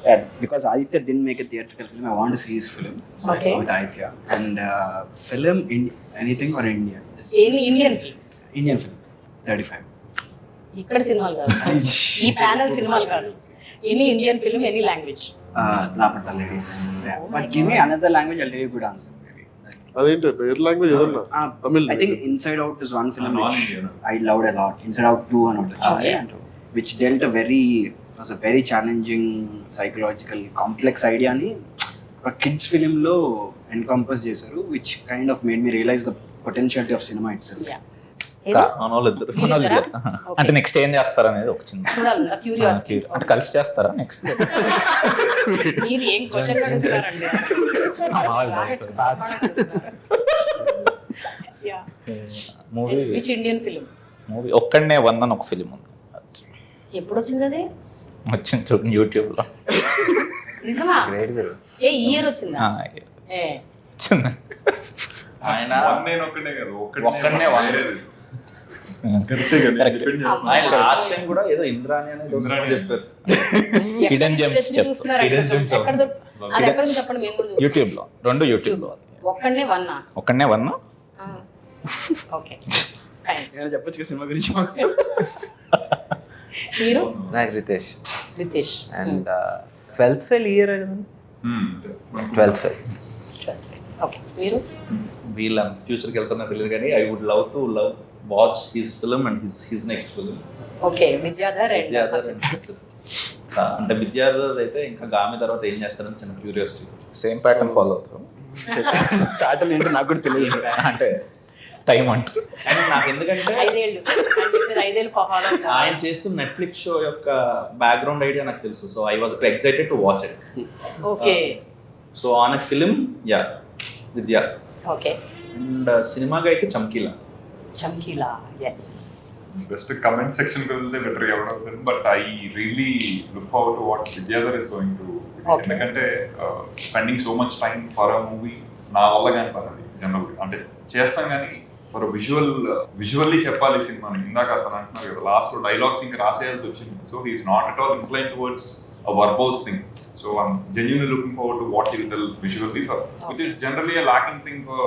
Yeah, because Aditya didn't make a theatrical film, I want to see his film. So Okay. I go with Aditya. And film in anything or India? ఏది Indian film? Indian film. 35. ఇక్కడ సినిమాలు కాదు, ఈ panel సినిమాలు కాదు. Any Indian film, any language. Lapata ladies. Yeah. But give me another language, I'll give you a good answer. అదేంటి వేరే language ఏదన్నా? Tamil. I think Inside Out is one film which Non-Indian. I loved a lot. Inside Out 2 and all. Okay. Which dealt was a very challenging psychological complex idea ni a kids film lo encompass చేశారు, which kind of made me realize the potentiality of cinema itself. మనోళ్ళిద్దరు అంటే next ఏం చేస్తారు అనేది ఒక చిన్న curiosity. అంటే కలిసి చేస్తారా నెక్స్ట్? మీరు ఏం క్వశ్చన్ అడుగుతారండి? Movie which Indian film? Movie ఒక్కడనే 1 అని ఒక ఫిలిం ఉంది. ఎప్పుడు వచ్చింది అది? వచ్చింది చూడండి యూట్యూబ్ లో. నిజమా? ఏ ఇయర్ వచ్చిందా? ఏ వచ్చింది. ఆయన నేను ఒక్కడే కదా, ఒక్కడనే ఆయన లాస్ట్ టైం కూడా ఏదో ఇంద్రాణి అనేది చెప్పారు. హిడెన్ జెమ్స్ చెప్తారు. హిడెన్ జెమ్స్ అది ఎక్కడ ఉంది చెప్పండి, మేము కూడా చూస్తాం. యూట్యూబ్ లో, 2 యూట్యూబ్ లో. ఒక్కడనే 1. Okay, fine. నేను చెప్పొచ్చు కదా సినిమా గురించి. మీరు? నాకు Riteish. And 12th fail year కదా. 12th fail. ఓకే, మీరు? వీళ్ళ ఫ్యూచర్కి వెళ్తున్నా తెలియదు కానీ I would love to watch his film and his next film. Okay, Vidyadhar and Hasith. అంటే విద్యాధర్ అయితే ఇంకా గామి తర్వాత ఏం చేస్తారని చిన్న క్యూరియాసిటీ. సేమ్ ప్యాటర్న్ ఫాలో అవుతారు. ప్యాటర్న్ ఏంటో నాకు కూడా తెలియదు. అంటే టైం అంటారు. అండ్ నాకు ఎందుకంటే 5 ఏళ్ళు ఫాలో ఆయన చేస్తున్న నెట్ఫ్లిక్స్ షో యొక్క బ్యాక్గ్రౌండ్ ఐడియా నాకు తెలుసు. So I was excited to watch it. Okay. So on a film Vidya. Okay. And సినిమాగా అయితే Chamkila. Yes. Just a comment section కి వెళ్తే బెటర్ ఎవరో film, but I really look forward to what Vidyadhar is going to. ఎందుకంటే spending so much time for a movie నా వల్ల కానీ పర్లేదు జనరల్. అంటే చేస్తాం కానీ ఫర్ విజువల్లీ చెప్పాలి సినిమాని. ఇందాక అతను అంటున్నారు కదా, లాస్ట్ డైలాగ్స్ ఇంకా రాసేయాల్సి వచ్చింది. So he's not at all incline towards a verbose thing. So So I'm genuinely looking forward to what he'll tell visually, which is generally a lacking thing for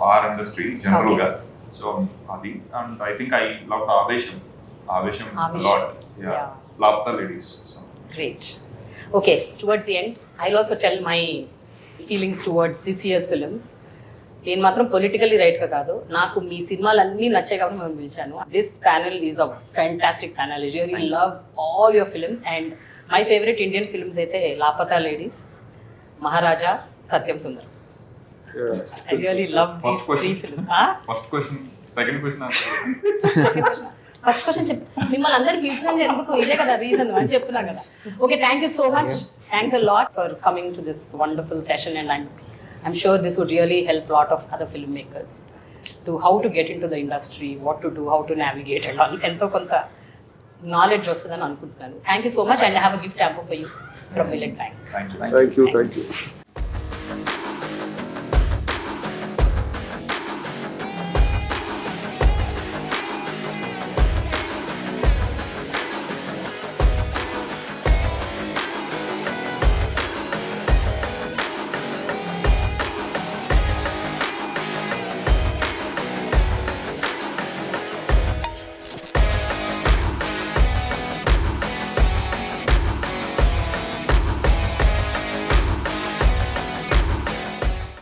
our industry, general guy. So Adi, and I think I loved Avesham a lot. Yeah. Love the ladies. So. Great. Okay, towards the end, I'll also tell my feelings towards this year's films. నేను మాత్రం politically రైట్గా కాదు, నాకు మీ సినిమాలు అన్నీ నచ్చాయి కాబట్టి మేము పిలిచాను. This panel is a fantastic panel. I really love all your films and my favourite Indian films అయితే Laapataa Ladies, Maharaja, Satyam Sundar. I really love these three films. First question, second question first question మిమ్మల్ని అందరినీ పిలిచినందుకు ఎందుకు, ఇదే కదా రీజన్ అని చెప్తున్నా కదా. Okay, thank you so much. Thanks a lot for coming to this wonderful session and I'm sure this would really help a lot of other filmmakers to how to get into the industry, what to do, how to navigate and all. Ento konta knowledge vastadani anukuntunnanu. Thank you so much and I have a gift hamper for you from Millet Bank. Thank you. Thank you.